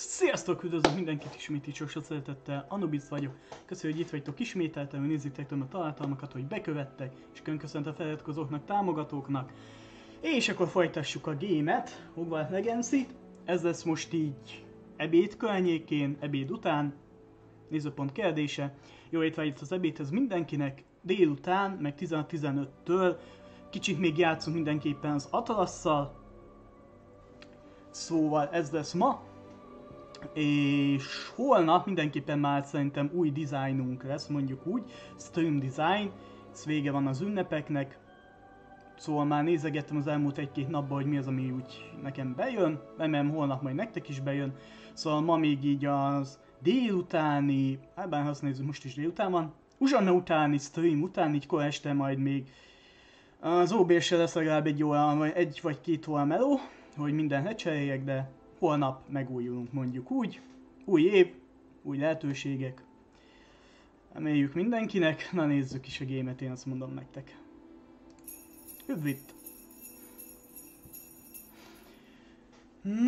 Sziasztok, üdvözlök mindenkit ismét így sok szeretettel, Anubis vagyok. Köszönöm, hogy itt vagytok ismételten, hogy nézzétek tőlem a tartalmakat, hogy bekövettek, és köszönöm a feliratkozóknak, támogatóknak. És akkor folytassuk a gémet, Hogwarts Legacy. Ez lesz most így ebéd környékén, ebéd után. Nézőpont kérdése. Jó étvágy itt az ebédhez mindenkinek, délután, meg 16-15-től. Kicsit még játszunk mindenképpen az Atlasszal. Szóval ez lesz ma. És holnap mindenképpen már szerintem új dizájnunk lesz, mondjuk úgy, stream design, ez vége van az ünnepeknek, szóval már nézegettem az elmúlt egy-két napban, hogy mi az, ami úgy nekem bejön, remélem holnap majd nektek is bejön, szóval ma még így az délutáni, bár azt nézzük, most is délután van, uzsanna utáni stream után, így kora este majd még az OBS-re lesz legalább egy vagy két óra meló, hogy minden lecseréljek, de holnap megújulunk, mondjuk úgy. Új év, új lehetőségek. Reméljük mindenkinek. Na nézzük is a gémet, én azt mondom nektek. Üdvít!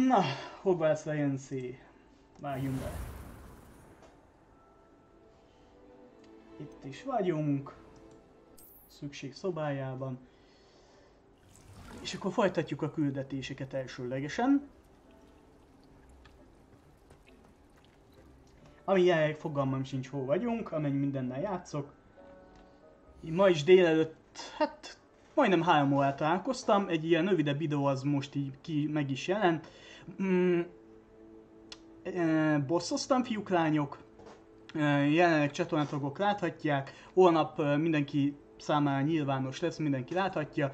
Na, Hogwarts Legacy. Vágjunk be. Itt is vagyunk. Szükség szobájában. És akkor folytatjuk a küldetéseket elsőlegesen. Ami jelenleg fogalmam sincs, hol vagyunk, amennyi mindennel játszok. Ma is délelőtt, hát majdnem 3 órát találkoztam, egy ilyen rövidebb videó az most így meg is jelent. Bosszoztam, fiúk, lányok, jelenleg csatornatagok láthatják, holnap mindenki számára nyilvános lesz, mindenki láthatja.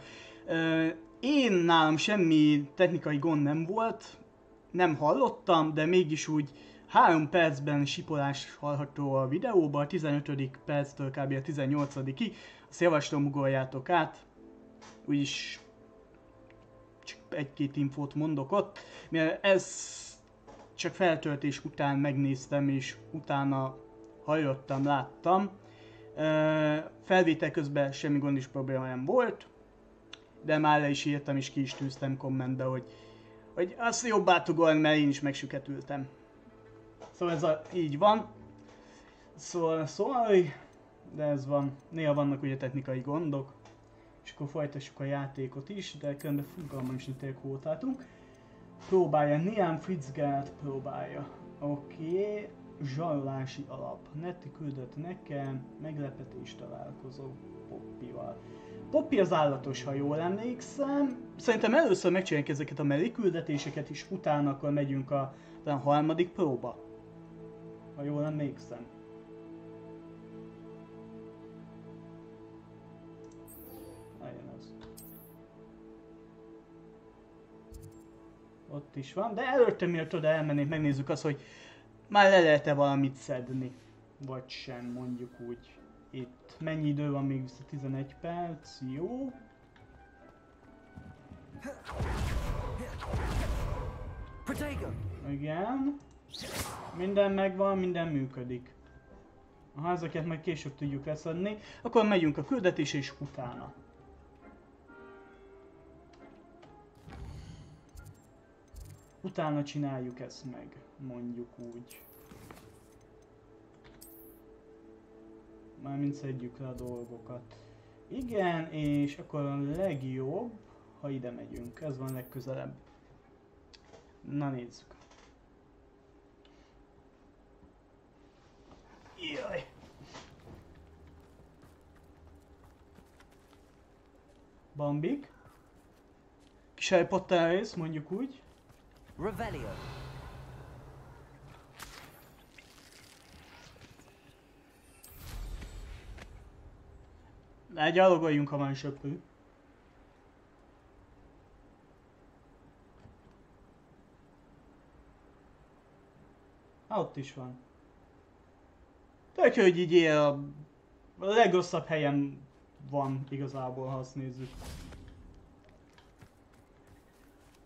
Én nálam semmi technikai gond nem volt, nem hallottam, de mégis úgy 3 percben sipolás hallható a videóban, a 15. perctől kb. A 18-ig. Azt javaslom, ugorjátok át. Úgyis csak egy-két infót mondok ott. Mert ez csak feltöltés után megnéztem és utána hallottam, láttam. Felvétel közben semmi gond és probléma nem volt. De már le is írtam és ki is tűztem kommentbe, hogy azt jobb átugolni, mert én is megsüketültem. Szóval ez így van. Szóval, de ez van. Néha vannak ugye technikai gondok. És akkor folytassuk a játékot is, de különben fogalmam is tényleg hótáltunk. Próbálja, Nián Fritzgert próbálja. Oké. Zsarolási alap. Netti küldött nekem, meglepetés találkozó Poppival. Poppy az állatos, ha jól emlékszem. Szerintem először megcsináljuk ezeket a melléküldetéseket, és utána akkor megyünk a harmadik próba. Ha jól emlékszem. Legyen az. Ott is van, de előtte miért oda elmennénk, megnézzük azt, hogy már le lehet-e valamit szedni. Vagy sem, mondjuk úgy. Itt mennyi idő van még? 11 perc, jó. Igen. Minden megvan, minden működik. Ha ezeket majd később tudjuk leszedni, akkor megyünk a küldetés és utána. Utána csináljuk ezt meg, mondjuk úgy. Mármint szedjük le a dolgokat. Igen, és akkor a legjobb, ha ide megyünk. Ez van legközelebb. Na nézzük. Jaj. Bambik. Kis Harry Potter rész, mondjuk úgy. Revelio. Gyalogoljunk, ha van söpő. Ott is van. Tök, hogy így él a legrosszabb helyen van igazából, ha azt nézzük.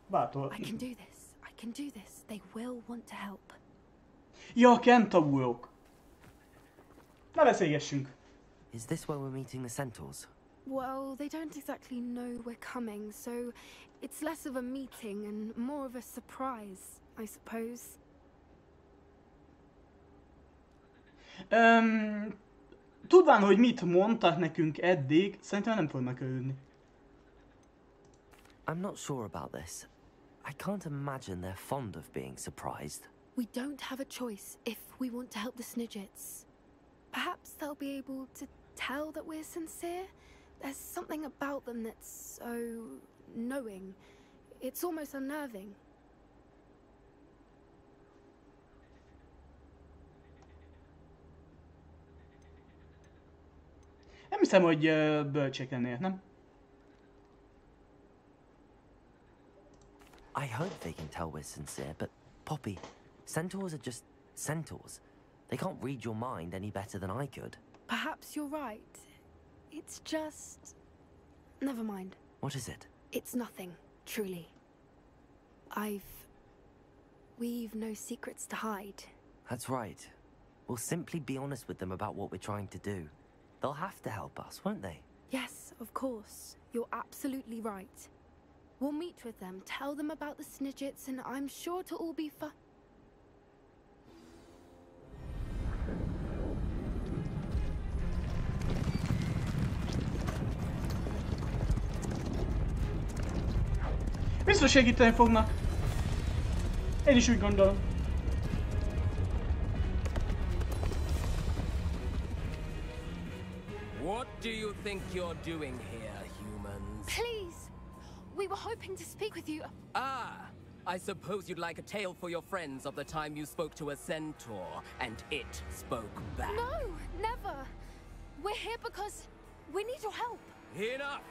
Bátor. I can do this. They will want to help. Ja, kentaurok. Na beszélgessünk. Is this where we're meeting the centaurs? Well, they don't exactly know we're coming, so it's less of a meeting and more of a surprise, I suppose. Tudván, hogy mit mondtak nekünk eddig, szerintem nem fognak örülni. I'm not sure about this. I can't imagine they're fond of being surprised. We don't have a choice if we want to help the Snidgets. Perhaps they'll be able to tell that we're sincere. There's something about them that's so knowing. It's almost unnerving. Nem hiszem, hogy bölcsek lennél, nem? I hope they can tell we're sincere, but Poppy, centaurs are just centaurs. They can't read your mind any better than I could. Perhaps you're right. It's just... Never mind. What is it? It's nothing, truly. We've no secrets to hide. That's right. We'll simply be honest with them about what we're trying to do. They'll have to help us, won't they? Yes, of course. You're absolutely right. We'll meet with them, tell them about the Snidgets, and I'm sure it'll all be fun. Biztos segíteni fognak. Én is úgy gondolom. What do you think you're doing here, humans? Please! We were hoping to speak with you. Ah, I suppose you'd like a tale for your friends of the time you spoke to a centaur, and it spoke back. No, never. We're here because we need your help. Enough!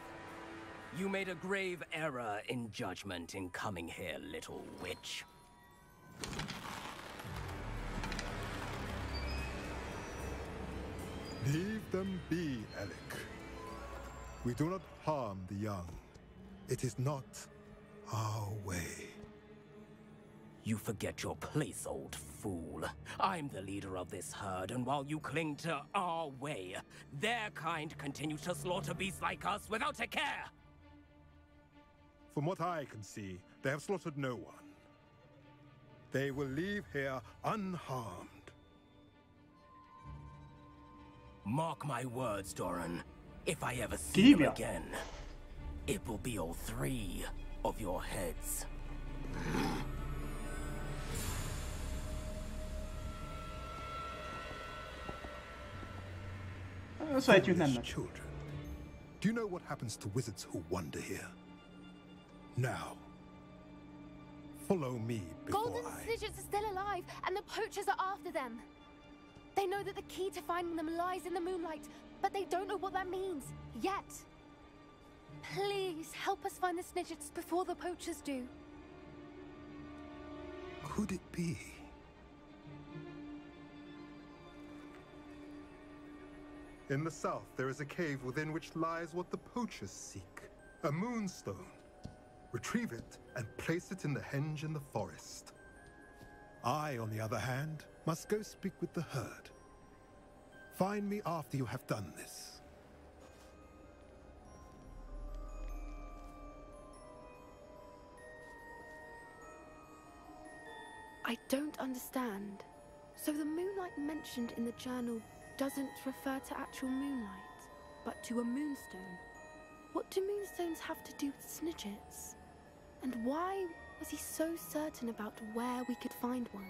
You made a grave error in judgment in coming here, little witch. Leave them be, Alec. We do not harm the young. It is not our way. You forget your place, old fool. I'm the leader of this herd, and while you cling to our way, their kind continue to slaughter beasts like us without a care! From what I can see, they have slaughtered no one. They will leave here unharmed. Mark my words, Doran. If I ever see you again, it will be all three of your heads. Children. Do you know what happens to wizards who wander here? Now, follow me before Golden Snidgets are still alive, and the poachers are after them. They know that the key to finding them lies in the moonlight, but they don't know what that means, yet. Please, help us find the Snidgets before the poachers do. Could it be? In the south, there is a cave within which lies what the poachers seek. A moonstone. Retrieve it and place it in the henge in the forest. I, on the other hand, must go speak with the herd. Find me after you have done this. I don't understand. So the moonlight mentioned in the journal doesn't refer to actual moonlight, but to a moonstone. What do moonstones have to do with Snidgets? And why was he so certain about where we could find one?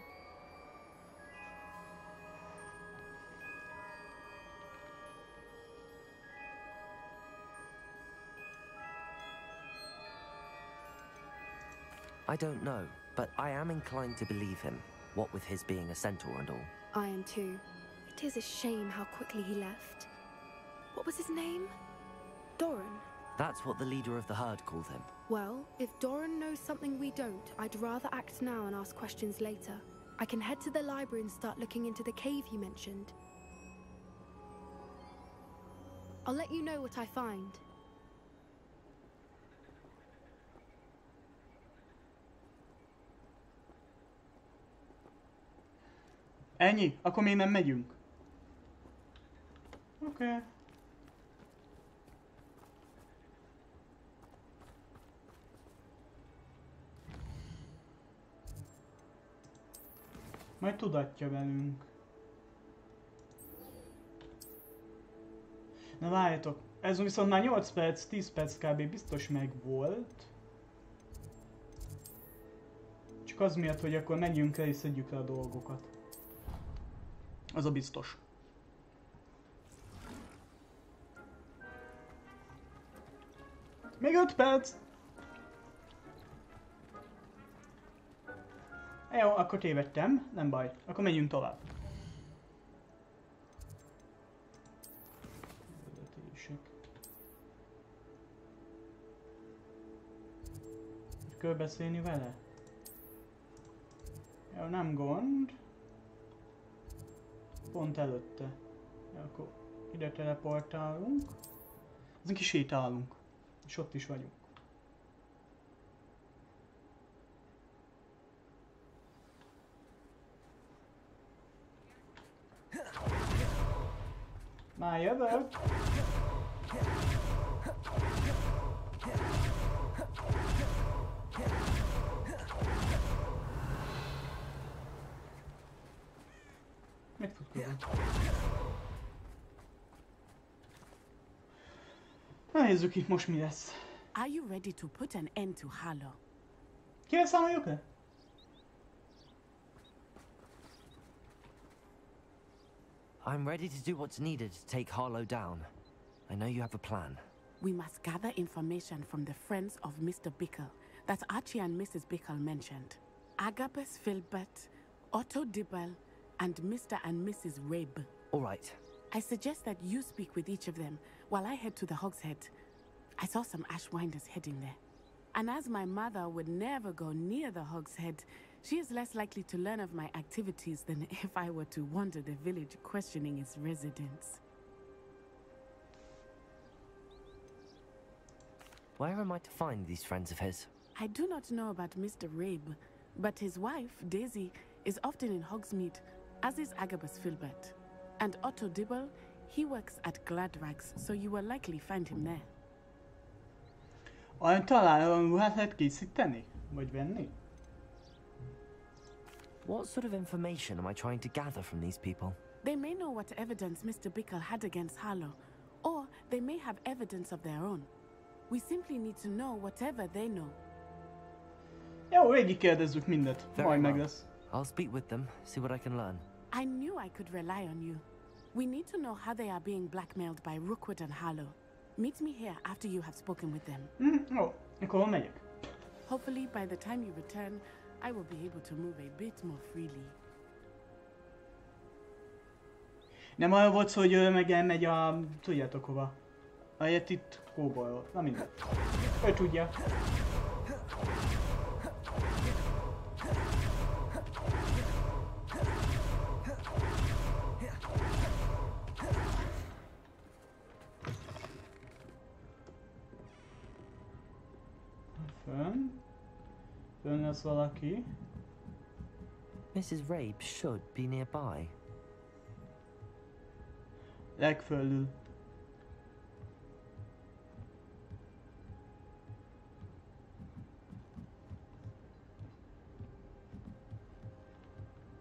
I don't know, but I am inclined to believe him, what with his being a centaur and all. I am too. It is a shame how quickly he left. What was his name? Doran? That's what the leader of the herd called him. Well, if Doran knows something we don't, I'd rather act now and ask questions later. I can head to the library and start looking into the cave you mentioned. I'll let you know what I find. Ennyi? Akkor még nem megyünk? Oké. Majd tudatja velünk. Na várjatok, ez viszont már 8 perc, 10 perc kb. Biztos meg volt. Csak az miatt, hogy akkor menjünk el és szedjük le a dolgokat. Az a biztos. Még 5 perc! Jó, akkor tévedtem, nem baj. Akkor menjünk tovább. Kell beszélni vele? Jó, nem gond. Pont előtte. Jó, akkor ide teleportálunk. Azon kisétálunk. És ott is vagyunk. Már jövök. Na nézzük itt most mi lesz. Are you ready to put an end to Harlow? Kivel számoljuk le? I'm ready to do what's needed to take Harlow down. I know you have a plan. We must gather information from the friends of Mr. Bickle that Archie and Mrs. Bickle mentioned. Agabus Filbert, Otto Dibble, and Mr. and Mrs. Rabe. All right. I suggest that you speak with each of them while I head to the Hogshead. I saw some Ashwinders heading there. And as my mother would never go near the Hogshead, she is less likely to learn of my activities than if I were to wander the village questioning its residents. Where am I to find these friends of his? I do not know about Mr. Rabe, but his wife, Daisy, is often in Hogsmeade, as is Agabus Filbert. And Otto Dibble, he works at Gladrags, so you will likely find him there. Olyan találóan ruhát lehet készíteni? Vagy venni? What sort of information am I trying to gather from these people? They may know what evidence Mr. Bickle had against Harlow, or they may have evidence of their own. We simply need to know whatever they know. Jó, végig kérdezzük mindet. Majd meg lesz. I'll speak with them, see what I can learn. I knew I could rely on you. We need to know how they are being blackmailed by Rookwood and Harlow. Meet me here after you have spoken with them. Jó, akkor megyek. Hopefully by the time you return, I will be able to move a bit more freely. Nem olyan volt szó, hogy meg elmegy a... tudjátok hova. Ahelyett itt kóbolról. Na mindegy. Ő tudja. Fönn lesz valaki. Mrs. Rabe should be nearby. Legfölül.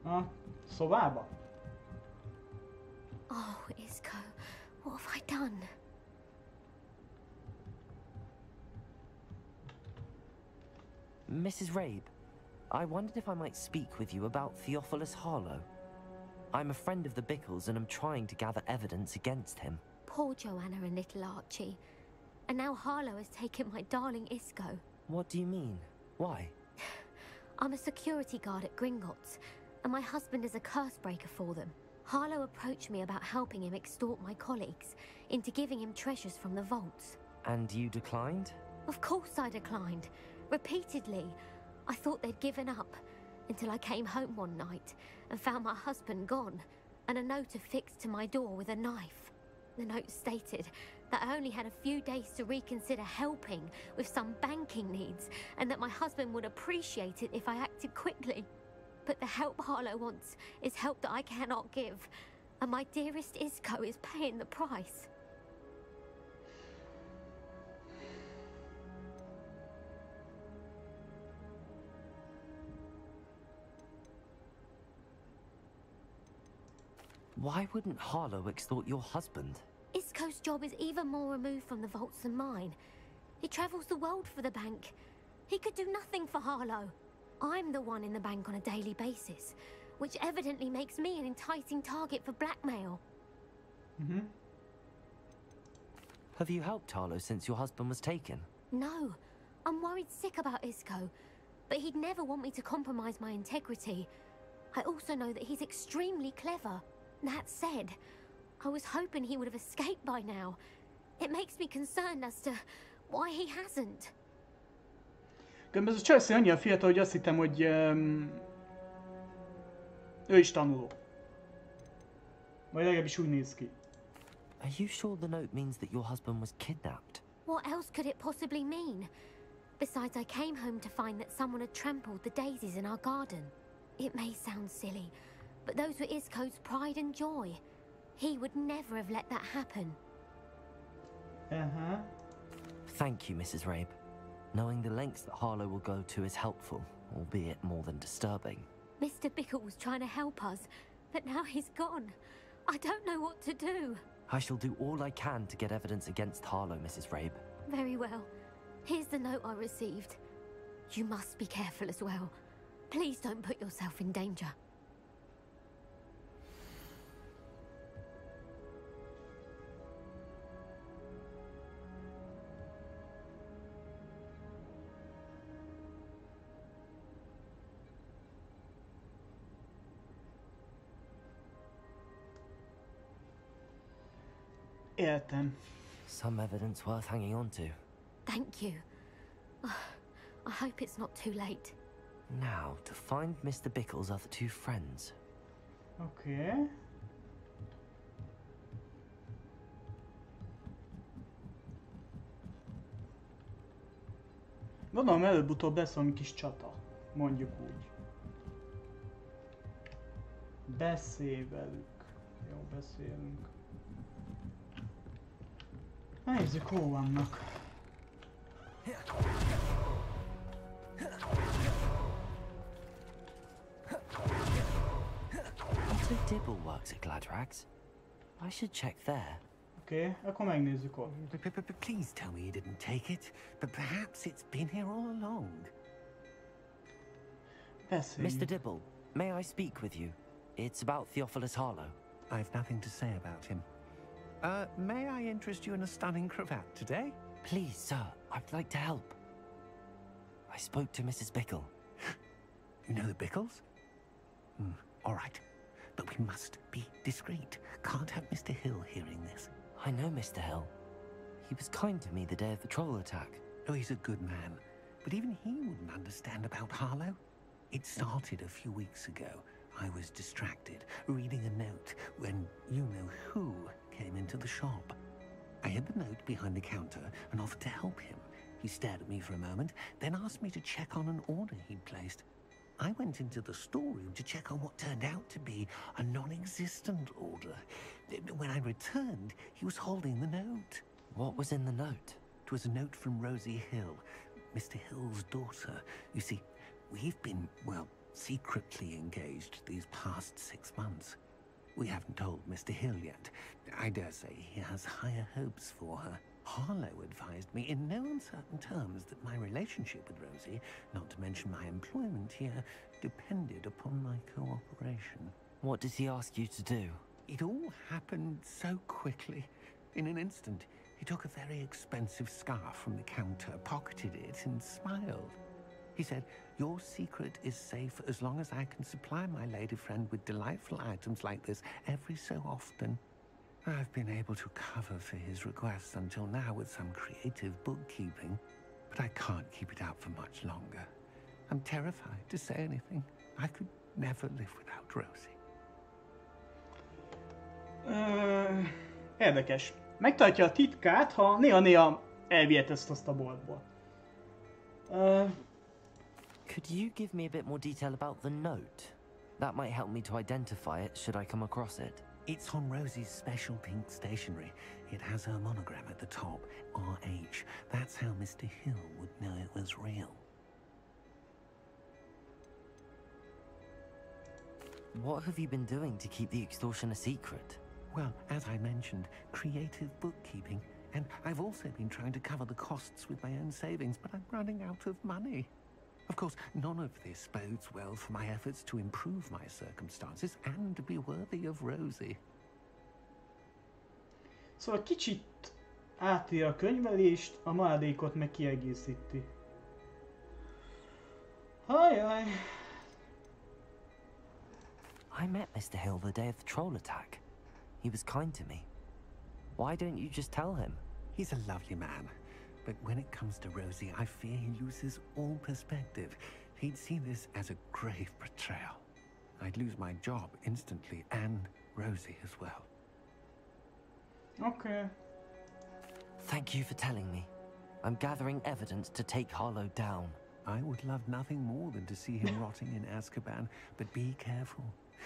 A szobába? Oh, Isco, what have I done? Mrs. Rabe, I wondered if I might speak with you about Theophilus Harlow. I'm a friend of the Bickles and I'm trying to gather evidence against him. Poor Joanna and little Archie. And now Harlow has taken my darling Isco. What do you mean? Why? I'm a security guard at Gringotts, and my husband is a curse breaker for them. Harlow approached me about helping him extort my colleagues into giving him treasures from the vaults. And you declined? Of course I declined. Repeatedly. I thought they'd given up, until I came home one night and found my husband gone, and a note affixed to my door with a knife. The note stated that I only had a few days to reconsider helping with some banking needs, and that my husband would appreciate it if I acted quickly. But the help Harlow wants is help that I cannot give, and my dearest Isco is paying the price. Why wouldn't Harlow extort your husband? Isco's Harlow's job is even more removed from the vaults than mine. He travels the world for the bank. He could do nothing for Harlow. I'm the one in the bank on a daily basis, which evidently makes me an enticing target for blackmail. Mhm. Have you helped Harlow since your husband was taken? No, I'm worried sick about Isco, but he'd never want me to compromise my integrity. I also know that he's extremely clever. That said, I was hoping he would have escaped by now. It makes me concerned as to why he hasn't. Különben ez a Chelsea annyira fiatal, hogy azt hittem, hogy ő is tanuló. Vagy legalábbis úgy néz ki. Are you sure the note means that your husband was kidnapped? What else could it possibly mean? Besides, I came home to find that someone had trampled the daisies in our garden. It may sound silly, but those were Isco's pride and joy. He would never have let that happen. Uh-huh. Thank you, Mrs. Rabe. Knowing the lengths that Harlow will go to is helpful, albeit more than disturbing. Mr. Bickle was trying to help us, but now he's gone. I don't know what to do. I shall do all I can to get evidence against Harlow, Mrs. Rabe. Very well. Here's the note I received. You must be careful as well. Please don't put yourself in danger. Értem. Some evidence worth hanging on to. Thank you. I hope it's not too late. Now, to find Mr. Bickle's other two friends. Okay. Gondolom előbb-utóbb lesz valami kis csata. Mondjuk úgy. Beszélj velük. Jó, beszélünk. Nézzük, hol vannak. Otto Dibble works at Gladrags. I should check there. Oké, akkor megnézzük ott. Please tell me you didn't take it, but perhaps it's been here all along. Beszéljünk. Mr. Dibble, may I speak with you? It's about Theophilus Harlow. I've nothing to say about him. May I interest you in a stunning cravat today? Please, sir, I'd like to help. I spoke to Mrs. Bickle. You know the Bickles? All right. But we must be discreet. Can't have Mr. Hill hearing this. I know Mr. Hill. He was kind to me the day of the troll attack. Oh, he's a good man. But even he wouldn't understand about Harlow. It started a few weeks ago. I was distracted, reading a note, when you-know-who came into the shop. I hid the note behind the counter and offered to help him. He stared at me for a moment, then asked me to check on an order he'd placed. I went into the storeroom to check on what turned out to be a non-existent order. When I returned, he was holding the note. What was in the note? It was a note from Rosie Hill, Mr. Hill's daughter. You see, we've been, well, secretly engaged these past 6 months. We haven't told Mr. Hill yet. I dare say he has higher hopes for her. Harlow advised me in no uncertain terms that my relationship with Rosie, not to mention my employment here, depended upon my cooperation. What does he ask you to do? It all happened so quickly. In an instant, he took a very expensive scarf from the counter, pocketed it, and smiled. He said, "Your secret is safe as long as I can supply my lady friend with delightful items like this every so often." I've been able to cover for his requests until now with some creative bookkeeping, but I can't keep it out for much longer. I'm terrified to say anything. I could never live without Rosie. Érdekes. Megtartja a titkát, ha néha-néha elvihet ezt a boltból. Could you give me a bit more detail about the note? That might help me to identify it should I come across it. It's on Rosie's special pink stationery. It has her monogram at the top, RH. That's how Mr. Hill would know it was real. What have you been doing to keep the extortion a secret? Well, as I mentioned, creative bookkeeping. And I've also been trying to cover the costs with my own savings, but I'm running out of money. Of course, none of this bodes well for my efforts to improve my circumstances and to be worthy of Rosie. Szóval kicsit átírja a könyvelést, a maradékot meg kiegészíti. Ajaj. I met Mr. Hill the day of the troll attack. He was kind to me. Why don't you just tell him? He's a lovely man, but when it comes to Rosie, I fear he loses all perspective. He'd see this as a grave betrayal. I'd lose my job instantly, and Rosie as well. Okay. Thank you for telling me. I'm gathering evidence to take Harlow down. I would love nothing more than to see him rotting in Azkaban, but be careful.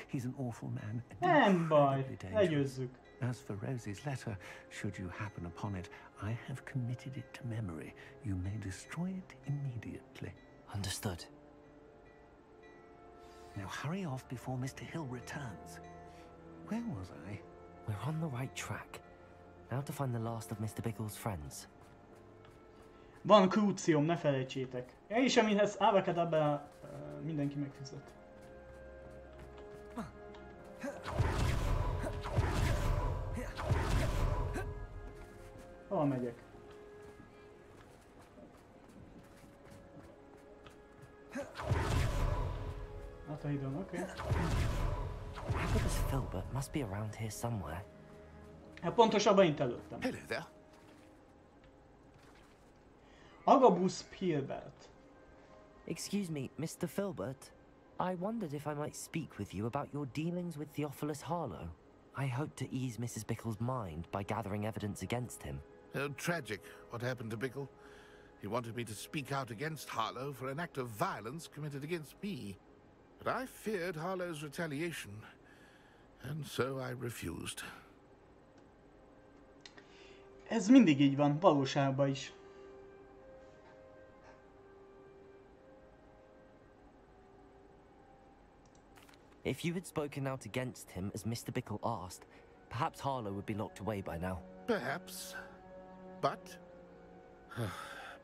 He's an awful man. Nem baj, legyőzzük. As for Rosie's letter, should you happen upon it, I have committed it to memory. You may destroy it immediately. Understood. Now hurry off before Mr. Hill returns. Where was I? We're on the right track. Now to find the last of Mr. Biggles' friends. Van krúcióm, ne felejtsétek. És amihez Avacadabra mindenki megfizet. Hol megyek? Hát a hídon, oké. Agabus Filbert must be around here somewhere. Hát pontosabban itt előttem. Hello there. Agabus Filbert. Excuse me, Mr. Filbert. I wondered if I might speak with you about your dealings with Theophilus Harlow. I hope to ease Mrs. Bickle's mind by gathering evidence against him. Oh, tragic what happened to Bickle. He wanted me to speak out against Harlow for an act of violence committed against me. But I feared Harlow's retaliation, and so I refused. Ez mindig így van, valóságban is. If you had spoken out against him as Mr. Bickle asked, perhaps Harlow would be locked away by now. Perhaps. But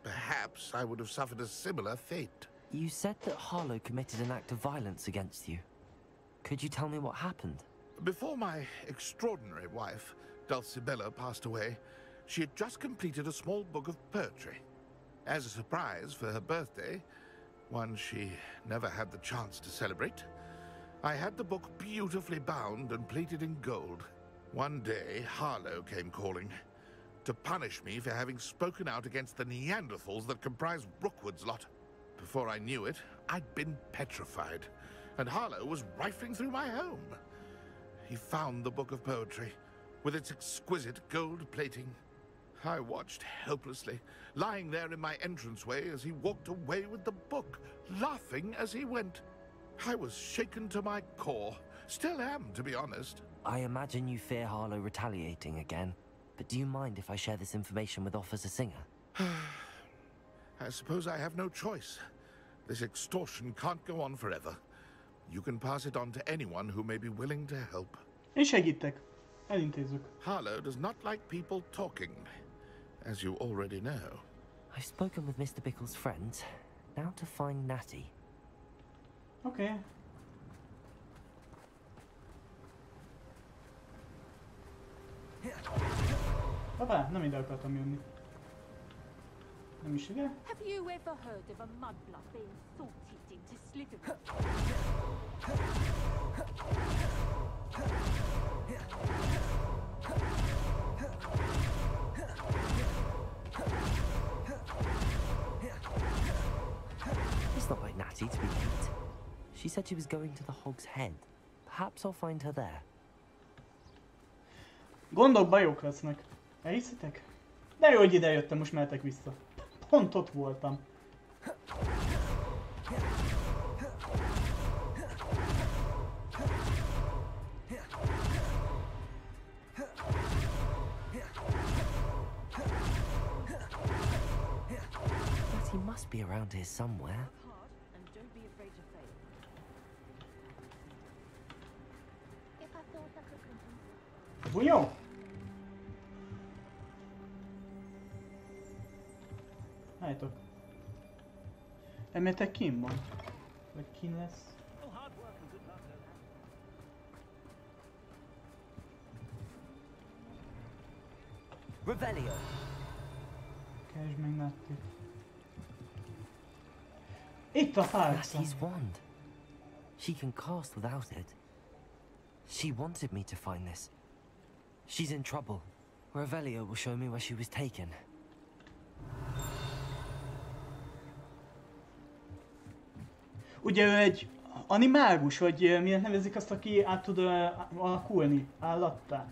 perhaps I would have suffered a similar fate. You said that Harlow committed an act of violence against you. Could you tell me what happened? Before my extraordinary wife, Dulcibella, passed away, she had just completed a small book of poetry. As a surprise for her birthday, one she never had the chance to celebrate, I had the book beautifully bound and plated in gold. One day, Harlow came calling to punish me for having spoken out against the Neanderthals that comprise Rookwood's lot. Before I knew it, I'd been petrified, and Harlow was rifling through my home. He found the book of poetry, with its exquisite gold plating. I watched helplessly, lying there in my entranceway as he walked away with the book, laughing as he went. I was shaken to my core. Still am, to be honest. I imagine you fear Harlow retaliating again, but do you mind if I share this information with Officer Singer? I suppose I have no choice. This extortion can't go on forever. You can pass it on to anyone who may be willing to help. Én segítek. Elintézzük. Harlow does not like people talking, as you already know. I've spoken with Mr. Bickle's friends. Now to find Natty. Oké. Hoppá, nem ide akartam jönni. Nem is ide? Have you ever heard of a mudblood being sorted into Slytherin? It's not like Natty to be late. She said she was going to the Hog's Head. Perhaps I'll find her there. Gondok bajok lesznek. Elhiszitek? De jó, hogy ide jöttem, most mehetek vissza. Pont ott voltam. Natty must be around here somewhere. And don't be afraid to fail. If I thought I could convince Bunyó? Álljátok. Emetek kim van? Vagy kin lesz? Revelio. Keresd meg Nattit. Itt a pálca. Natty's wand. She can cast without it. She wanted me to find this. She's in trouble. Revelio will show me where she was taken. Ugye ő egy animágus, vagy miért nevezik azt, aki át tud alakulni állattá?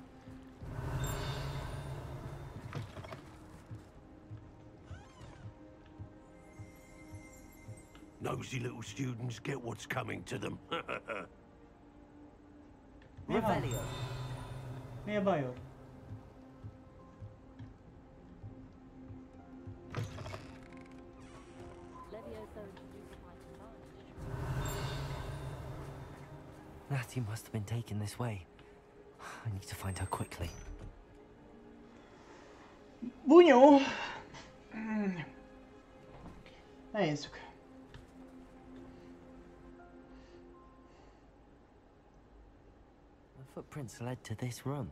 Nosy little students get what's coming to them. Revelio. Mi a bajod? Natty must have been taken this way. I need to find her quickly. Bunyó! Nézzük. The footprints led to this room.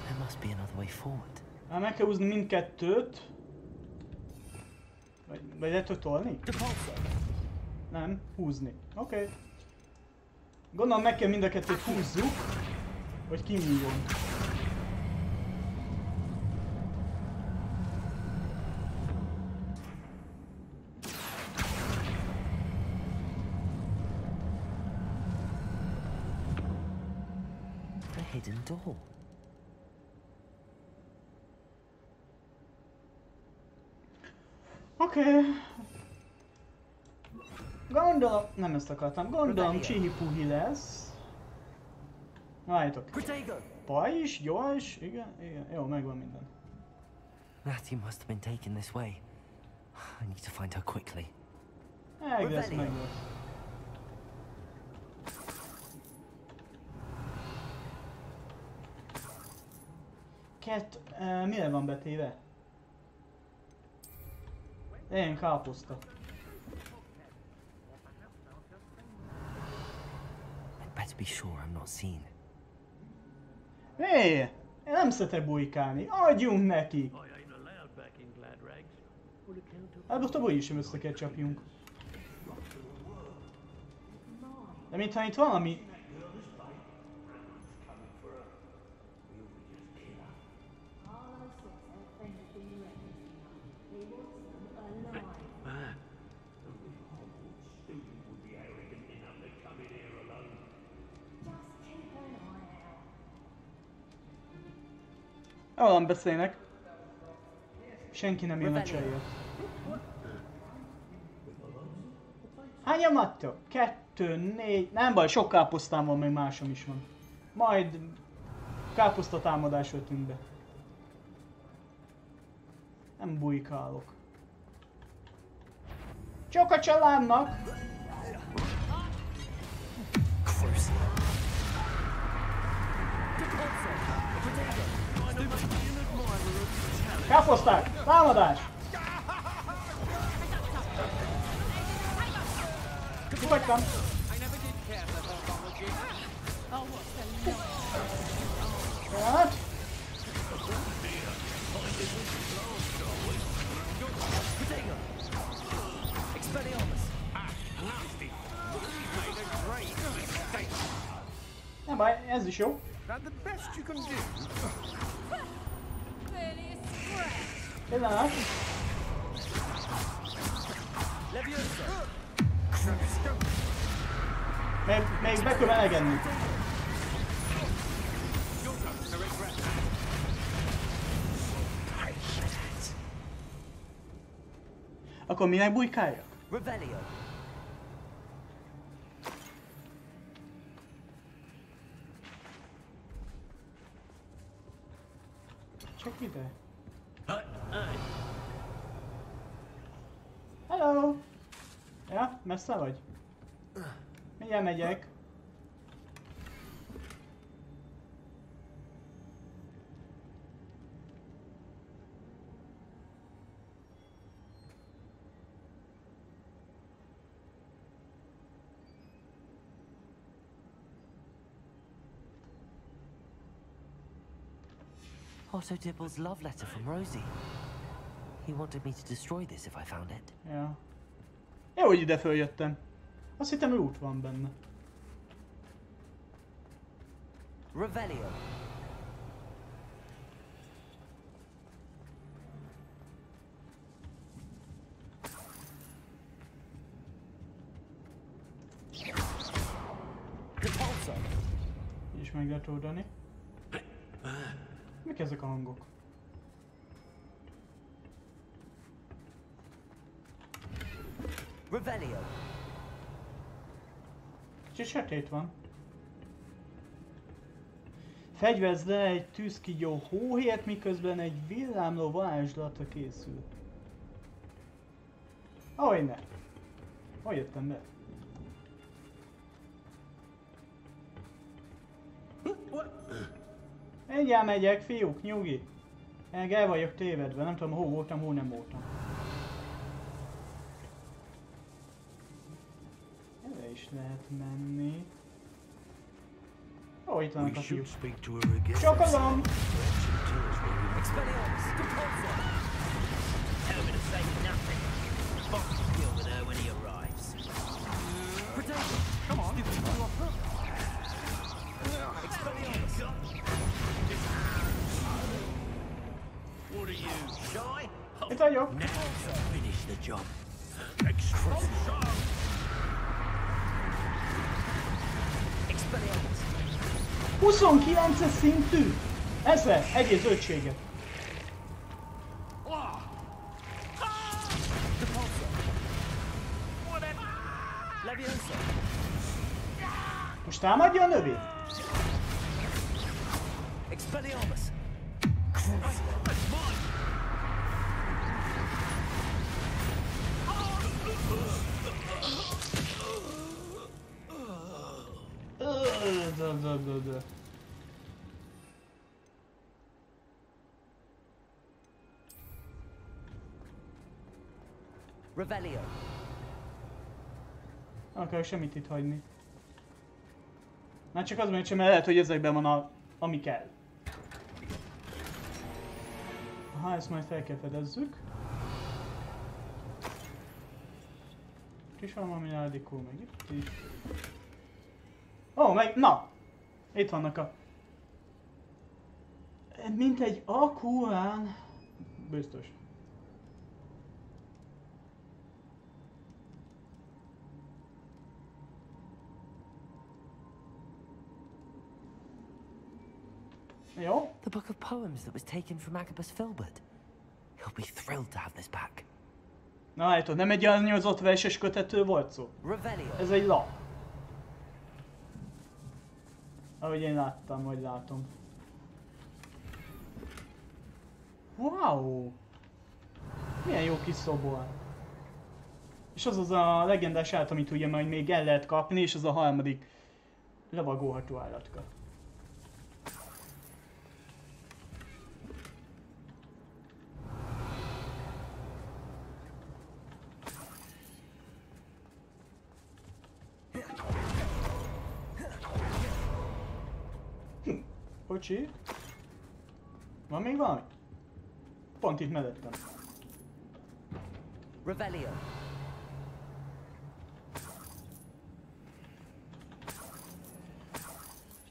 There must be another way forward. Meg kell húzni mindkettőt. Vagy le tudod tolni? Nem, húzni. Oké. Gondolom meg kell mind a kettőt húzzuk, hogy kinyíljon. A hidden door. Oké. Gondolom, nem ezt akartam, gondolom csihi-puhi lesz. Várjátok. Paj is, gyors, igen, jó, megvan minden. Natty must have been taken this way. I need to find her quickly. Meg lesz, meg lesz. Mire van betéve? Ilyen káposzta. Better be sure I'm not seen. Hé! Én nem szeretek bujkálni. Adjunk neki! Előbb-utóbb úgyis sem össze kell csapjunk. De mintha itt valami... Valami beszélnek. Senki nem jön a cseréért. Hányan adtok? 2, 4... Nem baj, sok káposztám van, még másom is van. Majd káposzta támadás ötünk be. Nem bujkálok. Csak a családnak! Káposzták! Támadás! Kifagytam! Hát? Nem baj, ez is jó. Pillanat. Még be kell elegenni. Akkor minek bujkáljak? Revelio. Csak ide. Hello! Ja, messze vagy? Mindjárt megyek. Otto Dibble's love letter from Rosie. He wanted me to destroy this if I found it. Ja. Jó, hogy ide följöttem. Azt hittem, hogy út van benne. Revelio. És meg lehet oldani. Mik ezek a hangok? Revelio. Kicsit sötét van. Fegyverezd le egy tűzkígyó hóhért, miközben egy villámló varázslata készül. Ahogy ne. Hogy jöttem be? Mindjárt megyek, fiúk, nyugi. El vagyok tévedve, nem tudom, hol voltam, hol nem voltam. Erre is lehet menni. Ó, itt vannak a fiúk. Csokolom! What are you, shy? Itt vagyok. Now finish the job. Explosion! Expelliarmus. 29-es szintű! Esze, egyéb zöldséget. Most támadja a növény? Expelliarmus. Revelio. Nem akarok semmit itt hagyni. Már csak az mondja, mert lehet, hogy ezekben van ami kell. Aha, ezt majd fel kell fedezzük. Itt is van valami rádikó, meg itt is. Ó, meg, na! Itt vannak a... Mint egy akúrán... Biztos. Jó. The book of poems that was taken from Agabus Filbert. He'll be thrilled to have this back. Na látod, nem egy elnyozott verses kötető volt szó. Revelio. Ez egy lap. Ahogy én láttam, vagy látom. Wow! Milyen jó kis szobor. És az a legendás állat, amit ugye majd még el lehet kapni, és az a harmadik lovagolható állatka. Bocsi. Van még valami? Pont itt mellettem. Revelio.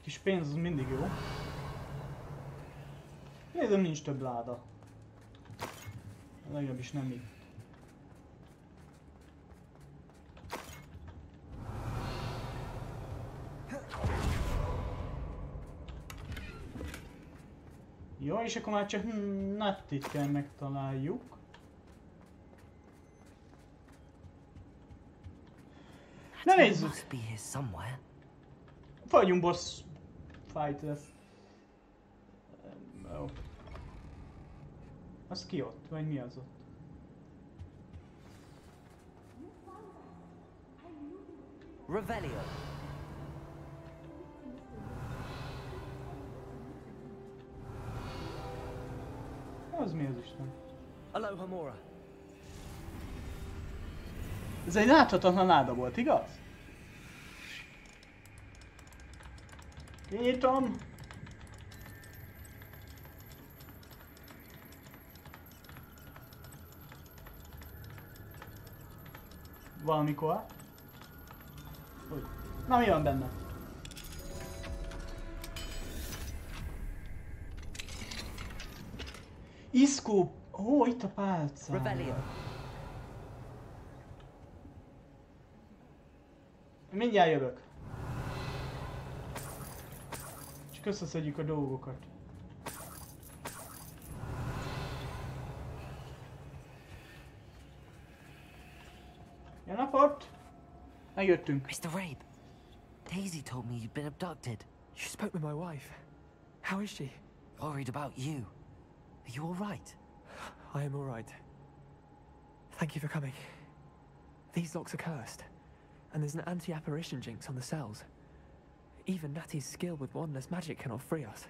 Kis pénz az mindig jó. Nézem, nincs több láda. Legalábbis nem itt. Jó, és akkor már csak Nattit kell megtaláljuk. Na nézzük! Fagyunk boss fight lesz. Jó. Az ki ott? Vagy mi az ott? Revelio. Az mi az Isten? Aloha Mora. Ez egy láthatatlan láda volt, igaz? Kinyitom. valamikor. Na, mi van benne? Iszkó... Ó, itt a pálca. Mindjárt jövök. Csak összeszedjük a dolgokat. Ja, napot! Megjöttünk. Mr. Rabe, Daisy told me you'd been abducted. You spoke with my wife. How is she? Worried about you. Are you all right? I am all right. Thank you for coming. These locks are cursed, and there's an anti-apparition jinx on the cells. Even Natty's skill with wandless magic cannot free us.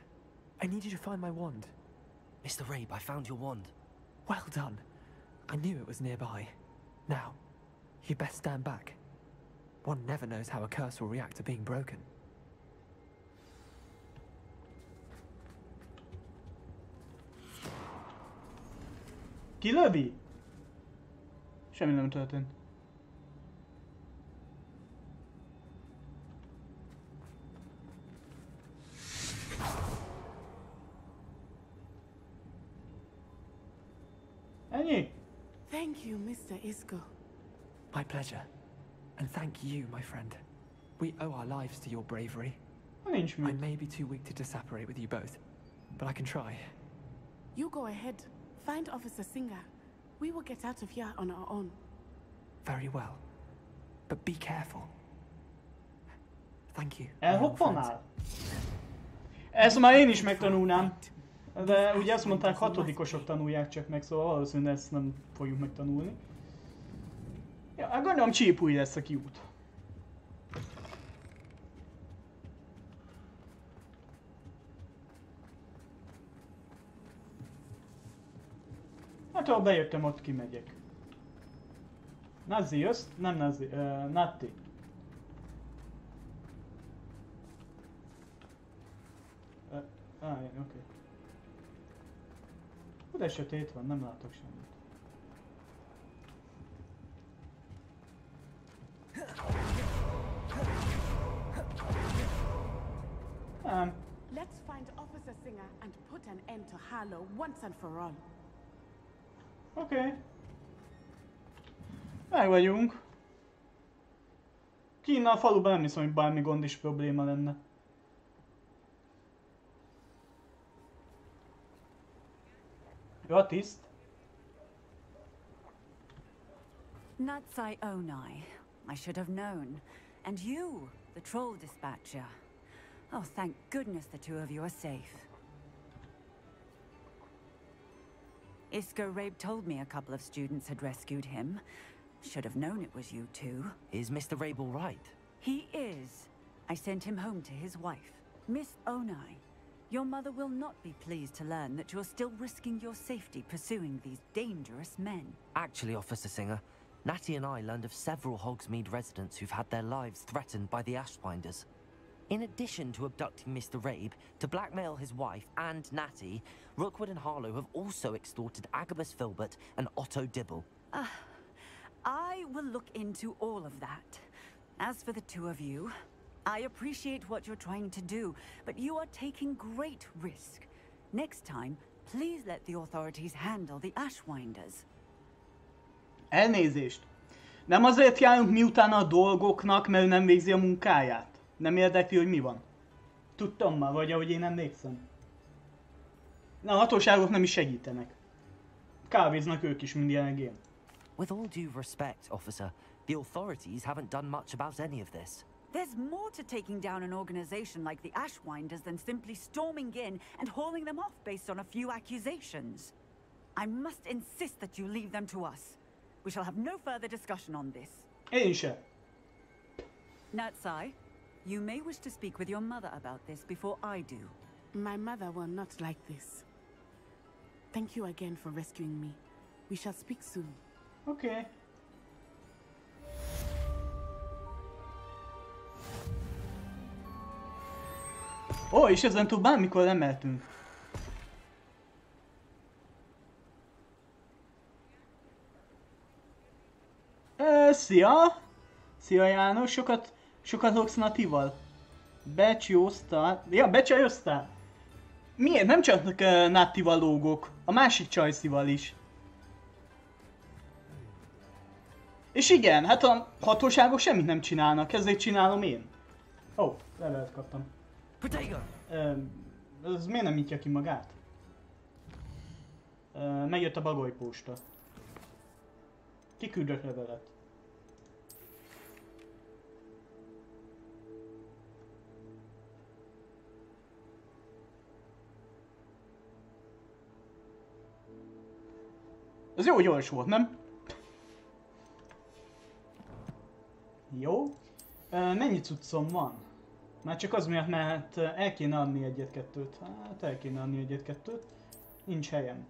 I need you to find my wand. Mr. Rabe, I found your wand. Well done. I knew it was nearby. Now, you best stand back. One never knows how a curse will react to being broken. Kilövi? Semmi nem történt. Ennyi? Thank you, Mr. Isco. My pleasure. And thank you, my friend. We owe our lives to your bravery. Nincs mit. I may be too weak to disapparate with you both, but I can try. You go ahead. Find Officer Singer. We will get out of here on our own. Very well. But be careful. Thank you. Elhoppanál? Ezt már én is megtanulnám. De ugye azt mondták, hatodikosok tanulják csak meg, szóval valószínűleg ezt nem fogjuk megtanulni. Ja, gondolom csípúj lesz a kiút. Hát ha bejöttem, ott kimegyek. Nazi jössz? Nem Nazi, Natti. Oké. De sötét van, nem látok semmit. Nem. Let's find Officer Singer and put an end to Harlow once and for all. Oké. Meg vagyunk. Kinn a faluban nem hiszem, hogy bármi gond és probléma lenne. Jó a tiszt. Natsai Onai. I should have known. And you, the troll dispatcher. Oh, thank goodness the two of you are safe. Isco Rabe told me a couple of students had rescued him. Should have known it was you two. Is Mr. Rabe all right? He is. I sent him home to his wife, Miss Onai. Your mother will not be pleased to learn that you're still risking your safety pursuing these dangerous men. Actually, Officer Singer, Natty and I learned of several Hogsmeade residents who've had their lives threatened by the Ashbinders. In addition to abducting Mr. Rabe, to blackmail his wife and Natty, Rookwood and Harlow have also extorted Agabus Filbert and Otto Dibble. I will look into all of that. As for the two of you, I appreciate what you're trying to do, but you are taking great risk. Next time, please let the authorities handle the Ashwinders. Elnézést! Nem azért járunk miután a dolgoknak, mert nem végzi a munkáját. Nem érdekli, hogy mi van. Tudtam már, vagy ahogy én emlékszem. Na, a hatóságok nem is segítenek. Kávéznak ők is, mint jelenleg. With all due respect, officer, the authorities haven't done much about any of this. There's more to taking down an organization like the Ashwinders than simply storming in and hauling them off based on a few accusations. I must insist that you leave them to us. We shall have no further discussion on this. Én se. Natsai, you may wish to speak with your mother about this before I do. My mother will not like this. Thank you again for rescuing me. We shall speak soon. Okay. Ó, és ezen túl bármikor emeltünk. Szia! Szia János, sokat loksz Natival? Becsjóztál? Ja, becsajoztál? Miért? Nem csak Natival lógok, a másik csajszival is. És igen, hát a hatóságok semmit nem csinálnak, ezért csinálom én. Ó, levelet kaptam. Ez miért nem nyitja ki magát? Megjött a bagolyposta. Kiküldött levelet. Ez jó gyors volt, nem? Jó. Mennyi cuccom van? Már csak az miatt, mert el kéne adni egyet-kettőt. Hát el kéne adni egyet-kettőt. Nincs helyem.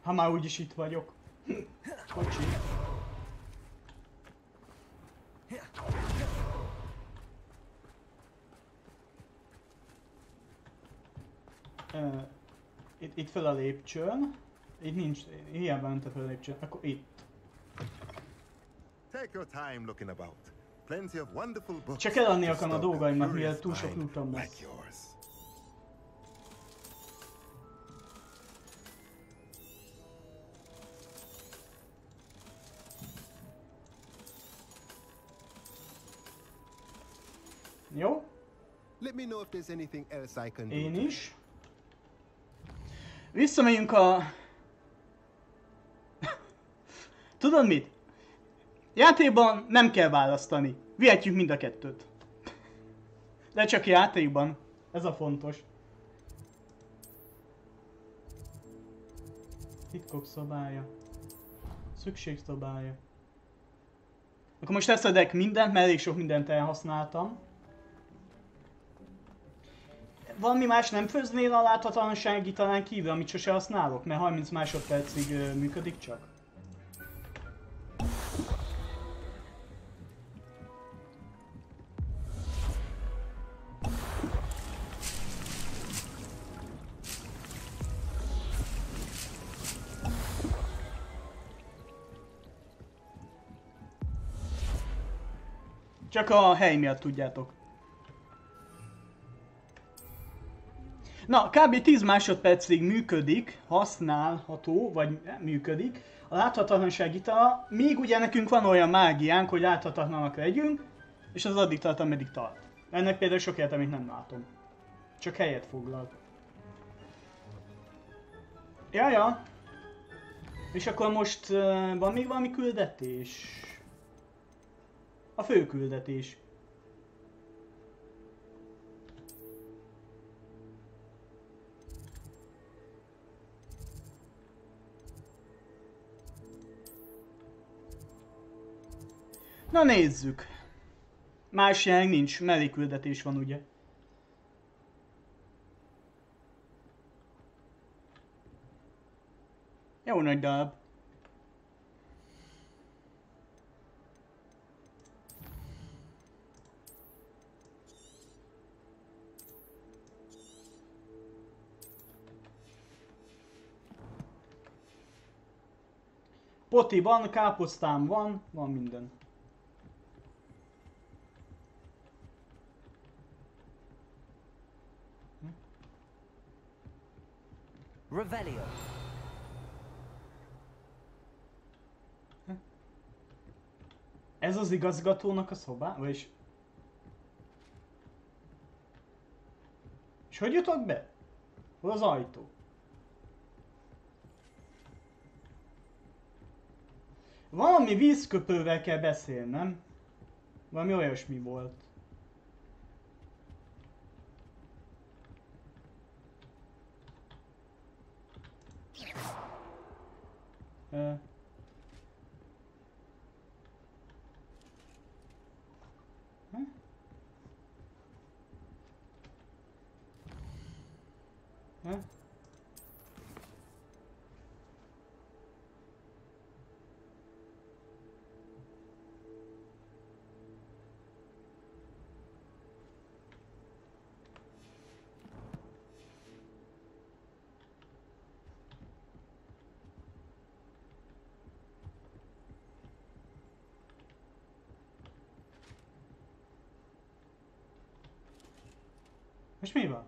Ha már úgyis itt vagyok. Kocsi. Itt fel a lépcsőn. Itt nincs, hiába ment fel a lépcsőn. Akkor itt. Csak eladni akarom a dolgaimat, mivel túl sok lootom lesz. Jó? Én is. Visszamegyünk a... Tudod mit? Játékban nem kell választani. Vihetjük mind a kettőt. De csak játékban. Ez a fontos. Titkok szobája. Szükségszobája. Akkor most leszedek mindent, mert elég sok mindent elhasználtam. Valami más nem főznél a láthatatlansági talán kívül, amit sose használok, mert 30 másodpercig működik csak. Csak a hely miatt tudjátok. Na, kb. 10 másodpercig működik, használható, vagy működik a láthatatlanság itala, míg ugye nekünk van olyan mágiánk, hogy láthatatlanak legyünk, és az addig tart, ameddig tart. Ennek például sok értelmét nem látom. Csak helyet foglal. Jaja. És akkor most van még valami küldetés? A fő küldetés. Na nézzük. Más jelenleg nincs, melléküldetés van ugye. Jó nagy darab. Poti van, káposztám van, van minden. Revelio. Ez az igazgatónak a szobá? Vagyis... És hogy jutok be? Hol az ajtó? Valami vízköpővel kell beszélnem. Valami olyasmi volt. Most mi van?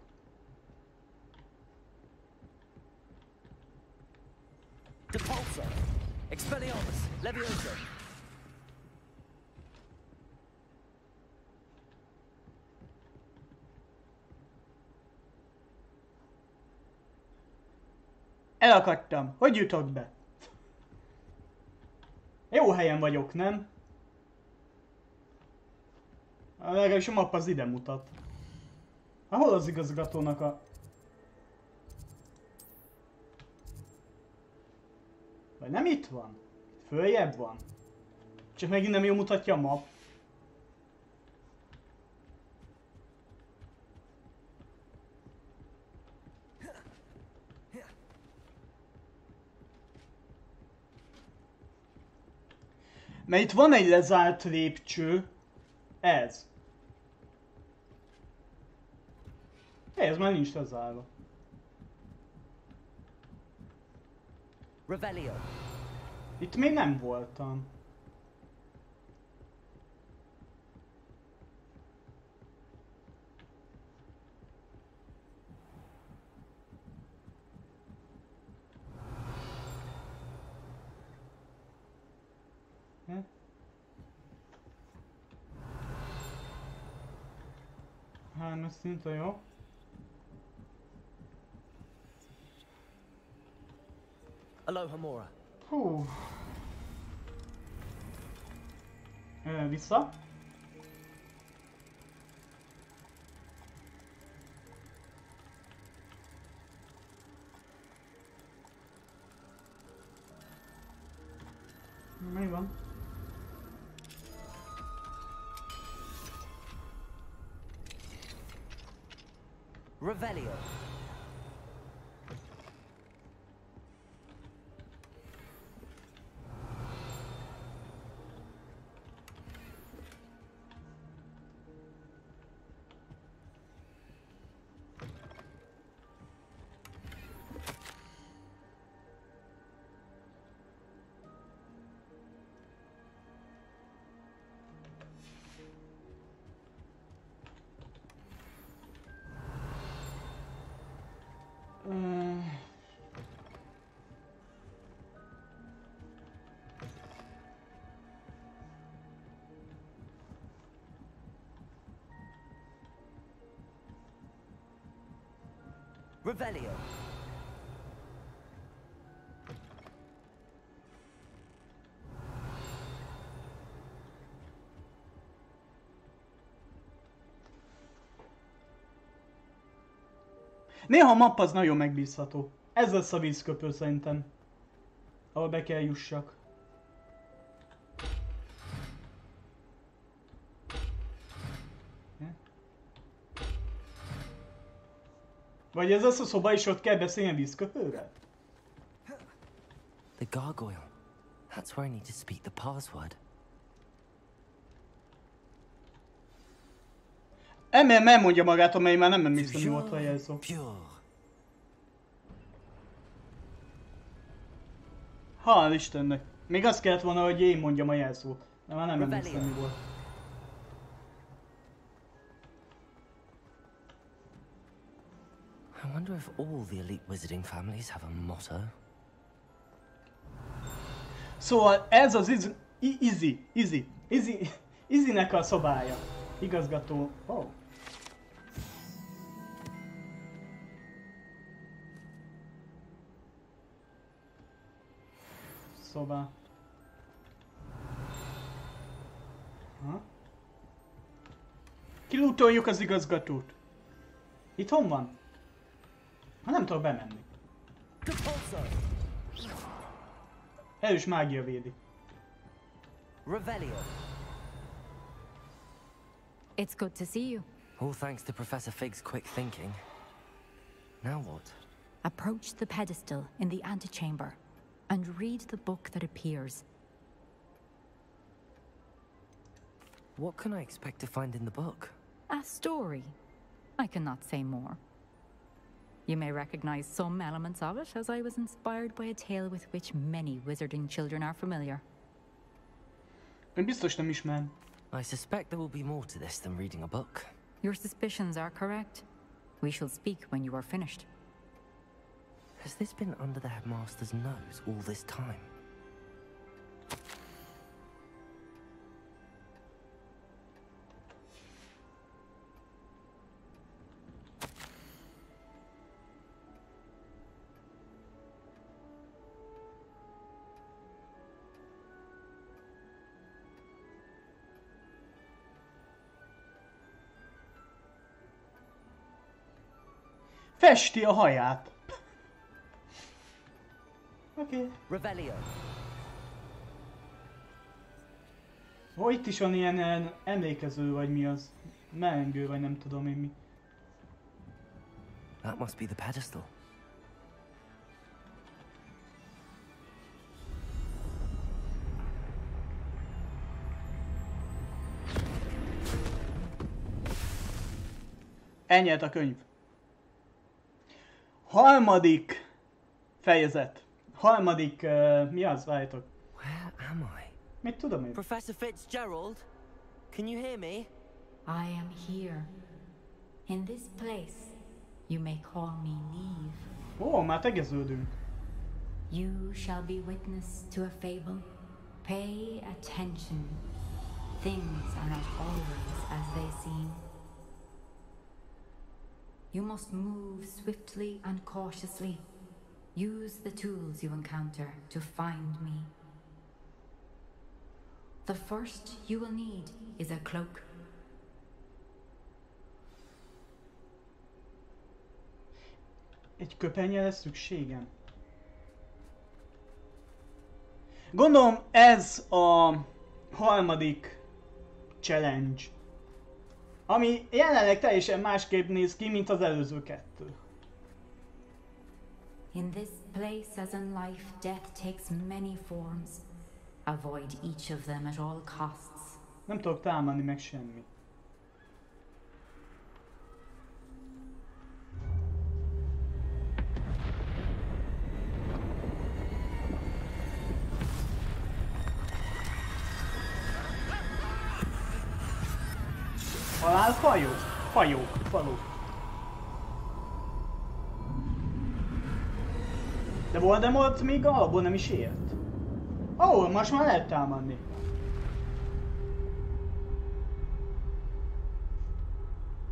Depulso! Expelliarmus! Levioso! Elakadtam. Hogy jutok be? Jó helyen vagyok, nem? Legalábbis a map az ide mutat. Hol az igazgatónak a... Vagy nem itt van? Följebb van? Csak megint nem jól mutatja a map. Mert itt van egy lezárt lépcső. Ez. Ez már nincs lezárva. Revelio. Itt még nem voltam. Hármas szint a jó. Aloha Mora. Hú. Vissza. Mi van? Revelio. Revelio. Néha a map az nagyon megbízható. Ez lesz a vízköpő szerintem. Ahol be kell jussak. Vagy ez az a szoba is, ott kell beszélni a vízköpőre? The gargoyle. That's where I need to speak the password. Nem mondja magát, amely már nem emlékszem, mi volt a jelszó. Hál' Istennek. Még azt kellett volna, hogy én mondjam a jelszót. De már nem emlékszem, mi volt. I wonder if all the elite wizarding families have a motto. Szóval ez az Izzynek a szobája. Igazgató. Oh. Szobá. Ha? Kilútoljuk az igazgatót. Itthon van? Ha nem tudok bemenni. Erős mágia védi. Revelio. It's good to see you. All thanks to Professor Fig's quick thinking. Now what? Approach the pedestal in the antechamber and read the book that appears. What can I expect to find in the book? A story. I cannot say more. You may recognize some elements of it, as I was inspired by a tale with which many wizarding children are familiar. Ön biztos nem ismer. I suspect there will be more to this than reading a book. Your suspicions are correct. We shall speak when you are finished. Has this been under the headmaster's nose all this time? Festi a haját. Oké. Revelio. Ó, itt is van ilyen emlékező, vagy mi az? Melengő, vagy nem tudom én mi. That must be the pedestal. Ennyi a könyv. Harmadik fejezet. Harmadik, mi az? Várjátok. Where am I? Mit tudom én? Professor Fitzgerald? Can you hear me? I am here. In this place, you may call me Neve. Ó, már tegeződünk. You shall be witness to a fable. Pay attention. Things are not always as they seem. You must move swiftly and cautiously. Use the tools you encounter to find me. The first you will need is a cloak. Egy köpenyre lesz szükségem. Gondolom ez a harmadik challenge. Ami jelenleg teljesen másképp néz ki, mint az előző kettő. In this place as in life, death takes many forms. Avoid each of them at all costs. Nem tudok támadni meg semmi. Halálfajok? Fajok, falok. De Voldemort még alapból nem is ért. Ó, most már lehet támadni.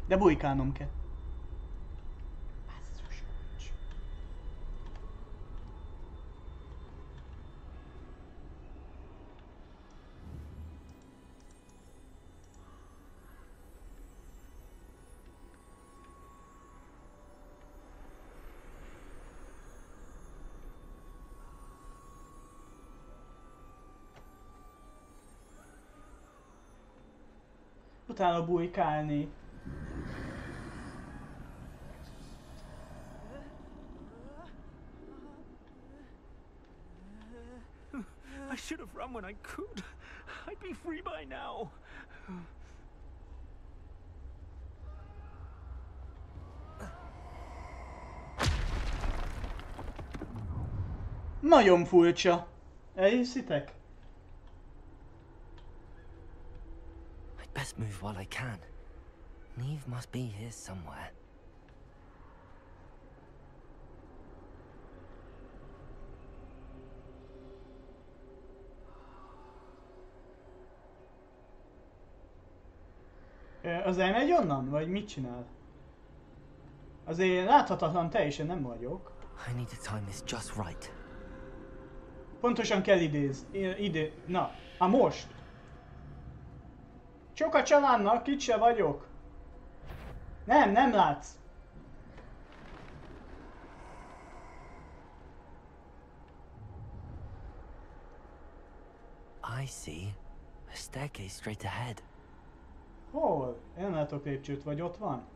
De bujkálnom kell. Utána bujkálni. I should have run when I could. I'd be free by now. Nagyon furcsa. Elhiszitek? I'd best move while I can. Neve must be here somewhere. Az elmegy onnan? Vagy mit csinál? Azért láthatatlan teljesen nem vagyok. I need to time this just right. Pontosan kell Na, most! Csak a családnak, itt se vagyok. Nem látsz. I see. A staircase straight ahead. Hol? Én nem látok lépcsőt, vagy ott van?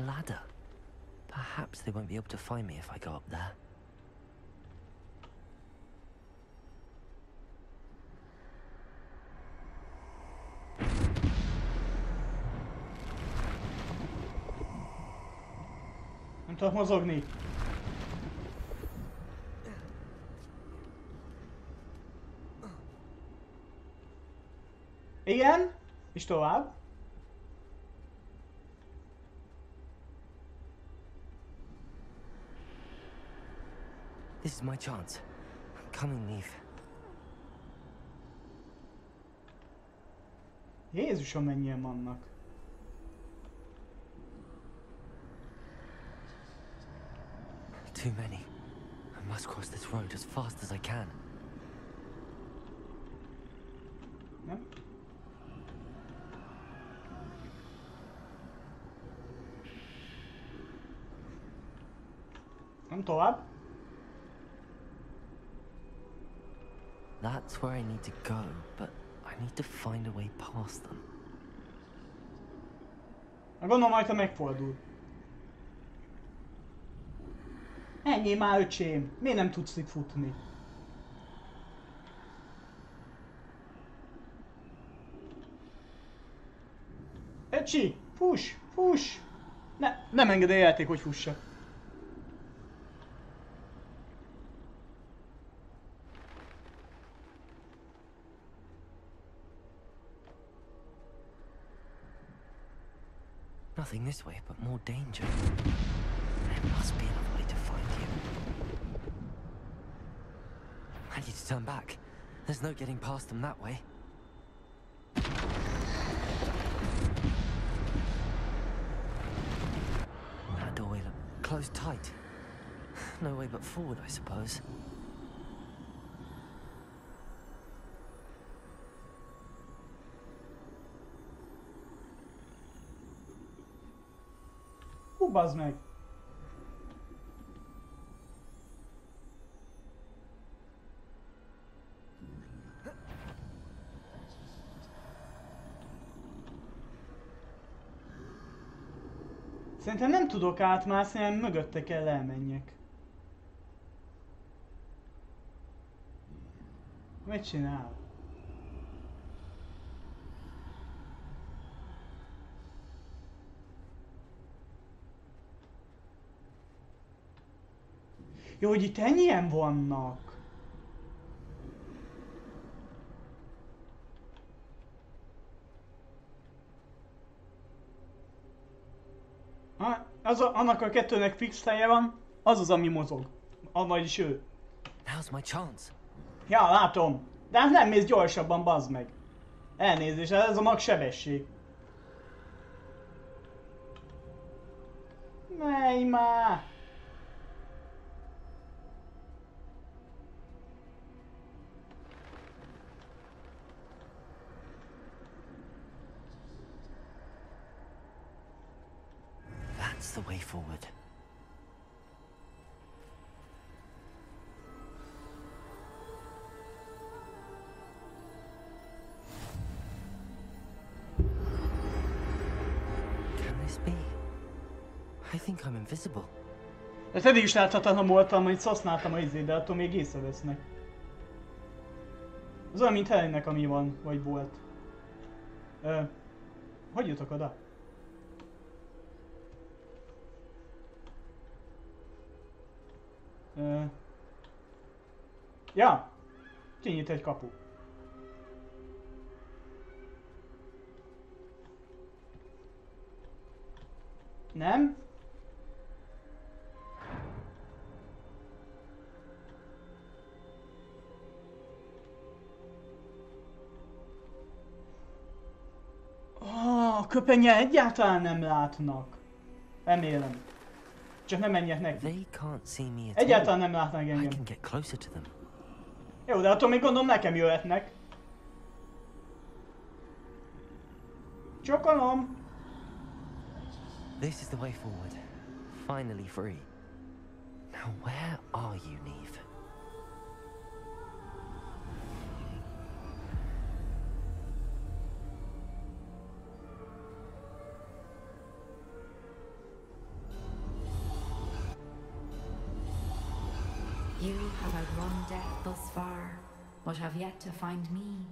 ladder. Perhaps they won't be able to find me if I go up there. Nem tudok mozogni. Igen, és tovább. This is my chance. Come and leave. Jézusom, mennyien vannak. Too many. I must cross this road as fast as I can. Nem? Nem tovább. That's where I need to go, but I need to find a way past them. Gondolom majd, ha megfordul. Ennyi már, öcsém. Miért nem tudsz itt futni? Öcsi! Fuss! Fuss! Nem enged a játék, hogy fussak. Nothing this way, but more danger. There must be another way to find you. I need to turn back. There's no getting past them that way. That doorway looked closed tight. No way but forward, I suppose. Bazd meg! Szerintem nem tudok átmászni, hanem mögötte kell elmenjek. Mit csinál? Jó, hogy itt ennyien vannak. Annak a kettőnek fix helye van, az az, ami mozog. Vagyis ő. Now's my chance. Ja, látom. De hát nem mész gyorsabban, bazd meg. Elnézést, ez a mag sebesség. Menj már! That's the way forward. Can this be? I think I'm invisible. Ezt eddig is láthatatlan voltam, hogy használtam a izét, de attól még észrevesznek. Az olyan, mint Helennek, ami van, vagy volt. Hogy jutok oda? Ja! Kinyit egy kapu. Nem? A köpenye egyáltalán nem látnak. Remélem. Csak nem menjek neki. Egyáltalán nem látnak engem. Jó, de attól még gondolom nekem jöhetnek. Csokolom! This is the way forward. Finally free. Now where are you, Neve? You have outrun death thus far, but have yet to find me.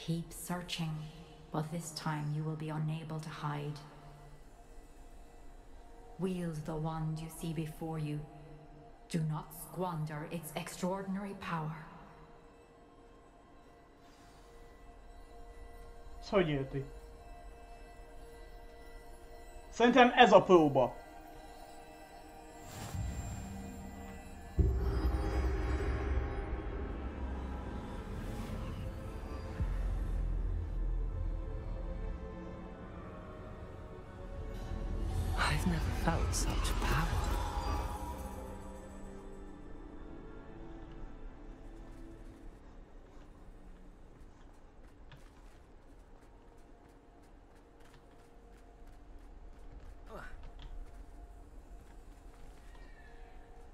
Keep searching, but this time you will be unable to hide. Wield the wand you see before you. Do not squander its extraordinary power. Ez hogy érti? Szerintem ez a próba. I've never felt such power.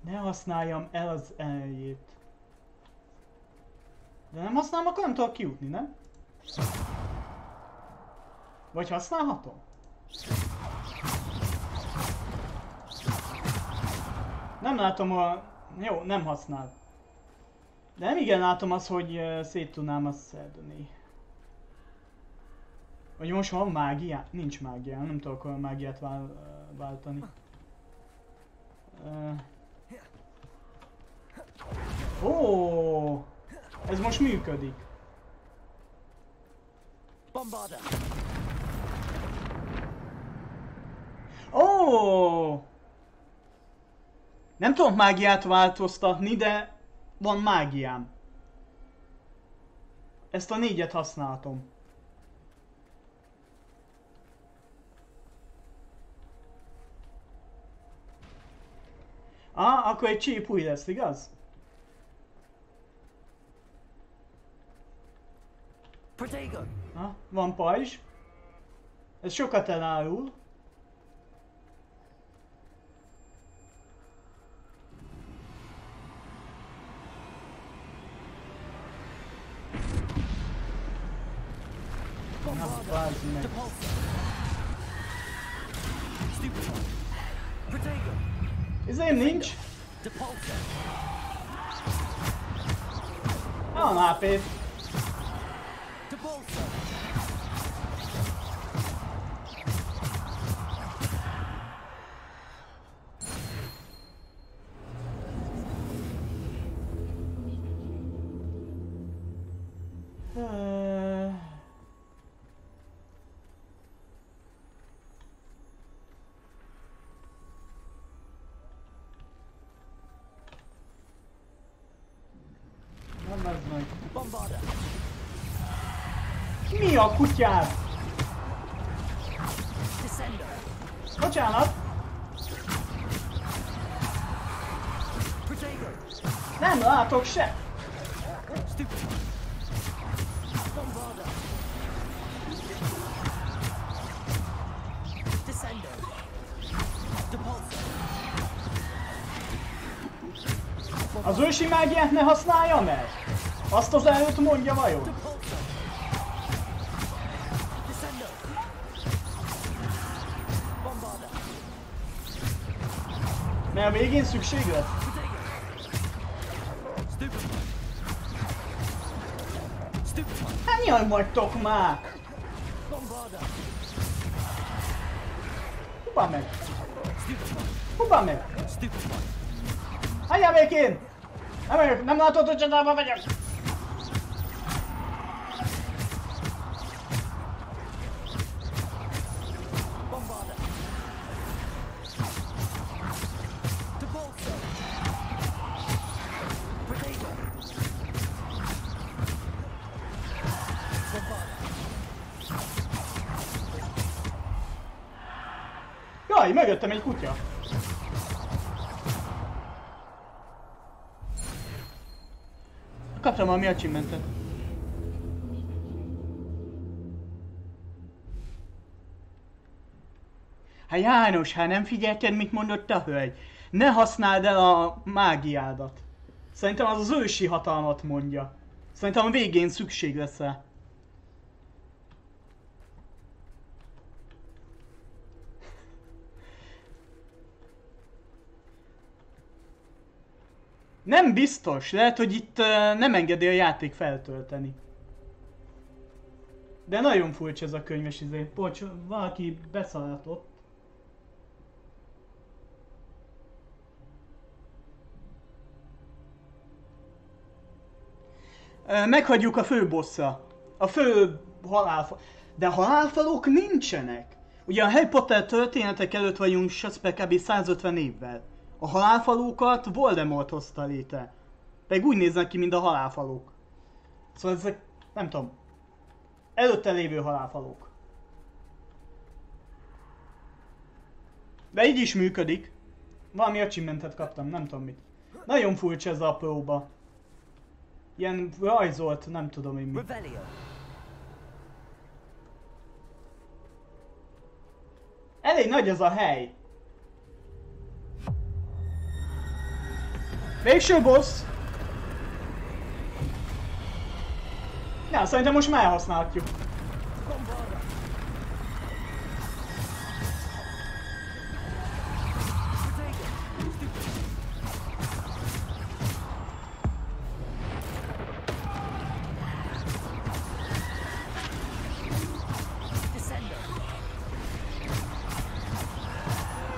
Ne használjam el az elejét. De nem használom, akkor nem tudok kijutni, nem? Vagy használhatom? Nem látom a... Jó, nem használ. De nem igen látom azt, hogy szét tudnám azt szedni. Vagy most van mágia? Nincs mágia, nem tudok a mágiát váltani. Ó, ez most működik. Ó! Nem tudom mágiát változtatni, de van mágiám. Ezt a 4-et használhatom. Akkor egy csíp új lesz, igaz? Van pajzs. Ez sokat elárul. Ezért nincs. Van HP-t. Mi a kutyád? Bocsánat! Nem látok se! Az ősi mágiát ne használjam el? Azt az előtt mondja vajon? Mert a végén szükség lesz? Hát nyilván vagytok már! Hubba meg! Hubba meg! Hagyjál békén! Nem látod, hogy csatában vagyok! Jaj, mögöttem egy kutya! Kaptam valami achievementet. Hát János, hát nem figyelted, mit mondott a hölgy? Ne használd el a mágiádat. Szerintem az az ősi hatalmat mondja. Szerintem a végén szükség lesz rá. Nem biztos, lehet, hogy itt nem engedi a játék feltölteni. De nagyon furcsa ez a könyves izé. Bocs, valaki beszaladt ott. Meghagyjuk a főbosszra. A fő halálfalók. De halálfalók nincsenek. Ugye a Harry Potter történetek előtt vagyunk kb. 150 évvel. A halálfalókat Voldemort hozta létre. Pedig úgy néznek ki, mint a halálfalók. Szóval ezek, nem tudom, előtte lévő halálfalók. De így is működik. Valami achievementet kaptam, nem tudom mit. Nagyon furcsa ez a próba. Ilyen rajzolt, nem tudom én mit. Elég nagy ez a hely. Végső boss. Ja, szerintem most már használhatjuk.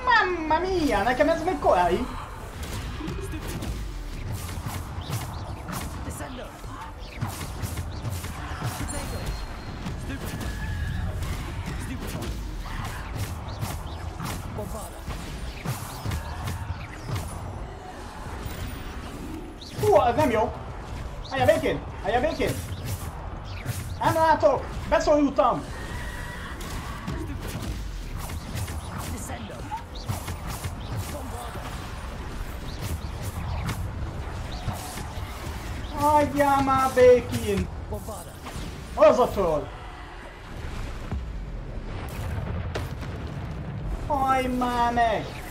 Mamma mia, nekem ez még korai. Ez nem jó! Állja békén! Állja békén! Nem látok! Beszorultam! Hagyjál már békén! Az a troll! Hajj már meg!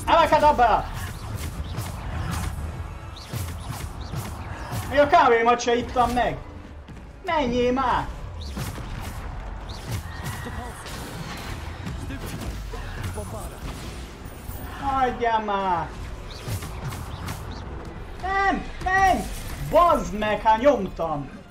Elakadabba! Még a kávémat se ittam meg! Menjél már! Hagyjál már! Nem! Menj! Bazd meg, hát nyomtam!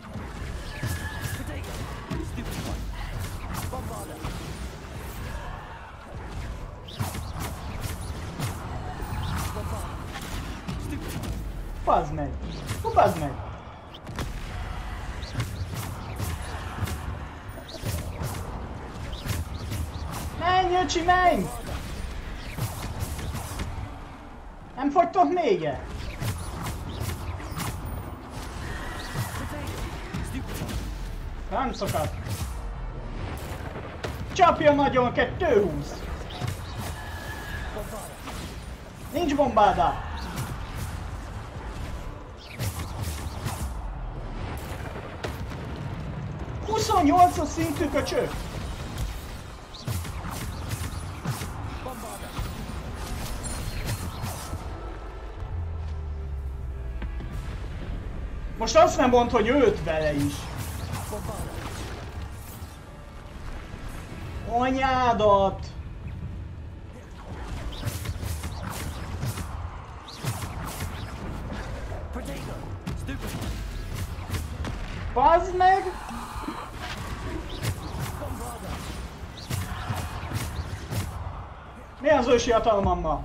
Bazd meg! Bazd meg! Menj, öcsi, menj! Nem fogytok még-e? Nem szakadt. Csapja nagyon, 220! Nincs bombáda! 28-as szintű köcsög! Most azt nem mondd, hogy őt vele is. Anyádat! Bazd meg! Mi az ősi hatalmam ma?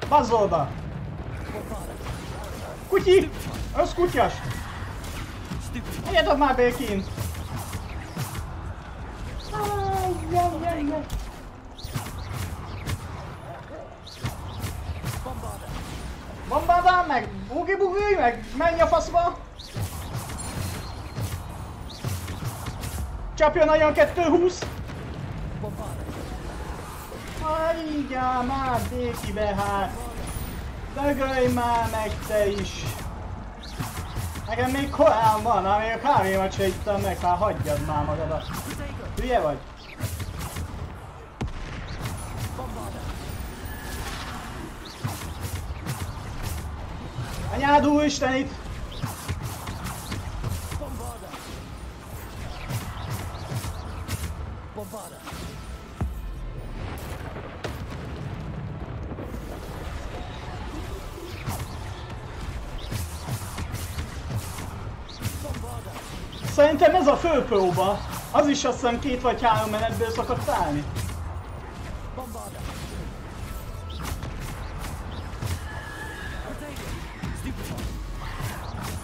Bazd oda! Kutyi! Az kutyas! Egyetek már békén! Bombáda meg! Bugi-bugi meg! Menj a faszba! Csapjon nagyon 220! Hagyjál már békibe hát! Dögölj már meg te is! Nekem még korán van, amíg a kávémat se ittam meg, hát hagyjad már magadat! Hülye vagy? Anyád úristenit! Szerintem ez a fő próba. Az is azt hiszem 2 vagy 3 menetből szokott állni.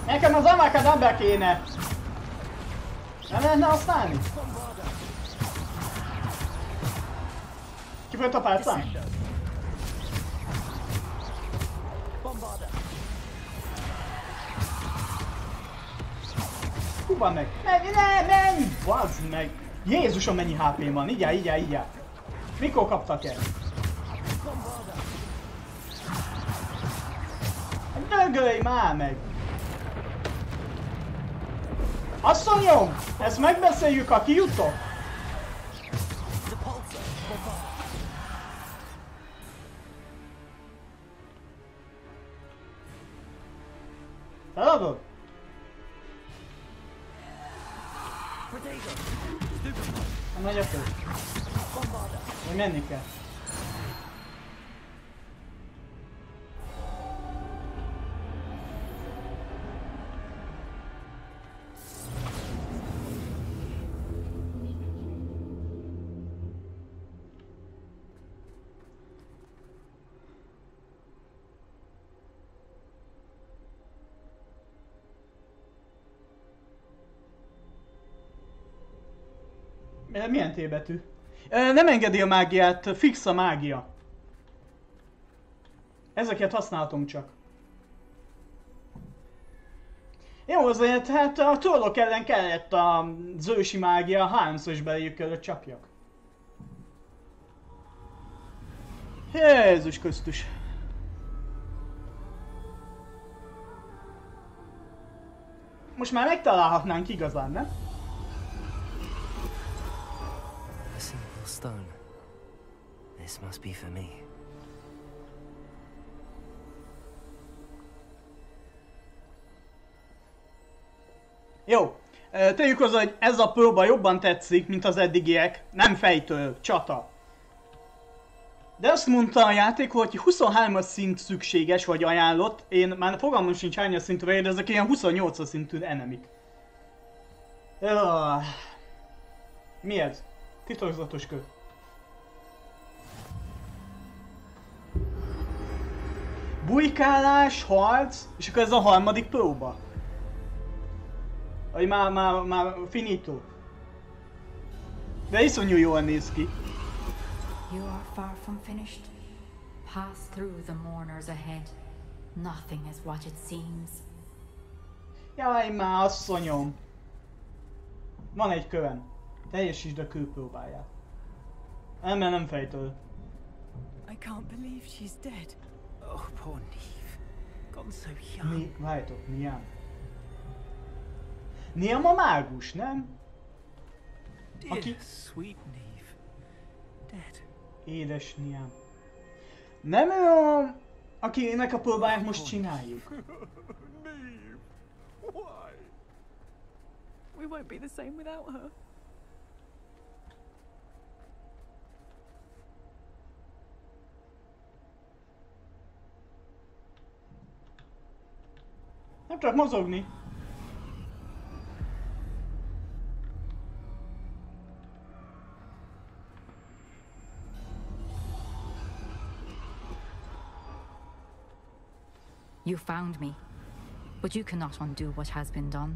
Nekem az amakadabra kéne. Nem lehetne használni? Kifőtt a pálcán? Hú, van meg! Menj! Vazd meg! Jézusom, mennyi HP-m van! Igyál! Mikor kaptak el? Dögölj már meg! Asszonyom! Ezt megbeszéljük, ha kijutok? Feladod? Nem megy a fő. Még menni kell. Milyen T-betű? Nem engedi a mágiát, fix a mágia. Ezeket használhatom csak. Jó, azért hát a trollok ellen kellett az ősi mágia, 3-szor is beléjük kellett csapjak. Jézus köztus. Most már megtalálhatnánk igazán, nem? Stone. This must be for me. Jó, tegyük hozzá, hogy ez a próba jobban tetszik, mint az eddigiek. Nem fejtől, csata. De azt mondta a játék, hogy 23-as szint szükséges, vagy ajánlott. Én már fogalmam sincs hányas szintű vagy, de ezek ilyen 28-as szintű enemik. Mi ez? Titokzatos kör. Bujkálás, harc, és akkor ez a harmadik próba. Vagy már finito. De iszonyú jól néz ki. You are far from finished. Pass through the mourners ahead. Nothing is what it seems. Jaj, már asszonyom. Van egy kövem. Teljesítsd a kőpróbáját. Nem fejtől. I can't believe she's dead. Oh, poor Neve. Gone so young. Várjatok, Niam. Niam a mágus, nem? Aki... Sweet Neve. Dead. Édes Niam. Nem ő a... akinek a próbáját most csináljuk. Neve. Why? We won't be the same without her. Nem csak mozogni. You found me, but you cannot undo what has been done.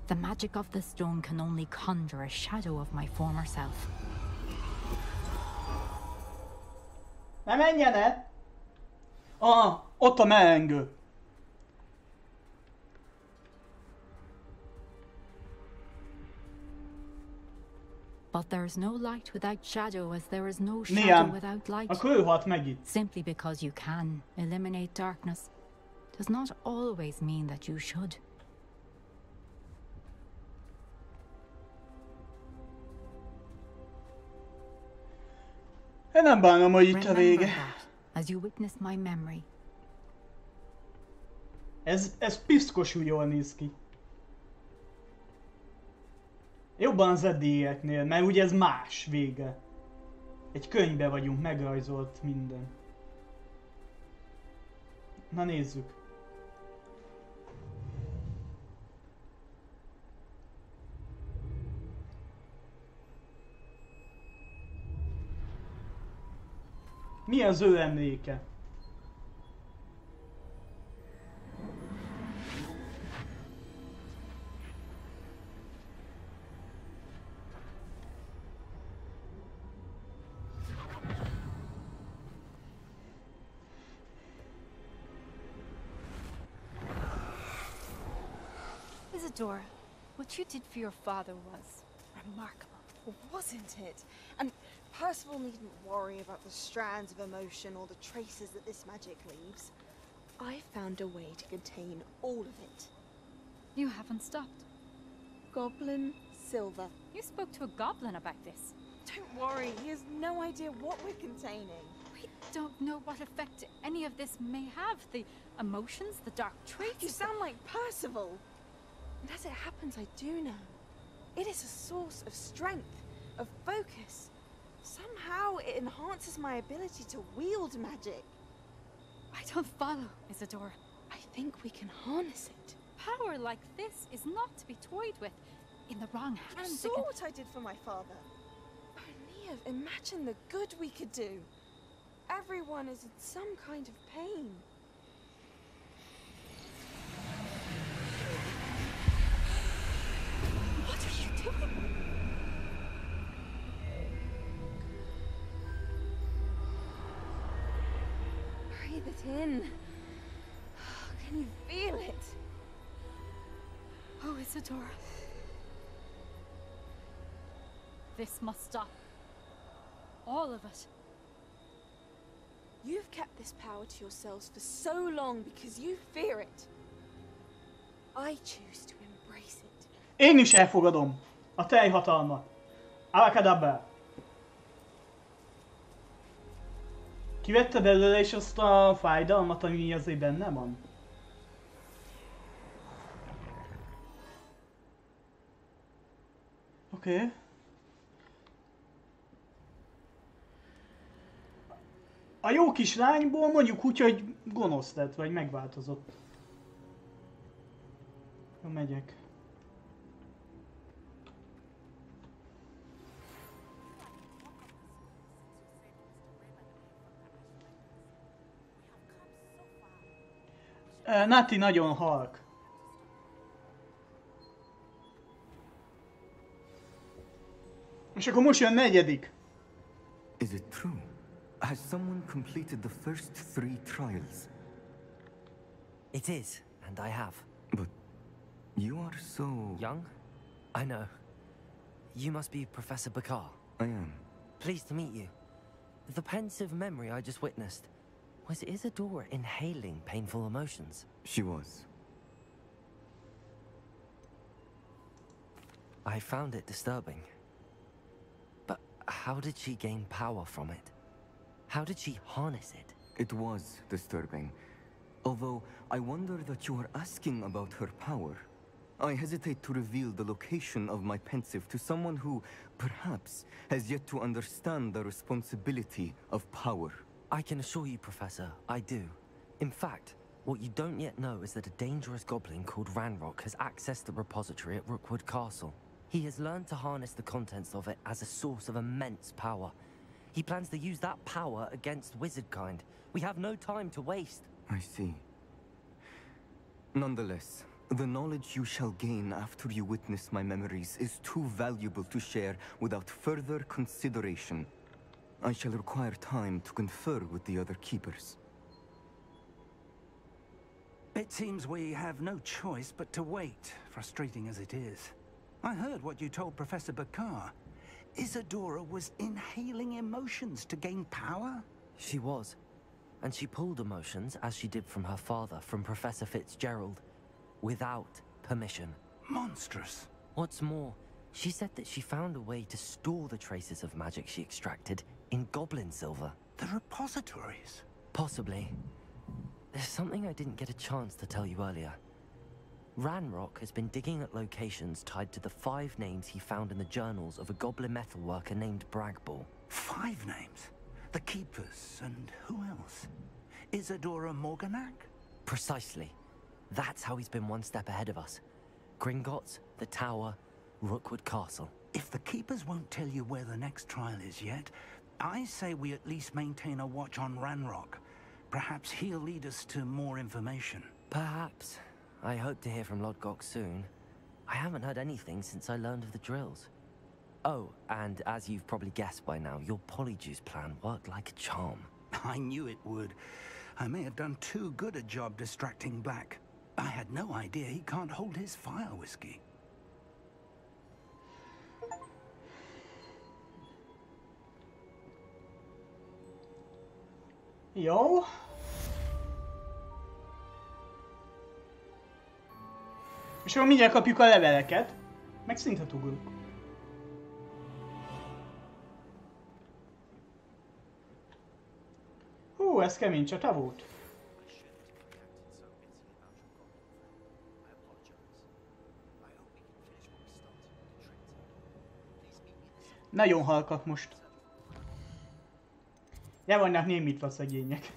The magic of the stone can only conjure a shadow of my former self. Ne menjen el! Ott a mellengő. But there is no light without shadow, as there is no shadow without light. Akkor ő halt meg itt. Simply because you can eliminate darkness does not always mean that you should. Én nem bánom, hogy itt a vége. As you witness my memory. Ez piszkosul jól néz ki. Jobban az eddigieknél, mert ugye ez más vége. Egy könyvbe vagyunk, megrajzolt minden. Na nézzük. Mi az ő emléke? Isadora, what you did for your father was remarkable, wasn't it? And Percival needn't worry about the strands of emotion or the traces that this magic leaves. I found a way to contain all of it. You haven't stopped. Goblin Silver. You spoke to a goblin about this. Don't worry, he has no idea what we're containing. We don't know what effect any of this may have. The emotions, the dark traits. You sound like Percival. And as it happens, I do know. It is a source of strength, of focus. Somehow it enhances my ability to wield magic. I don't follow, Isadora. I think we can harness it. Power like this is not to be toyed with. In the wrong hands, You saw what I did for my father. Only imagine the good we could do. Everyone is in some kind of pain. What are you doing? Breathe it in. Can you feel it? Oh, Isadora. This must stop. All of it. You've kept this power to yourselves for so long because you fear it. I choose to embrace it. Én is elfogadom a teljhatalmat. Avakadabra. Kivette belőle is azt a fájdalmat, ami azért benne van? Oké. Okay. A jó kis lányból mondjuk úgy, hogy gonosz lett, vagy megváltozott. Jó, megyek. Nati nagyon halk. És akkor most jön negyedik. Is it true? Has someone completed the first 3 trials? It is, and I have. But you are so... Young? I know. You must be Professor Bakar. I am. Pleased to meet you. The pensive memory I just witnessed, was Isadora inhaling painful emotions? She was. I found it disturbing. But how did she gain power from it? How did she harness it? It was disturbing. Although, I wonder that you are asking about her power. I hesitate to reveal the location of my pensive to someone who, perhaps, has yet to understand the responsibility of power. I can assure you, Professor, I do. In fact, what you don't yet know is that a dangerous goblin called Ranrock has accessed the repository at Rookwood Castle. He has learned to harness the contents of it as a source of immense power. He plans to use that power against wizardkind. We have no time to waste. I see. Nonetheless, the knowledge you shall gain after you witness my memories is too valuable to share without further consideration. I shall require time to confer with the other keepers. It seems we have no choice but to wait, frustrating as it is. I heard what you told Professor Bakar. Isadora was inhaling emotions to gain power? She was. And she pulled emotions, as she did from her father, from Professor Fitzgerald, without permission. Monstrous. What's more, she said that she found a way to store the traces of magic she extracted in goblin silver. The repositories? Possibly. There's something I didn't get a chance to tell you earlier. Ranrock has been digging at locations tied to the 5 names he found in the journals of a goblin metalworker named Bragball. 5 names? The Keepers, and who else? Isadora Morganac? Precisely. That's how he's been one step ahead of us. Gringotts, the Tower, Rookwood Castle. If the Keepers won't tell you where the next trial is yet, I say we at least maintain a watch on Ranrock. Perhaps he'll lead us to more information. Perhaps. I hope to hear from Lodgok soon. I haven't heard anything since I learned of the drills. Oh, and as you've probably guessed by now, your Polyjuice plan worked like a charm. I knew it would. I may have done too good a job distracting Black. I had no idea he can't hold his fire whiskey. Jó. És akkor mindjárt kapjuk a leveleket. Meg szintet ugrunk. Hú, ez kemény csata volt. Nagyon halkak most. Le vannak némítva szegények.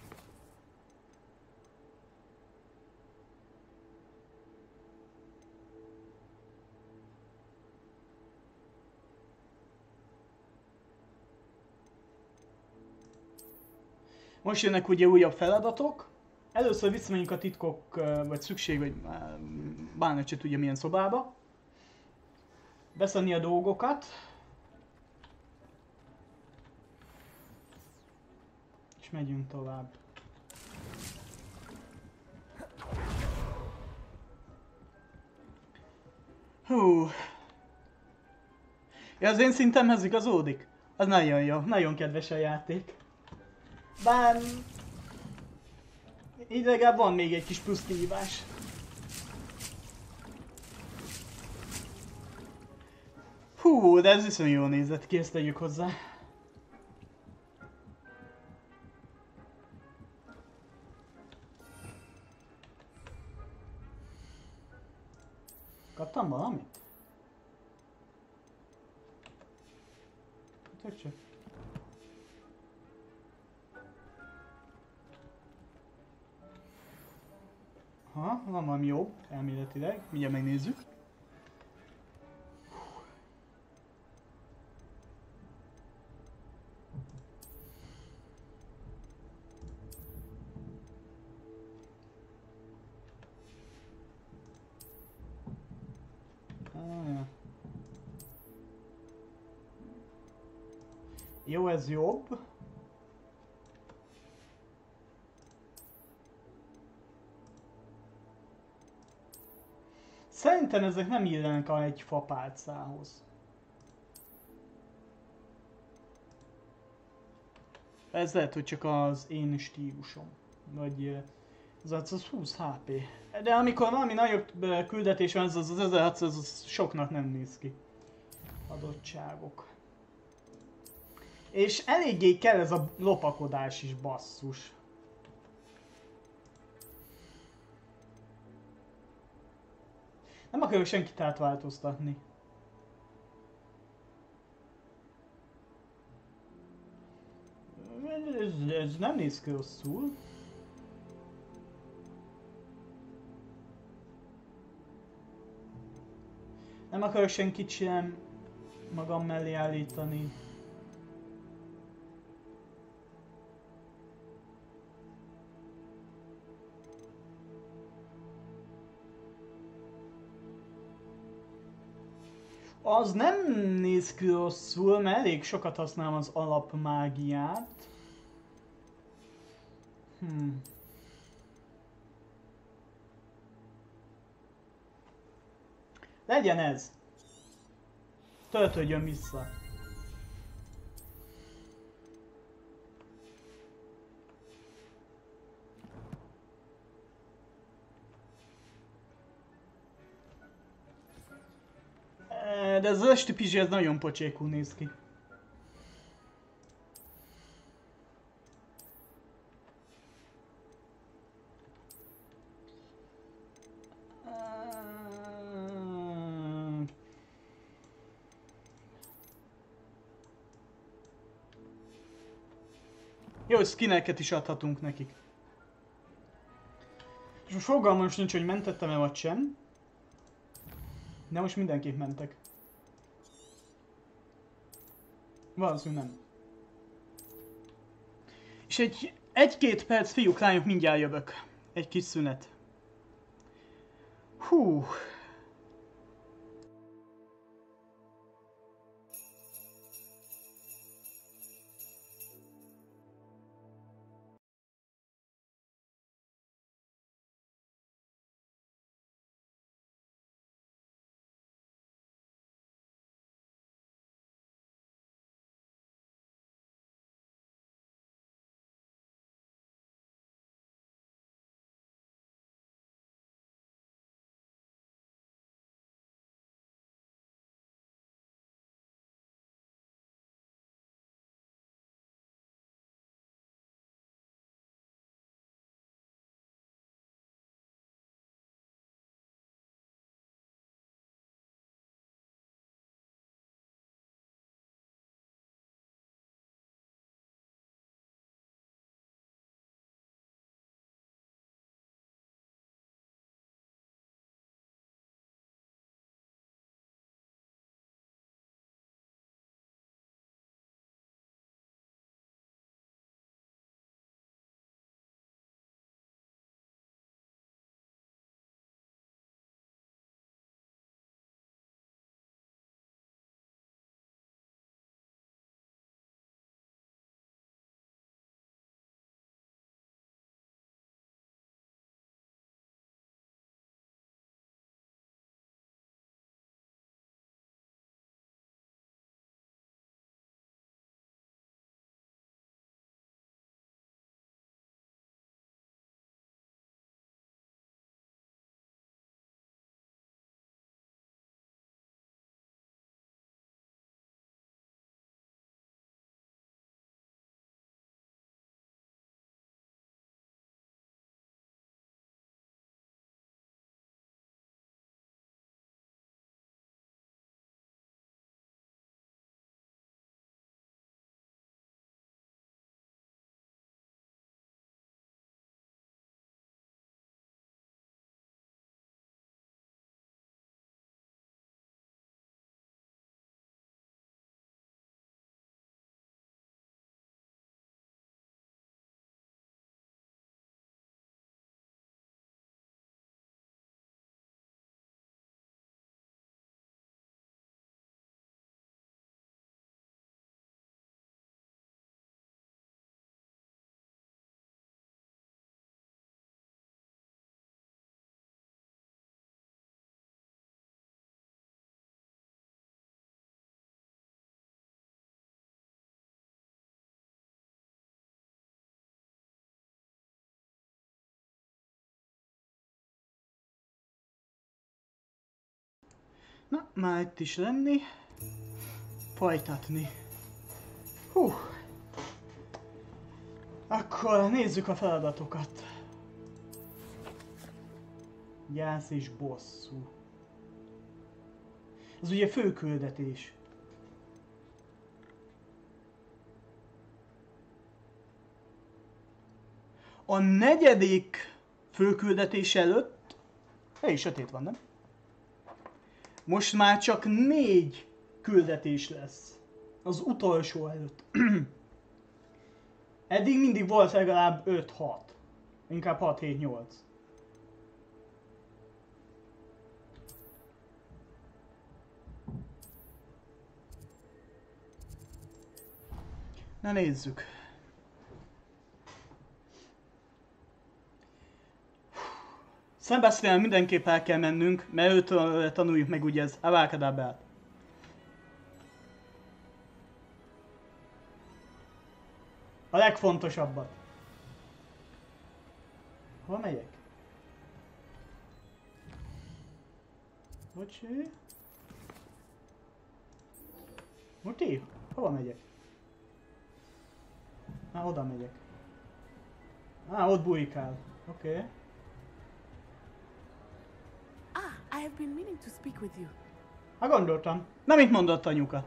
Most jönnek ugye újabb feladatok. Először visszamegyünk a titkok, vagy szükség, vagy bánat se tudja milyen szobába. Beszedni a dolgokat. És megyünk tovább. Hú. Ja, az én szintemhez igazódik? Az nagyon jó, nagyon kedves a játék. Bár... így legalább van még egy kis plusz kihívás. Hú, de ez viszont jól nézett ki, ezt tegyük hozzá. Kaptam valamit? Csak. Ha, van valami jobb, elméletileg. Mindjárt megnézzük. Jó, ez jobb. Szerintem ezek nem illenek a egy fapálcához. Ez lehet, hogy csak az én stílusom. Vagy az 20 HP. De amikor valami nagyobb küldetés van, az 1600, az soknak nem néz ki. Adottságok. És eléggé kell ez a lopakodás is, basszus. Nem akarok senkit átváltoztatni. Ez nem néz ki rosszul. Nem akarok senkit sem magam mellé állítani. Az nem néz ki rosszul, mert elég sokat használom az alapmágiát. Legyen ez! Töltődjön vissza. De az esti pizsi, ez nagyon pocsékul néz ki. Jó, skineket is adhatunk nekik. És most fogalmam is nincs, hogy mentettem-e vagy sem. De most mindenképp mentek. Valószínűleg nem. És egy-két perc, fiúk, lányok, mindjárt jövök. Egy kis szünet. Hú. Na, már itt is lenni. Folytatni. Hú. Akkor nézzük a feladatokat. Gyász és bosszú. Ez ugye főküldetés. A negyedik főküldetés előtt... Hey, sötét van, nem? Most már csak 4 küldetés lesz. Az utolsó előtt. Eddig mindig volt legalább 5-6. Inkább 6-7-8. Na nézzük. Sebastian mindenképp el kell mennünk, mert őtől tanuljuk meg ugye ez Aválkadábát. A legfontosabbat. Hova megyek? Bocsi? Muti? Hova megyek? Oda megyek. Ott bujkál. Oké. Okay. I have been meaning to speak with you. Gondoltam. Na, mit mondott anyuka?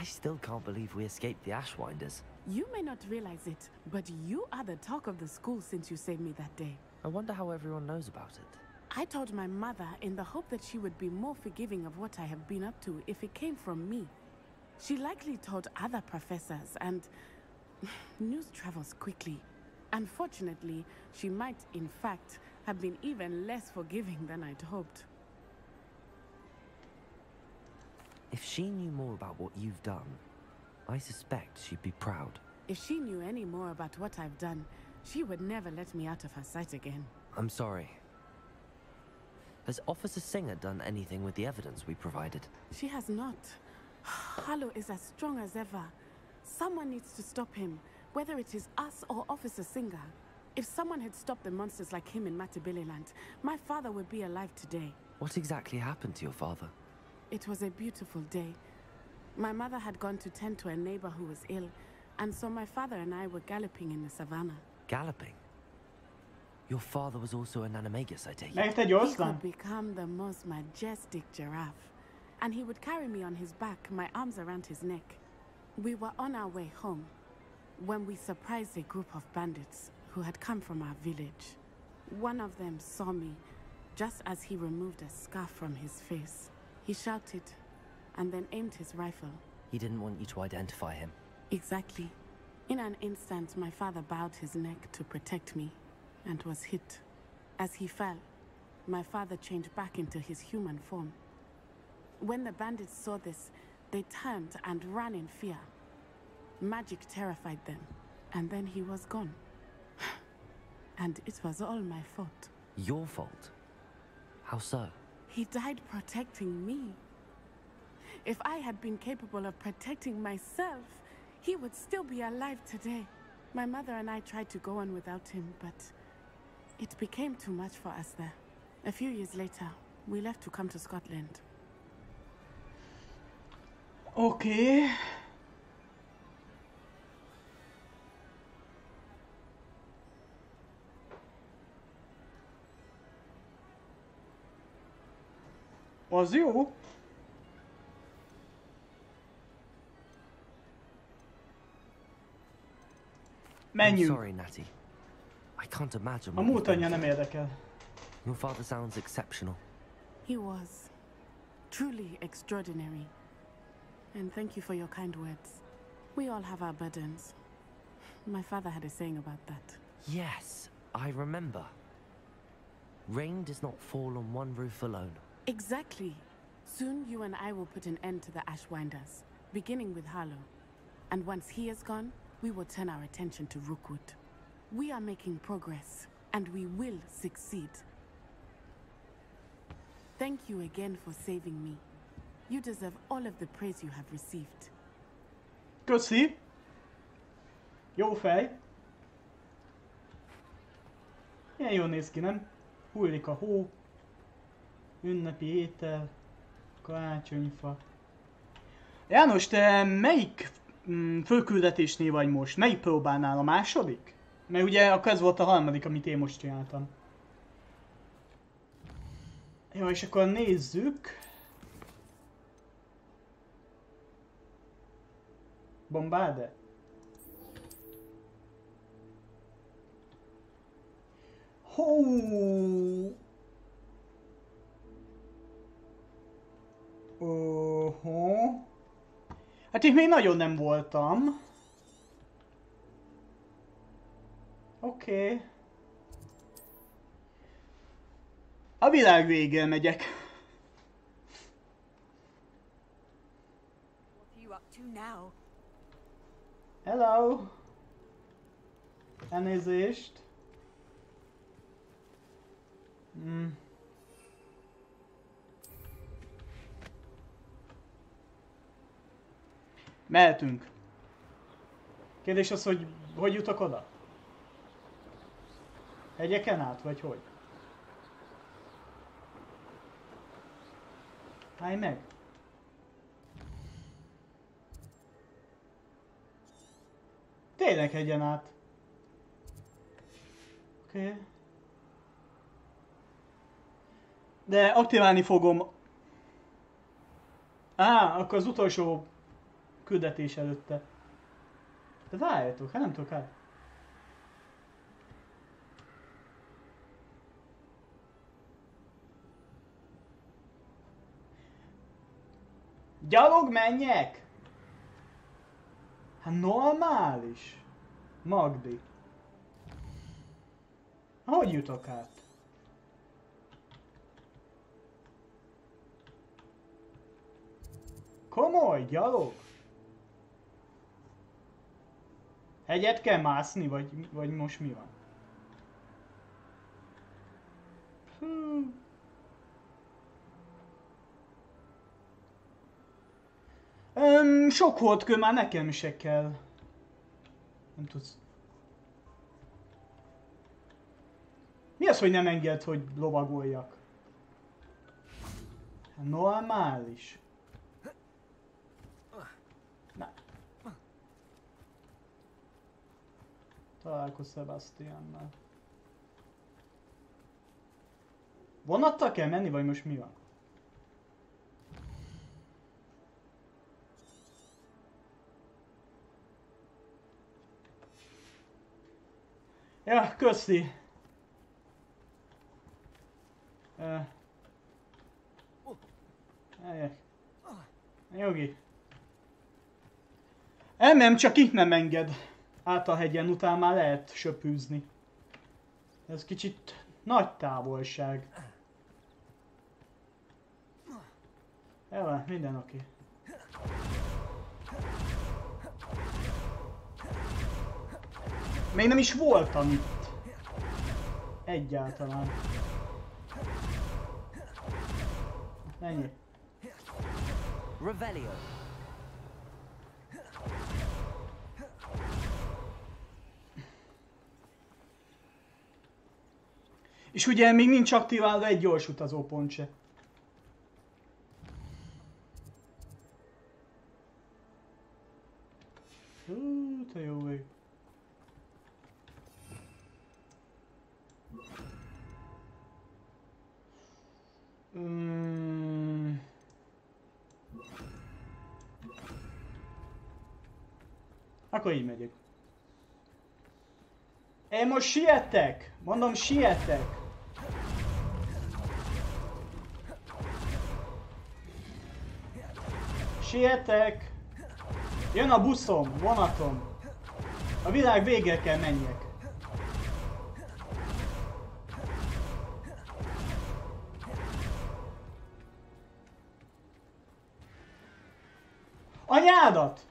I still can't believe we escaped the Ashwinders. You may not realize it, but you are the talk of the school since you saved me that day. I wonder how everyone knows about it. I told my mother in the hope that she would be more forgiving of what I have been up to if it came from me. She likely told other professors, and news travels quickly. Unfortunately, she might, in fact, have been even less forgiving than I'd hoped. If she knew more about what you've done, I suspect she'd be proud. If she knew any more about what I've done, she would never let me out of her sight again. I'm sorry. Has Officer Singer done anything with the evidence we provided? She has not. Harlow is as strong as ever. Someone needs to stop him, whether it is us or Officer Singer. If someone had stopped the monsters like him in Matabeleland, my father would be alive today. What exactly happened to your father? It was a beautiful day. My mother had gone to tend to a neighbor who was ill, and so my father and I were galloping in the savannah. Galloping? Your father was also an animagus, I take it. He could become the most majestic giraffe, and he would carry me on his back, my arms around his neck. We were on our way home when we surprised a group of bandits who had come from our village. One of them saw me just as he removed a scarf from his face. He shouted and then aimed his rifle. He didn't want you to identify him. Exactly. In an instant, my father bowed his neck to protect me and was hit. As he fell, my father changed back into his human form. When the bandits saw this, they turned and ran in fear. Magic terrified them, and then he was gone. And it was all my fault. Your fault? How so? He died protecting me. If I had been capable of protecting myself, he would still be alive today. My mother and I tried to go on without him, but it became too much for us there. A few years later, we left to come to Scotland. Okay. Az jó. Menjünk. I'm sorry, Natty. I can't imagine. A múlt anyja nem érdekel. Your father sounds exceptional. He was truly extraordinary. And thank you for your kind words. We all have our burdens. My father had a saying about that. Yes, I remember. Rain does not fall on one roof alone. Exactly. Soon you and I will put an end to the Ashwinders, beginning with Harlow. And once he is gone, we will turn our attention to Rookwood. We are making progress, and we will succeed. Thank you again for saving me. You deserve all of the praise you have received. Köszi. Jó fej. Milyen jól néz ki, nem? Hullik a hó. Ünnepi étel. Karácsonyfa. János, te melyik főküldetésnél vagy most? Melyik próbálnál? A második? Mert ugye akkor ez volt a harmadik, amit én most csináltam. Jó, és akkor nézzük. Bombarde. Hó. Hát itt még nagyon nem voltam. Oké. A világ végén megyek. Hello. Elnézést. Mehetünk. Kérdés az, hogy hogy jutok oda? Hegyeken át, vagy hogy? Állj meg! Tényleg hegyen át. Oké. De aktiválni fogom. Akkor az utolsó küldetés előtte. De várjatok, hát nem tudok át. Gyalog menjek? Hát normális. Magdi. Hogy jutok át? Komoly, gyalog? Hegyet kell mászni, vagy most mi van? Sok holdkő már nekem se kell. Nem tudsz. Mi az, hogy nem enged, hogy lovagoljak? Normális. Na. Találkozz Sebastiannal. Vonattal kell menni, vagy most mi van? Ja, köszi. Jogi. Nem, csak itt nem enged. Át a hegyen, után már lehet söpűzni. Ez kicsit nagy távolság. Jó, minden oké. Még nem is voltam itt. Egyáltalán. Ennyi. Revelio. És ugye még nincs aktiválva egy gyors utazó pont se. Hú, te jó ég. Akkor így megyek. Én most sietek! Mondom, sietek! Sietek! Jön a buszom, vonatom. A világ végére kell menjek. Anyádat!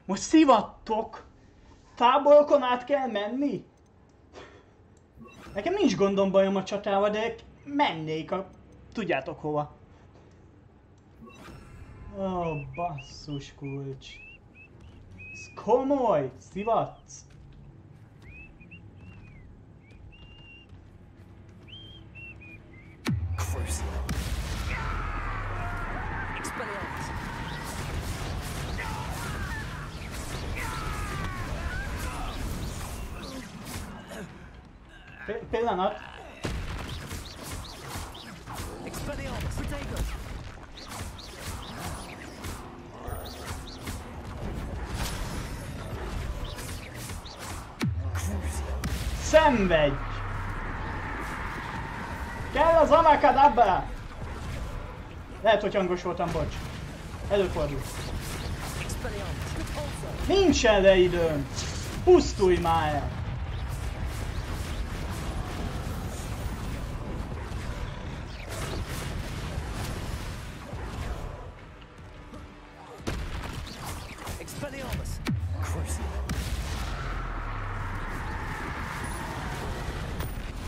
Most szivattok! Táborokon át kell menni? Nekem nincs gondom, bajom a csatával, de mennék a... tudjátok hova. Ó, basszus kulcs. Ez komoly! Szivatsz! Pillanat. Szenvedj! Kell az amakadabra! Lehet, hogy hangos voltam, bocs. Előfordul. Nincs erre időm! Pusztulj már el!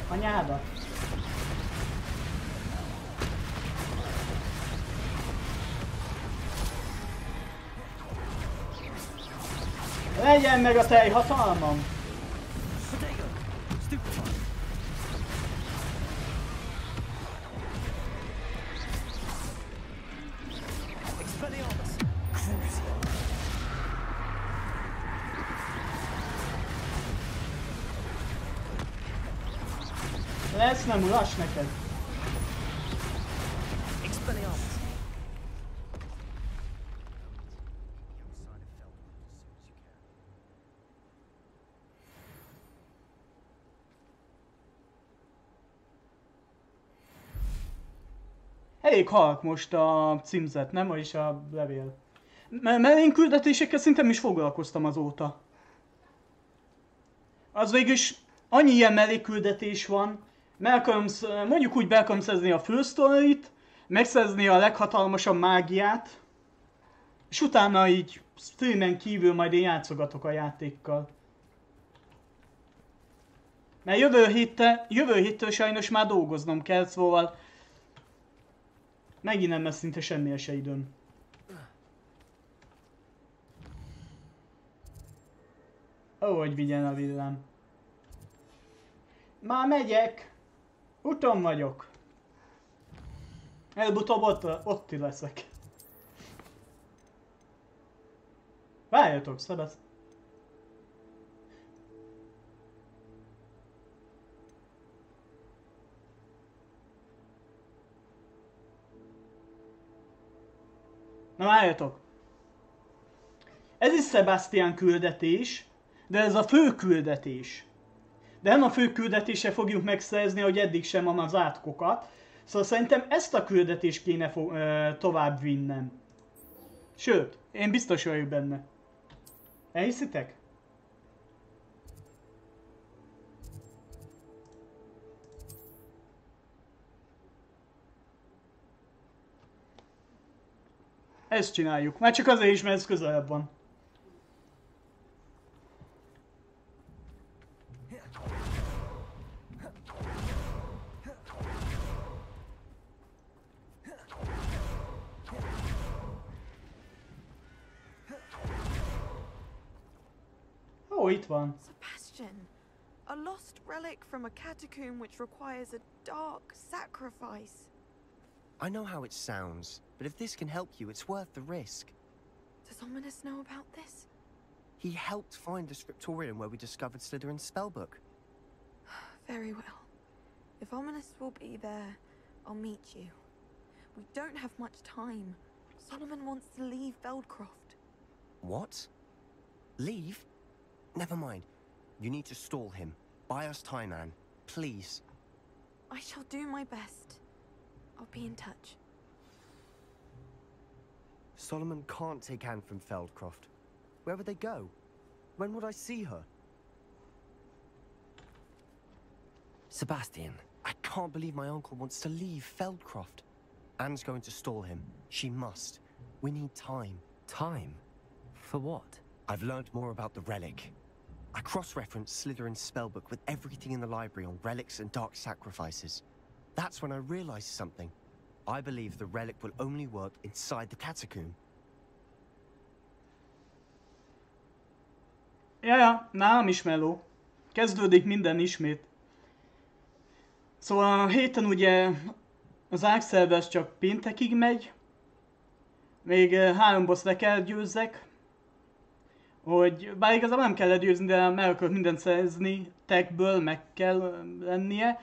Anyádat! Legyen meg a teljhatalmam! Lesz nem uras neked. Elég halk most a címzet, nem? Vagyis a levél. Mert én küldetésekkel szinte is foglalkoztam azóta. Az végülis annyi ilyen mellékküldetés van. Mondjuk úgy be akarom szerezni a fősztorit, megszerezni a leghatalmasabb mágiát, és utána így streamen kívül majd én játszogatok a játékkal. Mert jövő héttől sajnos már dolgoznom kell, szóval megint nem lesz szinte semmilyen se időm. Ahogy vigyen a villám. Már megyek. Úton vagyok. Előbb-utóbb ott leszek. Várjatok, szabad. Na várjatok. Ez is Sebastian küldetés, de ez a fő küldetés. De nem a fő küldetésre fogjuk megszerezni, hogy eddig sem van az átkokat. Szóval szerintem ezt a küldetést kéne tovább vinnem. Sőt, én biztos vagyok benne. Elhiszitek? Ezt csináljuk. Már csak azért is, mert ez közelebb van. Ó, itt van. Sebastian, a lost relic from a catacomb which requires a dark sacrifice. I know how it sounds, but if this can help you, it's worth the risk. Does Ominous know about this? He helped find the scriptorium where we discovered Slytherin's spellbook. Very well. If Ominous will be there, I'll meet you. We don't have much time. Solomon wants to leave Feldcroft. What? Leave? Never mind. You need to stall him. Buy us time, Anne. Please. I shall do my best. I'll be in touch. Solomon can't take Anne from Feldcroft. Where would they go? When would I see her? Sebastian, I can't believe my uncle wants to leave Feldcroft. Anne's going to stall him. She must. We need time. Time? For what? I've learned more about the relic. I cross-referenced Slytherin's spellbook with everything in the library on relics and dark sacrifices. That's when I realized something. I believe the relic will only work inside the catacomb. Ja, nálam is meló. Kezdődik minden ismét. Szóval a héten ugye az ágszervez csak péntekig megy. Még 3 boss le kell győzzek. Hogy bár igazából nem kell legyőzni, de meg akarok mindent szerezni, techből meg kell lennie.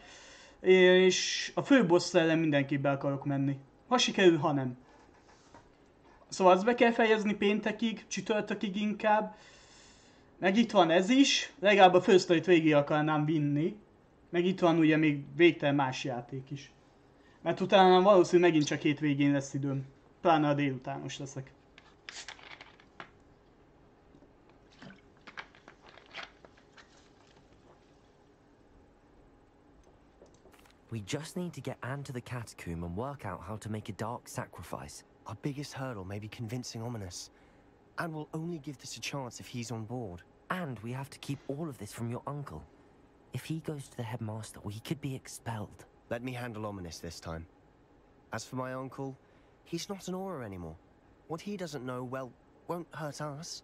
És a fő boss ellen mindenképp be akarok menni. Ha sikerül, ha nem. Szóval azt be kell fejezni péntekig, csütörtökig inkább. Meg itt van ez is, legalább a fősztorit végig akarnám vinni. Meg itt van ugye még végtelen más játék is. Mert utána valószínűleg megint csak hétvégén lesz időm. Pláne a délutános leszek. We just need to get Anne to the catacomb and work out how to make a dark sacrifice. Our biggest hurdle may be convincing Ominous. And we'll only give this a chance if he's on board. And we have to keep all of this from your uncle. If he goes to the headmaster, we could be expelled. Let me handle Ominous this time. As for my uncle, he's not an Auror anymore. What he doesn't know, well, won't hurt us.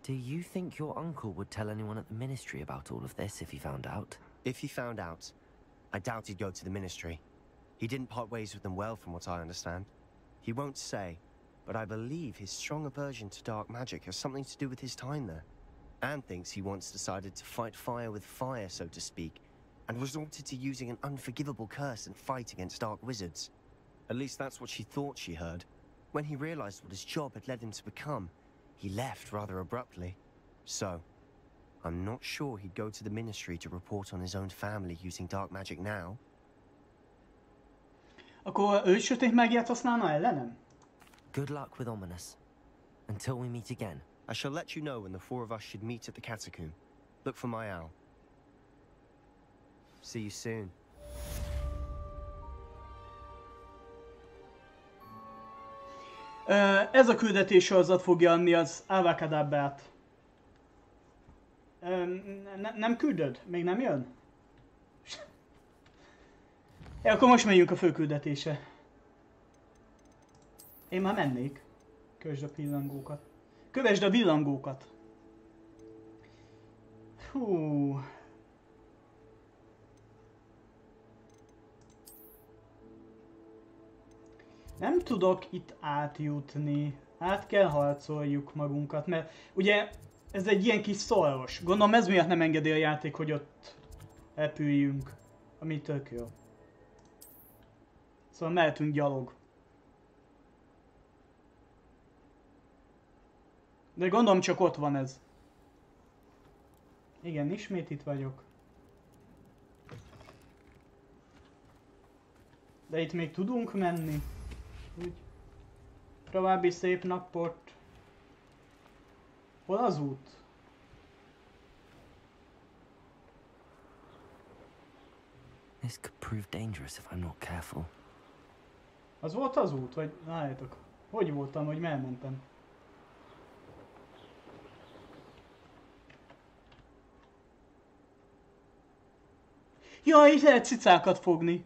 Do you think your uncle would tell anyone at the ministry about all of this if he found out? If he found out, I doubt he'd go to the ministry. He didn't part ways with them well, from what I understand. He won't say, but I believe his strong aversion to dark magic has something to do with his time there. Anne thinks he once decided to fight fire with fire, so to speak, and resorted to using an unforgivable curse and fight against dark wizards. At least that's what she thought she heard. When he realized what his job had led him to become, he left rather abruptly. So, I'm not sure he'd go to the ministry to report on his own family using dark magic now. Akkor ő sötét mágiát használna ellenem? Good luck with Ominous. Until we meet again. I shall let you know when the four of us should meet at the catacomb. Look for my owl. See you soon. Ez a küldetés sorozat fogja adni az Avacadabrát. Nem küldöd? Még nem jön? Ja, akkor most megyünk a főküldetése. Én már mennék. Kövesd a pillangókat. Kövesd a villangókat. Hú. Nem tudok itt átjutni. Át kell harcoljuk magunkat, mert ugye ez egy ilyen kis szoros. Gondolom ez miatt nem engedi a játék, hogy ott repüljünk. Ami tök jó. Szóval mehetünk gyalog. De gondolom csak ott van ez. Igen, ismét itt vagyok. De itt még tudunk menni. Úgy. További szép napot. Hol az út? This could prove dangerous if I'm not careful. Az volt az út? Vagy látjátok? Hogy voltam, hogy elmentem? Jaj, itt lehet cicákat fogni.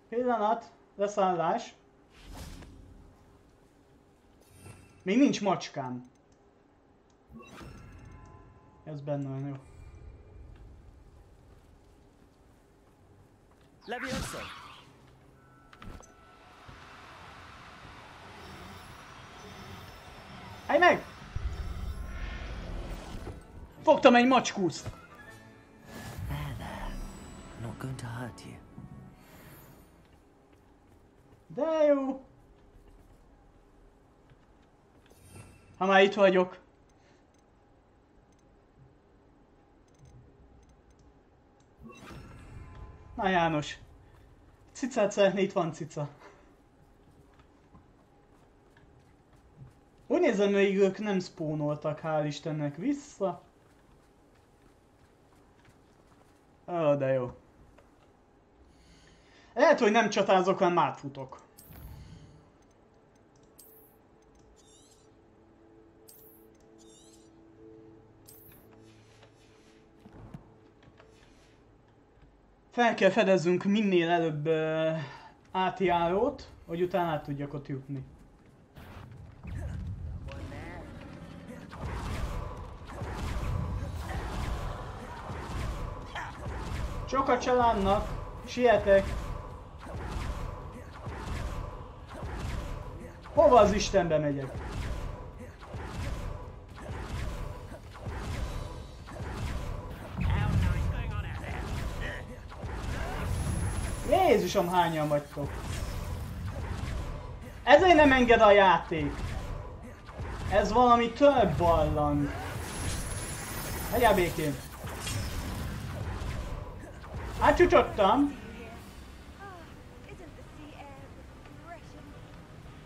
Pillanat, leszállás. Még nincs macskám. Ez benne van, jó. Leviosa! Állj meg! Fogtam egy macskúzt! I'm not going to hurt you. De jó! Ha már itt vagyok. Na János. Cicát szeretné, itt van cica. Úgy nézem, még ők nem spónoltak, hál' Istennek, vissza. Ó, de jó. Lehet, hogy nem csatázok, hanem átfutok. Fel kell fedezzünk minél előbb átjárót, hogy utána át tudjak ott jutni. Sok a családnak, sietek. Hova az Istenbe megyek? Jézusom, hányan vagytok? Ezért nem enged a játék. Ez valami több ballang. Hagyjál békén. Átcsúcsottam.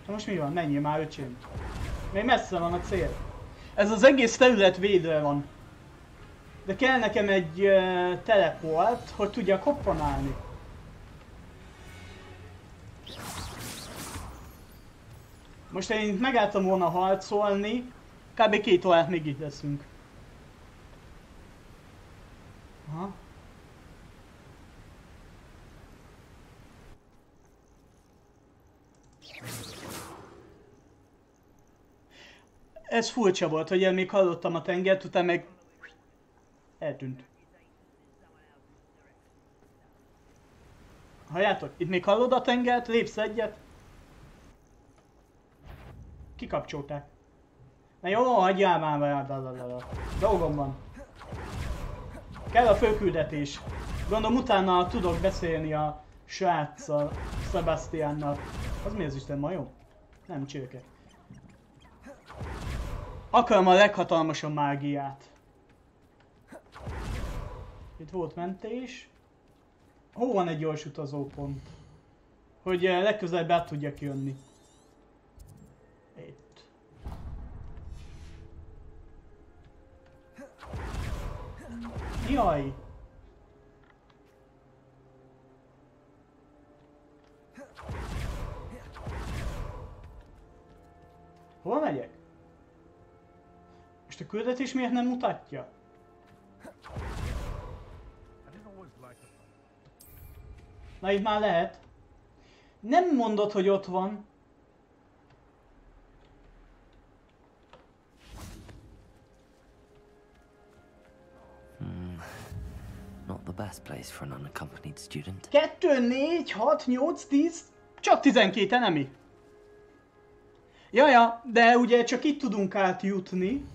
Most mi van? Menjél már, öcsém. Még messze van a cél. Ez az egész terület védve van. De kell nekem egy teleport, hogy tudjak hoppanálni. Most én megálltam volna harcolni, kb. 2 órát még itt leszünk. Aha. Ez furcsa volt, hogy én még hallottam a tengert, utána meg eltűnt. Halljátok? Itt még hallod a tengert? Lépsz egyet? Kikapcsolták. Na jó, hagyjál már vele, dolgom van. Kell a főküldetés. Gondolom utána tudok beszélni a sráccal, Sebastiannal. Az mi az Isten majom? Nem, csirke. Akarom a leghatalmasabb mágiát. Itt volt mentés. Hol van egy gyors utazópont? Hogy legközelebb át tudjak jönni. Itt. Jaj! Hol megyek? Most a küldetés miért nem mutatja? Na itt már lehet. Nem mondod, hogy ott van. Not the best place for an unaccompanied student. 2, 4, 6, 8, 10, csak 12 enemi. Jaja, de ugye csak itt tudunk átjutni.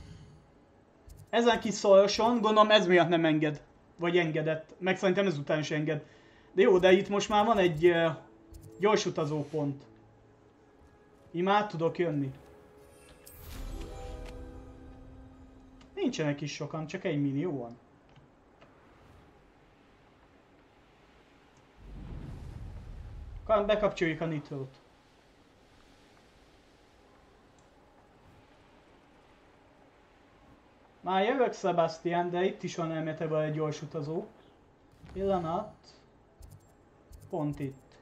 Ezen kis szoroson, gondolom ez miatt nem enged. Vagy engedett. Meg szerintem ezután is enged. De jó, de itt most már van egy gyors utazópont. Így már tudok jönni. Nincsenek is sokan, csak egy millió van. Bekapcsoljuk a nitrót. Már jövök, Sebastian, de itt is van elméletben egy gyors utazó. Pillanat. Pont itt.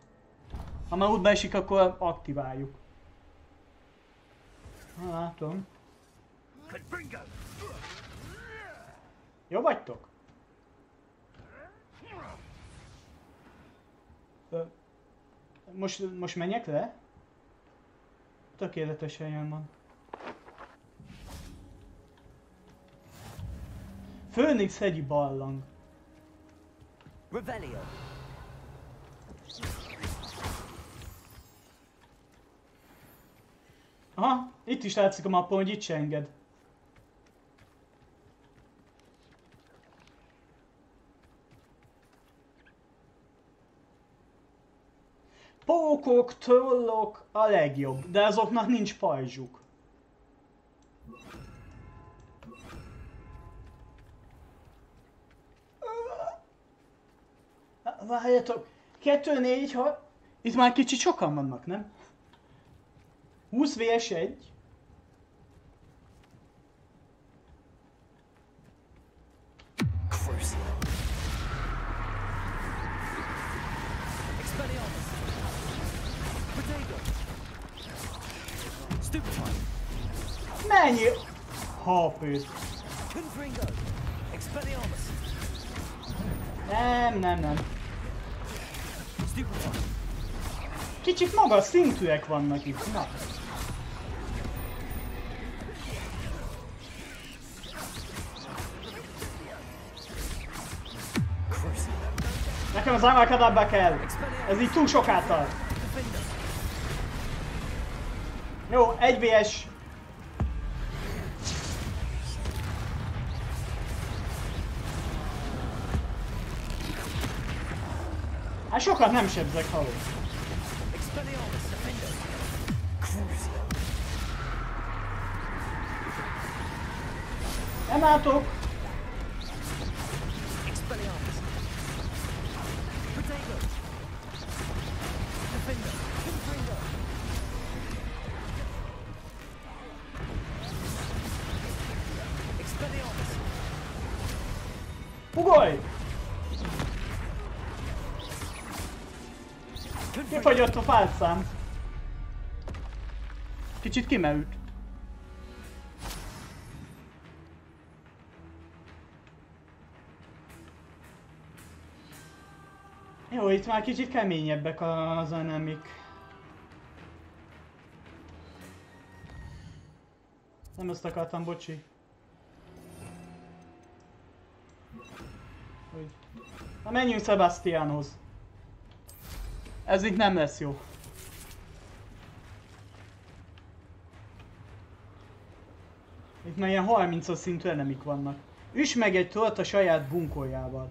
Ha már útba esik, akkor aktiváljuk. Na, látom. Jó vagytok? Most menjek le? Tökéletesen jön van. Főnix hegyi ballang. Rebellion. Aha, itt is látszik a mappon, hogy itt se enged. Pókok, trollok a legjobb, de azoknak nincs pajzsuk. Várjatok, 2, 4, 6... Itt már kicsit sokan vannak, nem? 20 vs 1. Mennyi HP-t? Nem. Kicsit magas szintűek vannak itt, na. Nekem az Amalkadabba kell. Ez így túl soká tart. Jó, 1 vs. Hát sokat nem sebzek, haló. Nem látok. Ugolj! Kifagyott a pálcám. Kicsit kimerült. Jó, itt már kicsit keményebbek az enemik. Nem ezt akartam, bocsi. Na menjünk Sebastianhoz. Ez itt nem lesz jó. Itt már ilyen 30-as szintű enemik vannak. Üss meg egy trollt a saját bunkójával.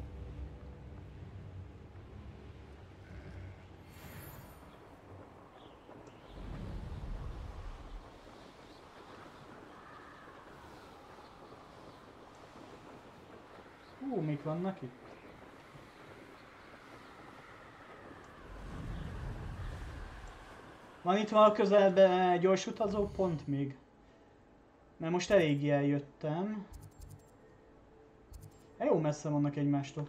Mik vannak itt? Van itt valami közelben gyors utazó pont még? Mert most eléggé eljöttem. Jó messze vannak egymástól.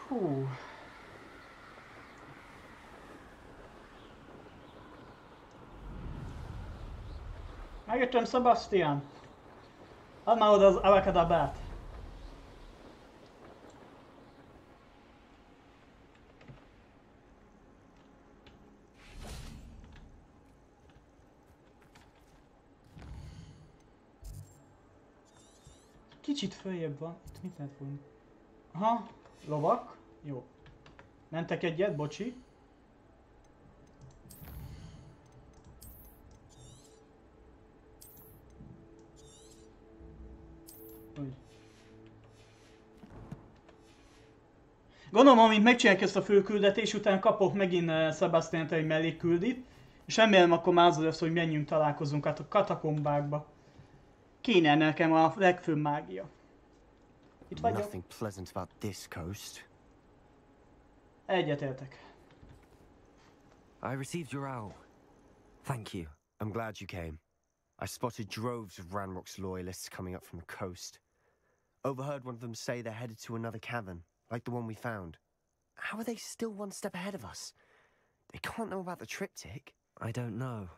Hú. Megjöttem, Sebastian. Add már oda az avakadabát. Kicsit följebb van. Itt mit lehet fogni? Aha, lovak. Jó. Mentek egyet, bocsi. Gondolom, amint megcsinálják ezt a főküldetés, után kapok megint Sebastian-t egy mellékküldit, és remélem akkor már az lesz, hogy menjünk találkozunk át a katakombákba. Kéne nekem a legfőbb mágia. Itt vagyok. Nothing pleasant about this coast. Egyetértek. I received your owl. Thank you. I'm glad you came. I spotted droves of Ranrock's loyalists coming up from the coast. Overheard one of them say they're headed to another cavern, like the one we found. How are they still one step ahead of us? They can't know about the triptych. I don't know.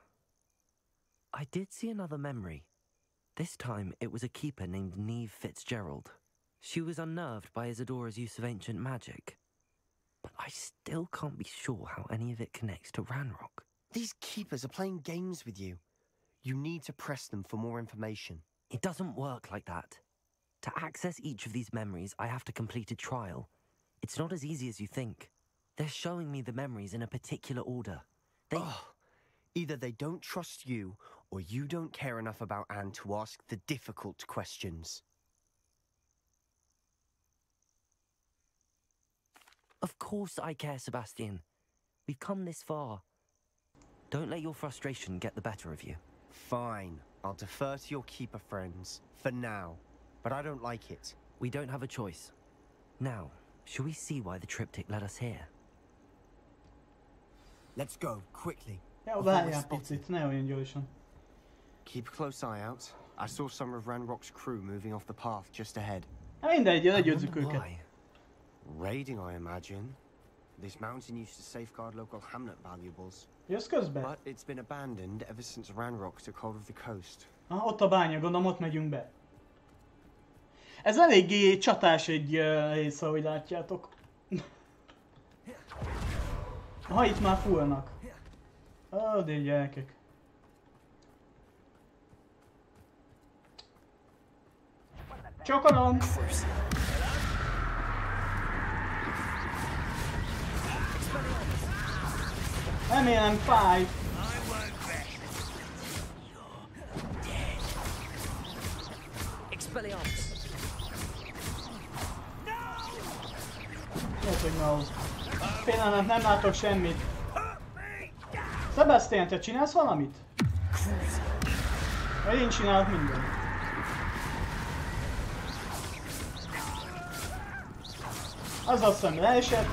I did see another memory. This time it was a keeper named Neve Fitzgerald. She was unnerved by Isadora's use of ancient magic. But I still can't be sure how any of it connects to Ranrock. These keepers are playing games with you. You need to press them for more information. It doesn't work like that. To access each of these memories, I have to complete a trial. It's not as easy as you think. They're showing me the memories in a particular order. Either they don't trust you, or you don't care enough about Anne to ask the difficult questions. Of course I care, Sebastian. We've come this far. Don't let your frustration get the better of you. Fine. I'll defer to your keeper friends, for now. But I don't like it. We don't have a choice. Now, shall we see why the triptych led us here? Let's go, quickly. Keep a close eye out. I saw some of Ranrock's crew moving off the path just ahead. Why? Raiding, I imagine. This mountain used to safeguard local hamlet valuables. But it's been abandoned ever since Ranrock took hold of the coast. Ott a bánya, gondolom ott megyünk be. Ez eléggé csatás egy rész, ahogy látjátok. Ha itt már fullnak. De gyerekek. Csokolom! Remélem fáj. Lehet, hogy no. Pillanat, nem látok semmit. Sebastian, te csinálsz valamit? Vagy én csinálok mindent. Az azt hiszem leesett.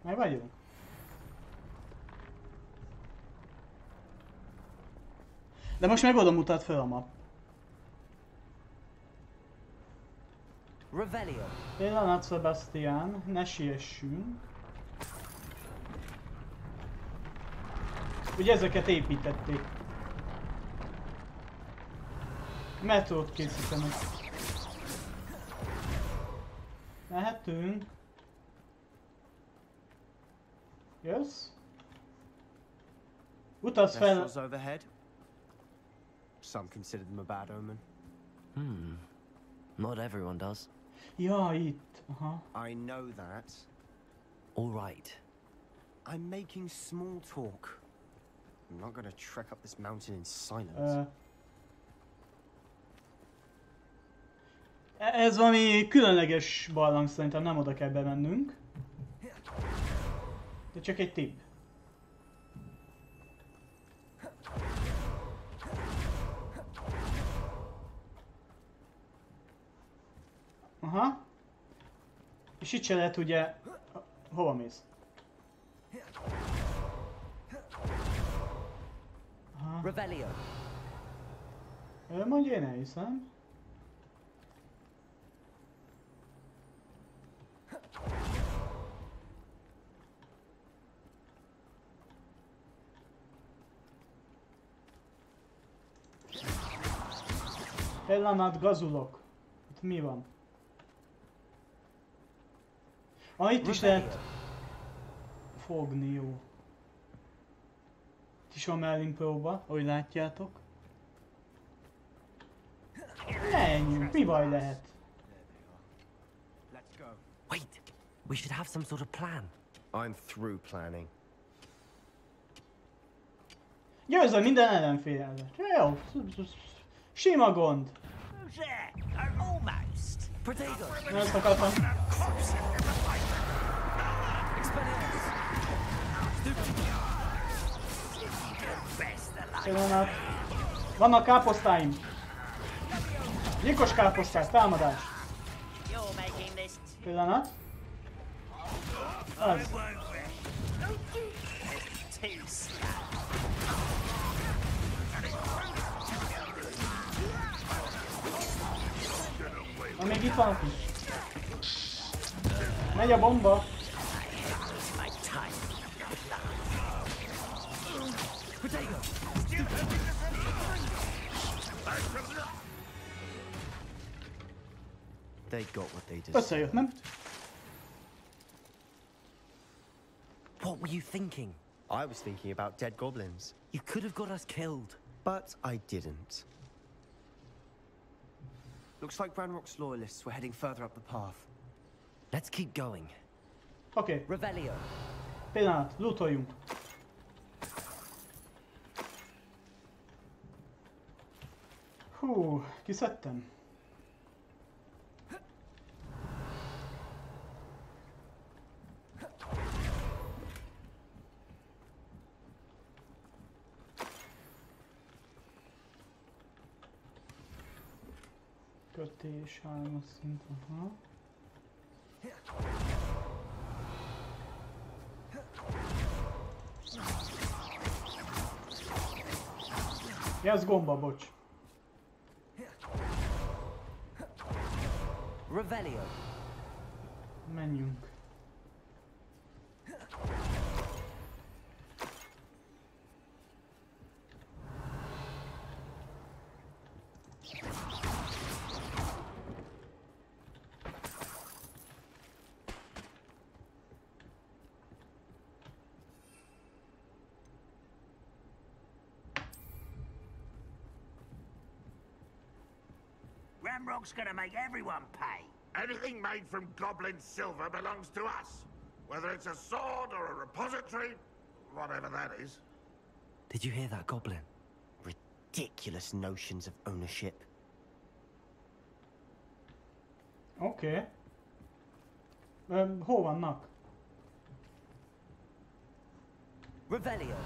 Meg vagyunk. De most meg oda mutat fel a map. Pillanat, Sebastian, ne siessünk. Ugye ezeket építették. Metrót készítenek. Mehetünk. Jössz? Utaz fel. Some consider them a bad omen. Not everyone does. Ja, itt. Aha. I know that. All right. I'm making small talk. I'm not gonna trek up this mountain in silence. Ez valami különleges barlang, szerintem nem oda kell bemennünk. De csak egy tipp. Aha. És itt se lehet ugye... Hova mész? Aha. Mondja, én elhiszem. Pillanat, gazulok. Itt mi van? Itt is lehet fogni, jó. Itt is van melling próba, ahogy látjátok. Menjünk, mi baj lehet? Wait, we should have some sort of plan. I'm through planning. Győzöm minden ellenfél. Jó, sima gond. Na, ezt akartam. Pillanat. Vannak káposztáim. Gyilkos káposzták, támadás. Pillanat. Az. Na, még itt van is. Megy a bomba. They got what they deserved. Összejött, nem? What were you thinking? I was thinking about dead goblins. You could have got us killed. But I didn't. Looks like Ranrock's loyalists were heading further up the path. Let's keep going. Okay. Revelio. Pillanat, lootoljunk. Hú, kiszedtem. Kötés, 3-as szint, aha. Ja, ez gomba, bocs. Revelio. Menjünk. Ramrock's gonna make everyone pay. Anything made from goblin silver belongs to us. Whether it's a sword or a repository, whatever that is. Did you hear that, Goblin? Ridiculous notions of ownership. Oké. Hol vannak? Revelio.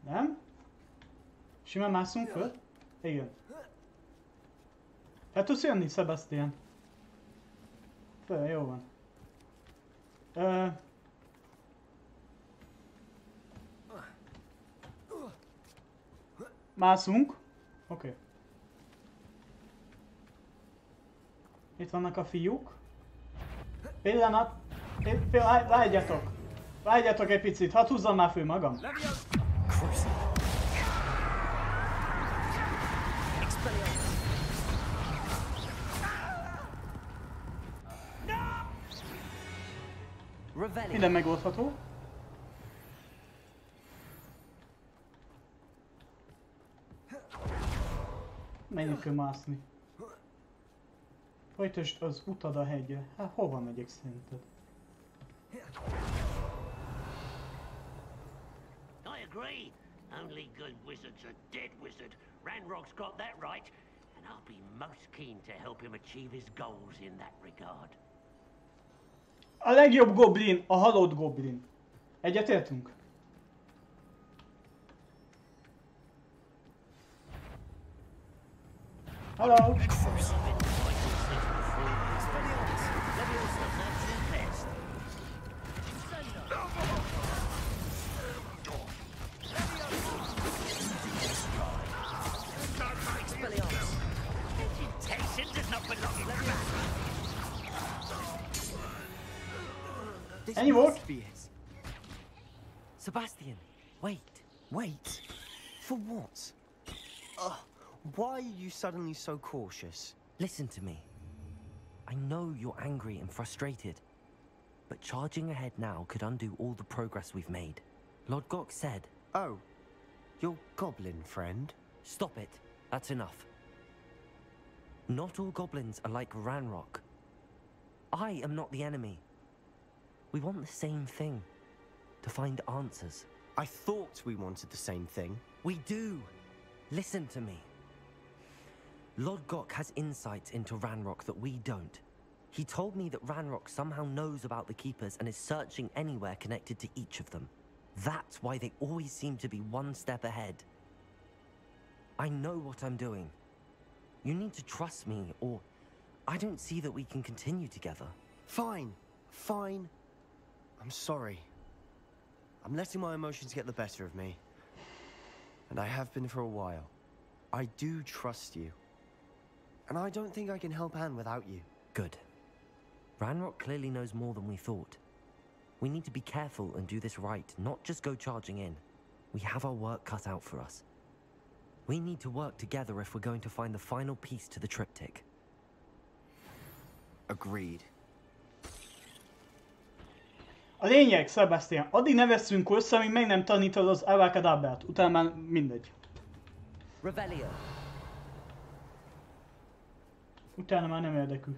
Nem? Simán mászunk föl? Igen. Hát tudsz jönni, Sebastian. Föl, jó van. Mászunk. Oké. Itt vannak a fiúk. Pillanat. Várjatok. Várjatok egy picit, hadd húzzam már föl magam. Minden megoldható. Menjünk kell mászni. Folytasd az utad a hegyre. Hát hova megyek szerinted? I agree. Only good wizards are dead wizard. Ranrock's got that right, and I'll be most keen to help him achieve his goals in that regard. A legjobb goblin, a halott goblin. Egyetértünk? Hello! Any more? Sebastian, wait. For what? Why are you suddenly so cautious? Listen to me. I know you're angry and frustrated, but charging ahead now could undo all the progress we've made. Lord Gok said... Oh, your goblin friend? Stop it. That's enough. Not all goblins are like Ranrock. I am not the enemy. We want the same thing. To find answers. I thought we wanted the same thing. We do. Listen to me. Lord Gok has insights into Ranrock that we don't. He told me that Ranrock somehow knows about the Keepers and is searching anywhere connected to each of them. That's why they always seem to be one step ahead. I know what I'm doing. You need to trust me, or I don't see that we can continue together. Fine. I'm sorry. I'm letting my emotions get the better of me. And I have been for a while. I do trust you. And I don't think I can help Anne without you. Good. Ranrock clearly knows more than we thought. We need to be careful and do this right, not just go charging in. We have our work cut out for us. We need to work together if we're going to find the final piece to the triptych. Agreed. A lényeg, Sebastian, addig ne vesszünk össze, amíg meg nem tanítod az Avacadabrát. Utána már mindegy. Revelio. Utána már nem érdekül.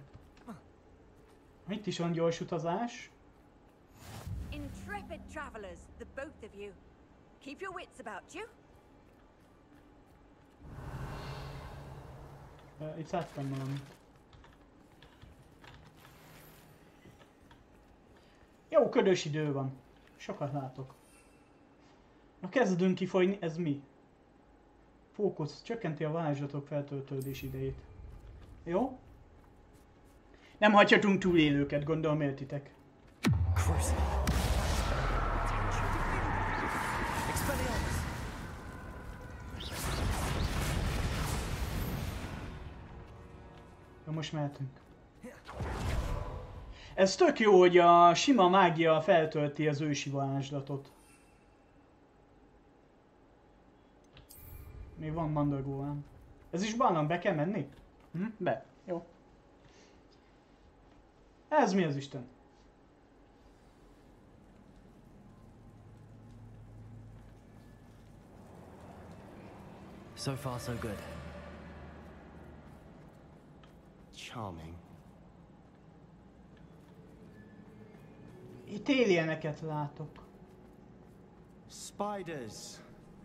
Itt is van gyors utazás. Intrepid travelers, the both of you. Keep your wits about you. Itt láttam valamit. Jó, ködös idő van. Sokat látok. Na kezdünk kifogyni, ez mi? Fókusz, csökkenti a varázslatok feltöltődés idejét. Jó? Nem hagyhatunk túlélőket, gondolom értitek. Na most mehetünk. Ez tök jó, hogy a sima mágia feltölti az ősi varázslatot. Még van mandragóám. Ez is barlang, be kell menni? Be. Jó. Ez mi az Isten? So far, so good. Charming. Itt alieneket látok. Spiders.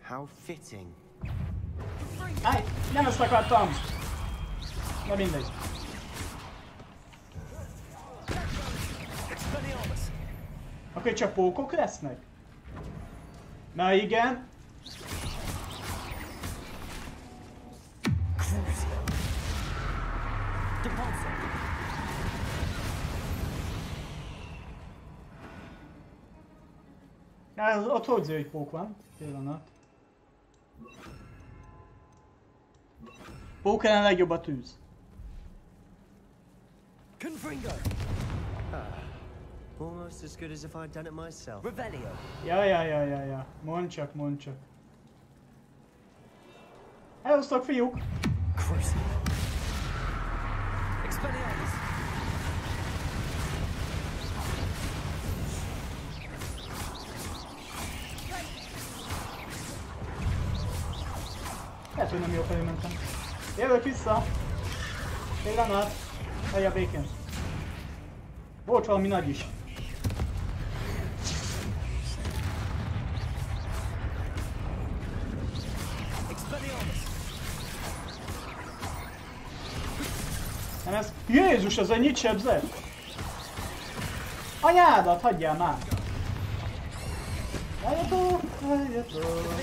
How fitting. Állj! Nem ezt akartam! Na mindegy. Akkor csak pókok lesznek? Na igen. Na, ott hogy zöld pók van? Pillanat. Pók ellen legjobb a tűz. Almost as good as if I'd done it myself. Revelio. Ja. Mondd csak. Elosztok, fiúk! Expelliarmus. Lehet, hogy nem jó felé mentem. Jövök vissza! Egy granát! Helye a békén! Volt valami nagy is! Nem ez... Jézus, ez ennyit sebzett? Anyádat, hagyjál már! Várjatok, várjatok!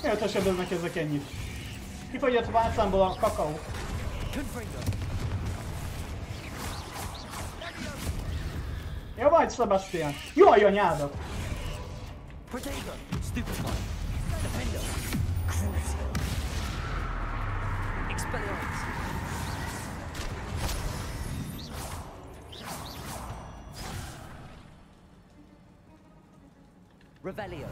Miért ha sebeznek ezek ennyit? Kifogyott a válcámból a kakaó. Jó vagy, Sebastian! Jaj, anyádat! Revelio.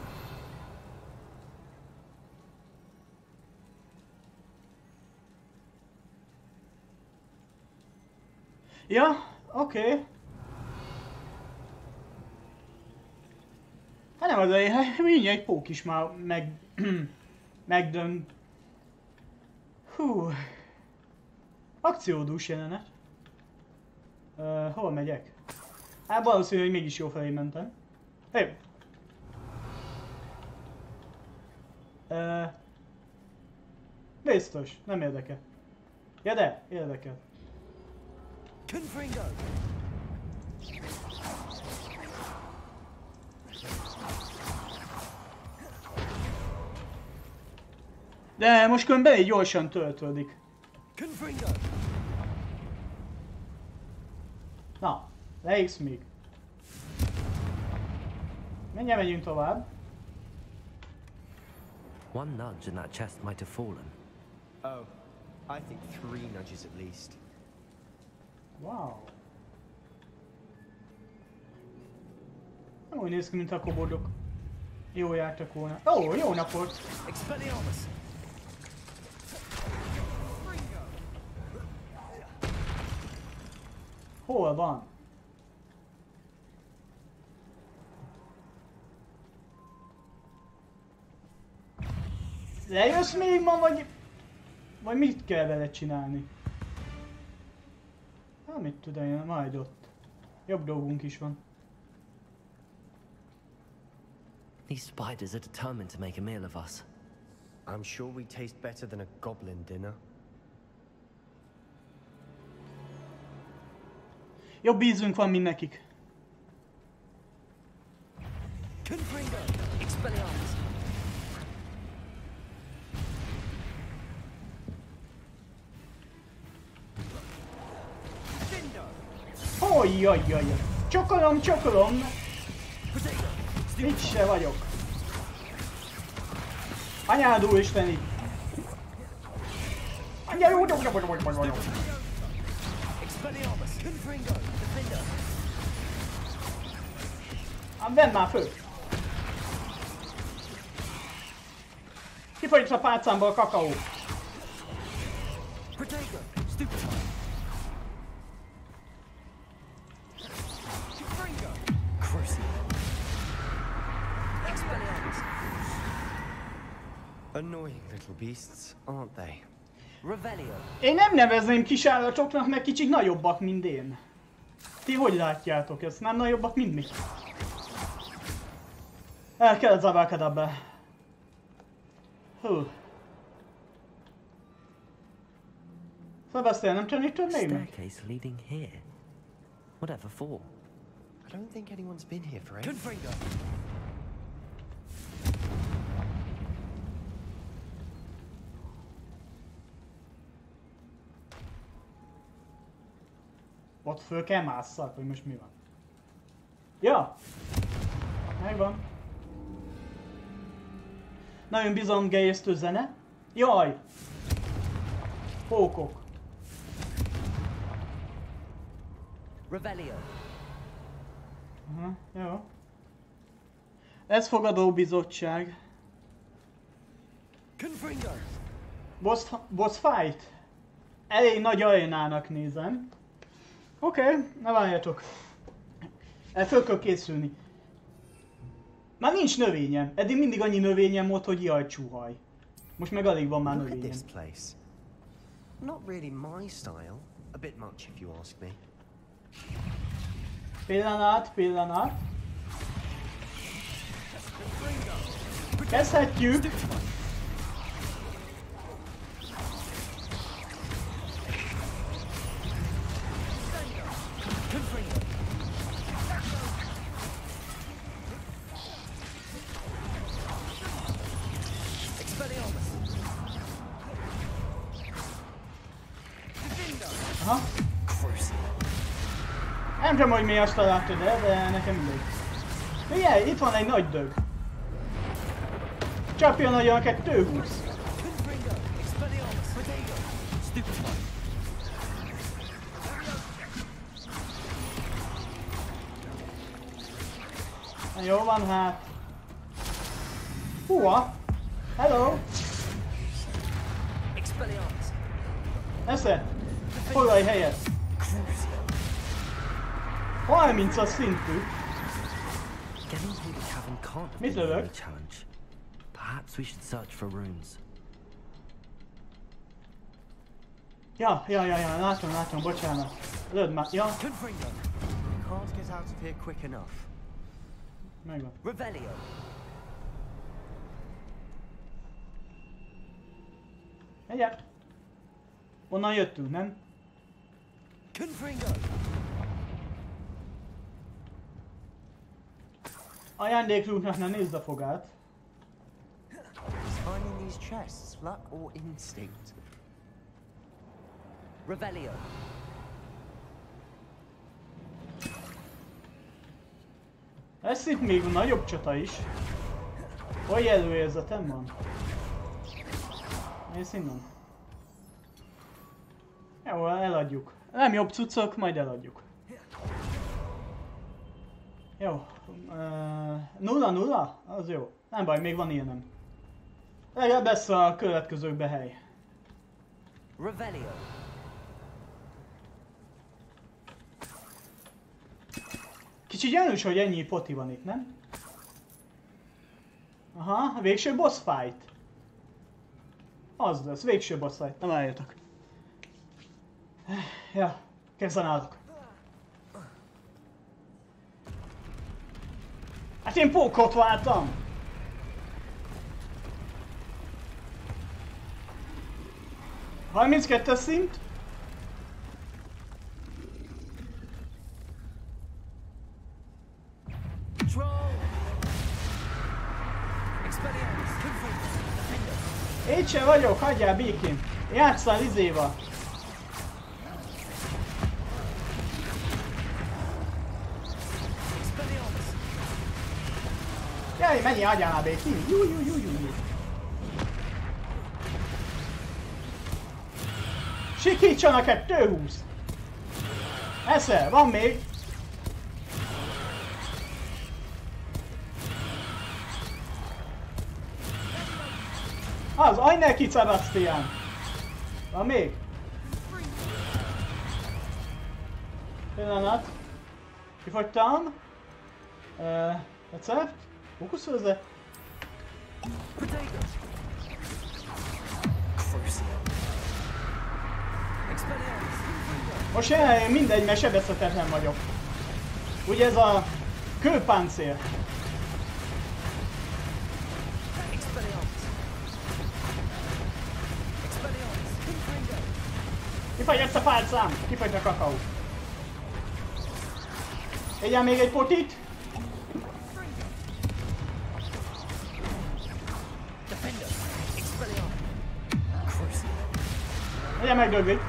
Ja, oké. Hát nem az mindjárt egy pók is már megdönt. Hú. Akciódús jelenet. Hol megyek? Hát valószínű, hogy mégis jó felé mentem. Hey. Biztos, nem érdekel. Ja de, érdekel. De most különben elég gyorsan töltődik. Na, leégsz még. Menjünk tovább. One nudge and that chest might have fallen. Oh, I think 3 nudges at least. Wow. Nem úgy néz ki, mint a koboldok. Jó jártak volna. Ó, jó napot! Hol van? Lejössz még ma, vagy mit kell vele csinálni? Hát mit tudom én, majd ott. Jobb dolgunk is van. These spiders are determined to make a meal of us. I'm sure we taste better than a goblin dinner. Jobb ízünk van, mint nekik. Ojjajjaj! Csokolom, csokolom! Mit se vagyok. Anyádul isteni! Anyádul, vagyok. Vedd már föl! Kifogyott a pálcámból a kakaó. Annoying little beasts, aren't they? Revelio. Én nem nevezném kis állatoknak, mert kicsit nagyobbak, mint én. Ti hogy látjátok ezt? Nem nagyobbak, mint mi? El kellett zabálkadabba. Hú. Sebastian, nem tanítod még meg? Staircase leading here. Whatever for? I don't think anyone's been here for ages. Ott föl kell másszak, hogy most mi van. Ja! Megvan. Nagyon bizongerjesztő zene. Jaj! Pókok. Revelio. Jó. Ez fogadó bizottság. Boss fight. Elég nagy arénának nézem. Oké, ne várjatok. Föl kell készülni. Már nincs növényem. Eddig mindig annyi növényem volt, hogy jaj, csuhaj. Most meg alig van már növényem. Not really my style. A bit much if you ask me. Pillanat, pillanat. Kezdhetjük. Aha. Nem tudom, hogy mi azt találtad el, de nekem mindegy. Figyelj, itt van egy nagy dög. Csapjon nagyon a 220. Na, jó van hát. Húha! Hello! Esze! Foglalj helyet! 30-as szintű! Mit lövök? Perhaps we should search for runes. Ja, látom, bocsánat. Lőd már, ja. Can't get out of here quick enough. Megvan. Revelio. Egyek. Onnan jöttünk, nem? Ajándéklunknak ne nézd a fogát. Finding these chests, luck or instinct? Revelio. Ez itt még nagyobb csata is. Hogy előérzetem van? Mész innen? Jó, eladjuk. Nem jobb cuccok, majd eladjuk. Jó. 0-0? Az jó. Nem baj, még van ilyenem. Legalább lesz a következőkbe hely. Revelio. Kicsit gyanús, hogy ennyi poti van itt, nem? Aha, végső boss fight. Az lesz, végső boss fight. Nem álljatok. Ja, készen állok. Hát én pókot váltam! – 32-es szint. Én sem vagyok, hagyjál békén. Játsszál izéval. Jaj, mennyi hagyjál már békén. Jújjújjújjúj. Sikítson a 220. Esze, van még. Az, adj neki, Sebastian! Van még? Pillanat. Kifogytam. Recept? Fókuszolsz-e? Most jelenleg mindegy, mert sebezhetetlen vagyok. Ugye ez a kőpáncél. Kifagy ezt a pálcám! Kifagy a kakaó. Egyel még egy potit. Egyel meg döglit.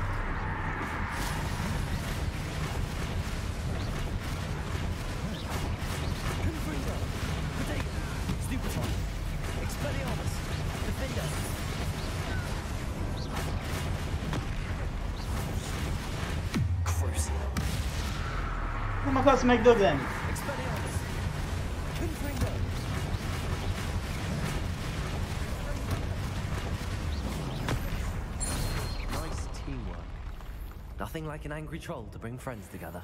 Nem akarsz megdögleni? Nice teamwork. Nothing like an angry troll to bring friends together.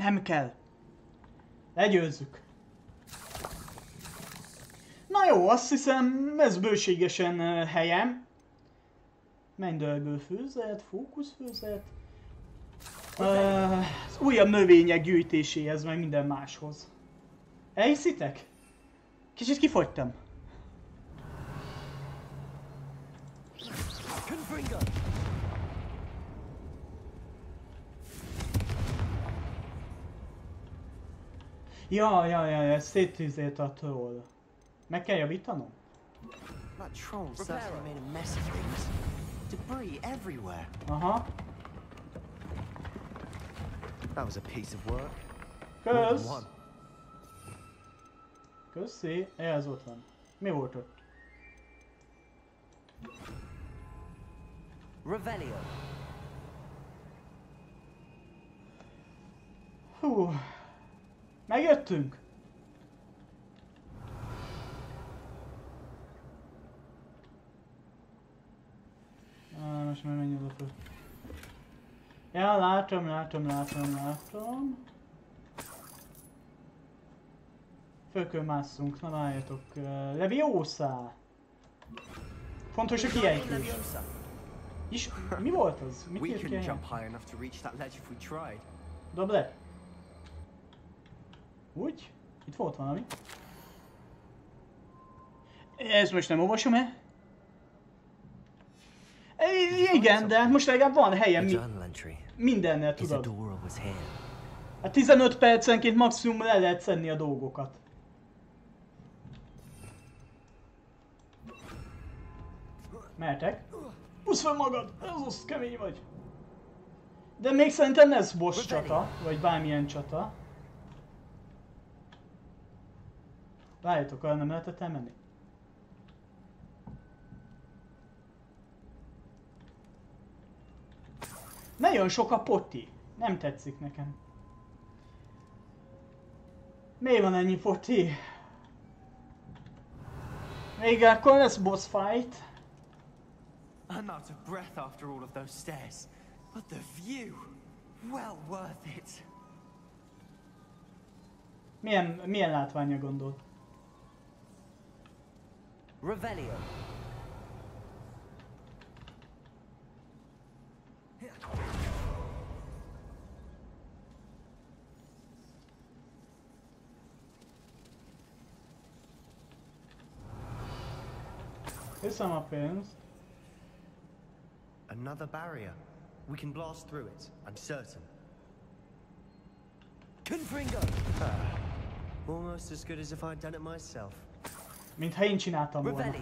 Nem kell. Legyőzzük. Na jó, azt hiszem ez bőségesen helyem. Mennydörgő főzet, fókuszfőzet. Az újabb növények gyűjtéséhez, meg minden máshoz. Elhiszitek? Kicsit kifogytam. Ja, ez széttűzét a troll. Meg kell javítanom? That troll certainly made a mess of things. Debris everywhere. Aha. That was a piece of work. Kösz! Köszi, ez ott van. Mi volt ott? Revelio. Hú. Megjöttünk. Most már menj oda föl. Ja, látom. Fölkön másszunk, na várjatok. Leviosa! Fontos a kiejtés. És mi volt az? Mit írt ki? Dobd le. Úgy? Itt volt valami. Ezt most nem olvasom el? Igen, de most legalább van helyem mindennel, tudod. A 15 percenként maximum le lehet szedni a dolgokat. Mehetek? Húzd fel magad! Ez az kemény vagy. De még szerintem ez boss csata, vagy bármilyen csata. Várjatok, arra nem lehetett elmenni? Nagyon sok a poti. Nem tetszik nekem. Miért van ennyi poti? Még akkor lesz boss fight. I'm out of breath after all of those stairs, but the view, well worth it. Milyen látványa gondolt? Revelio. Köszönöm a pénzt. Another barrier. We can blast through it, I'm certain. Confringo! Almost as good as if I'd done it myself. Mintha én csináltam volna.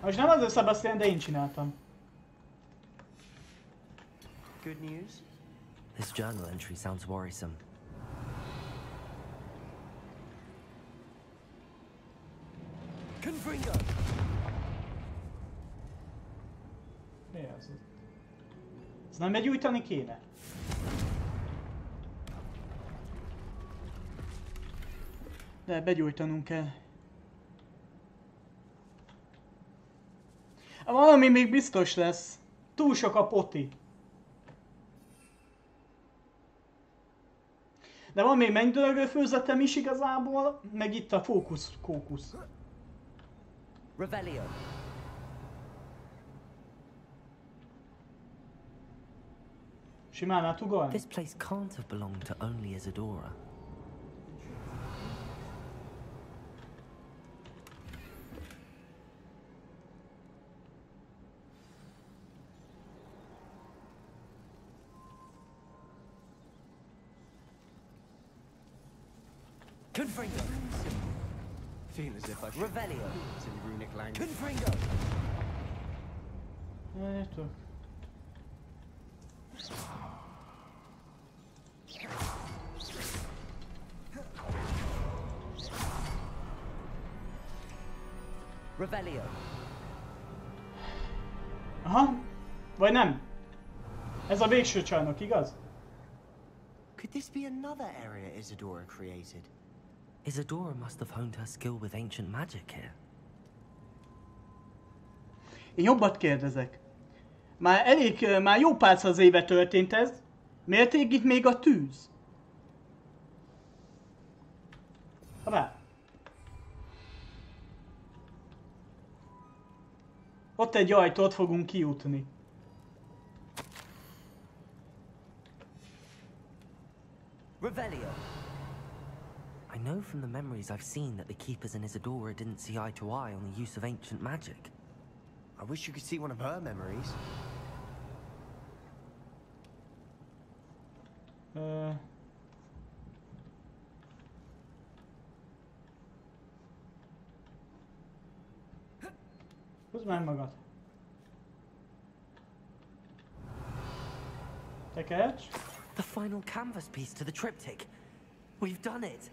Most nem az Sebastian, de én csináltam. Good news? This journal entry sounds worrisome. Confringo! Mi az? Ezt nem begyújtani kéne? De begyújtanunk kell. Valami még biztos lesz. Túl sok a poti. De van még mennydörgő főzetem is igazából, meg itt a kókusz. Revelio. Simán át ugorni? This place can't have belonged to only Isadora. Confringo! Feel as if I should Revelio. It's in runic language. Confringo! Várjátok. Revelio. Aha. Vagy nem. Ez a végső csarnok, igaz? Could this be another area Isadora created? Isadora must have honed her skill with ancient magic here. Én jobbat kérdezek. Már jó pár száz éve történt ez. Miért ég itt még a tűz? Hoppá! Ott egy ajtó, ott fogunk kijutni. Revelio. I know from the memories I've seen that the keepers in Isadora didn't see eye to eye on the use of ancient magic. I wish you could see one of her memories. Hozd meg magad. Tekercs. The final canvas piece to the triptych. We've done it.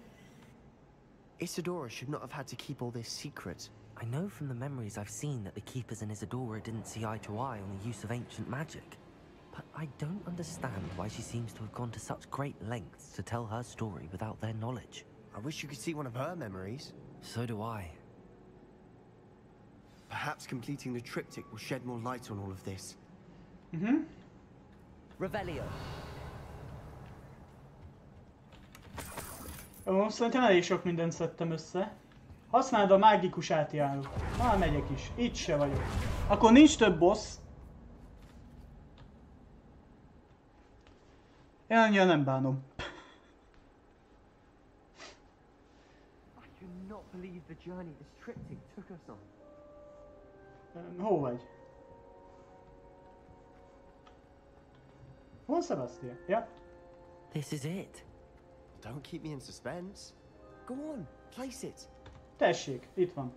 Isadora should not have had to keep all this secret. I know from the memories I've seen that the keepers in Isadora didn't see eye to eye on the use of ancient magic. But I don't understand why she seems to have gone to such great lengths to tell her story without their knowledge. I wish you could see one of her memories. So do I. Perhaps completing the triptych will shed more light on all of this. Revelio. Ó, szerintem elég sok mindent szedtem össze. Használd a mágikus átjárót. Már megyek is. Itt se vagyok. Akkor nincs több boss. Én annyira nem bánom. I cannot believe the journey this triptych took us on. Hol vagy? Hol Sebastian? Ja. This is it. Don't keep me in suspense. Go on, place it. Tessék, itt van.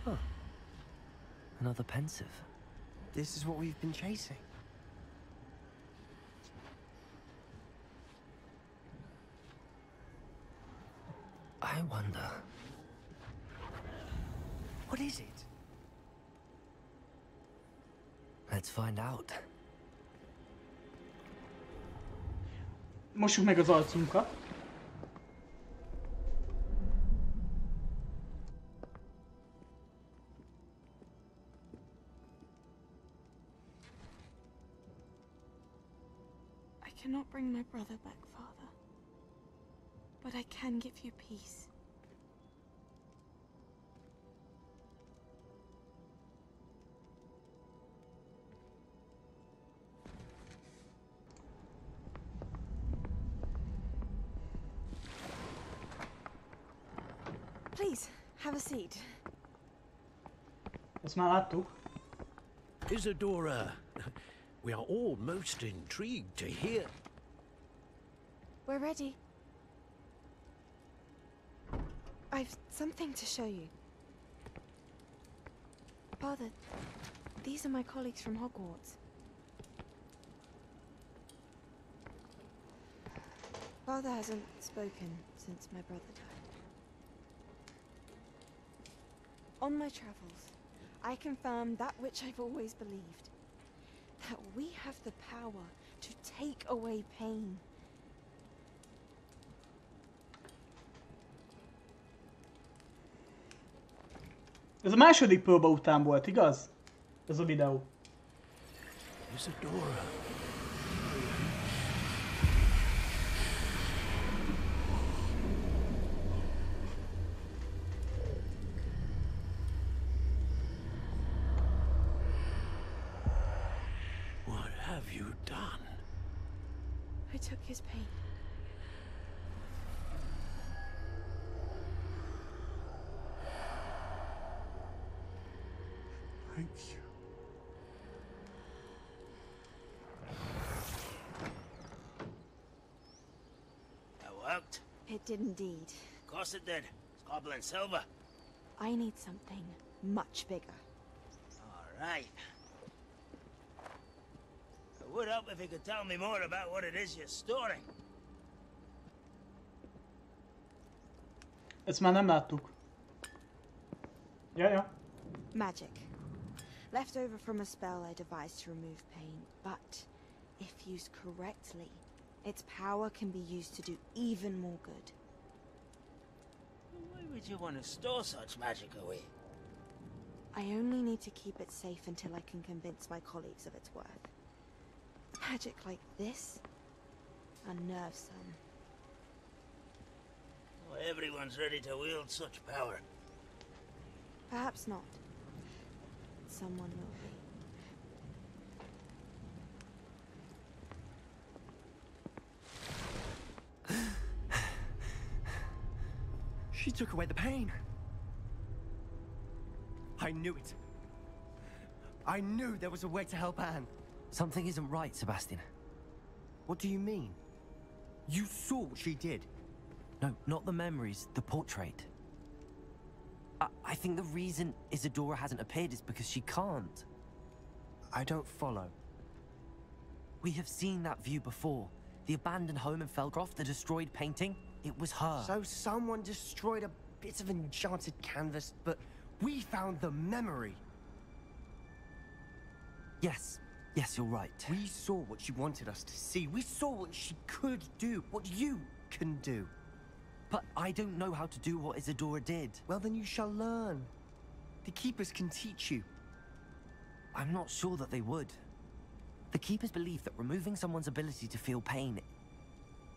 Huh. Another pensive. This is what we've been chasing. I wonder. What is it? Let's find out. Mossuk meg az arcunkat. I cannot bring my brother back, Father. But I can give you peace. Please, have a seat. Ezt már láttuk. Isadora, we are all most intrigued to hear. We're ready. I've something to show you. Father, these are my colleagues from Hogwarts. Father hasn't spoken since my brother died. On my travels, I confirmed that which I've always believed. That we have the power to take away pain. Ez a második próba után volt, igaz? Ez a videó. Isadora. What have you done? I took his pain. Thank you. That worked? It did indeed. Of course it did. It's goblin silver. I need something much bigger. All right. It would help if you could tell me more about what it is you're storing. Ezt már nem láttuk. Ja. Magic. Left over from a spell I devised to remove pain, but if used correctly, its power can be used to do even more good. Why would you want to store such magic away? I only need to keep it safe until I can convince my colleagues of its worth. Magic like this? Unnervesome. Well, everyone's ready to wield such power. Perhaps not. Someone will be. She took away the pain. I knew it. I knew there was a way to help Anne. Something isn't right, Sebastian. What do you mean? You saw what she did. No, not the memories, the portrait. I think the reason Isadora hasn't appeared is because she can't. I don't follow. We have seen that view before. The abandoned home in Felcroft, the destroyed painting, it was her. So someone destroyed a bit of enchanted canvas, but we found the memory. Yes, yes, you're right. We saw what she wanted us to see. We saw what she could do, what you can do. But I don't know how to do what Isadora did. Well, then you shall learn. The Keepers can teach you. I'm not sure that they would. The Keepers believe that removing someone's ability to feel pain,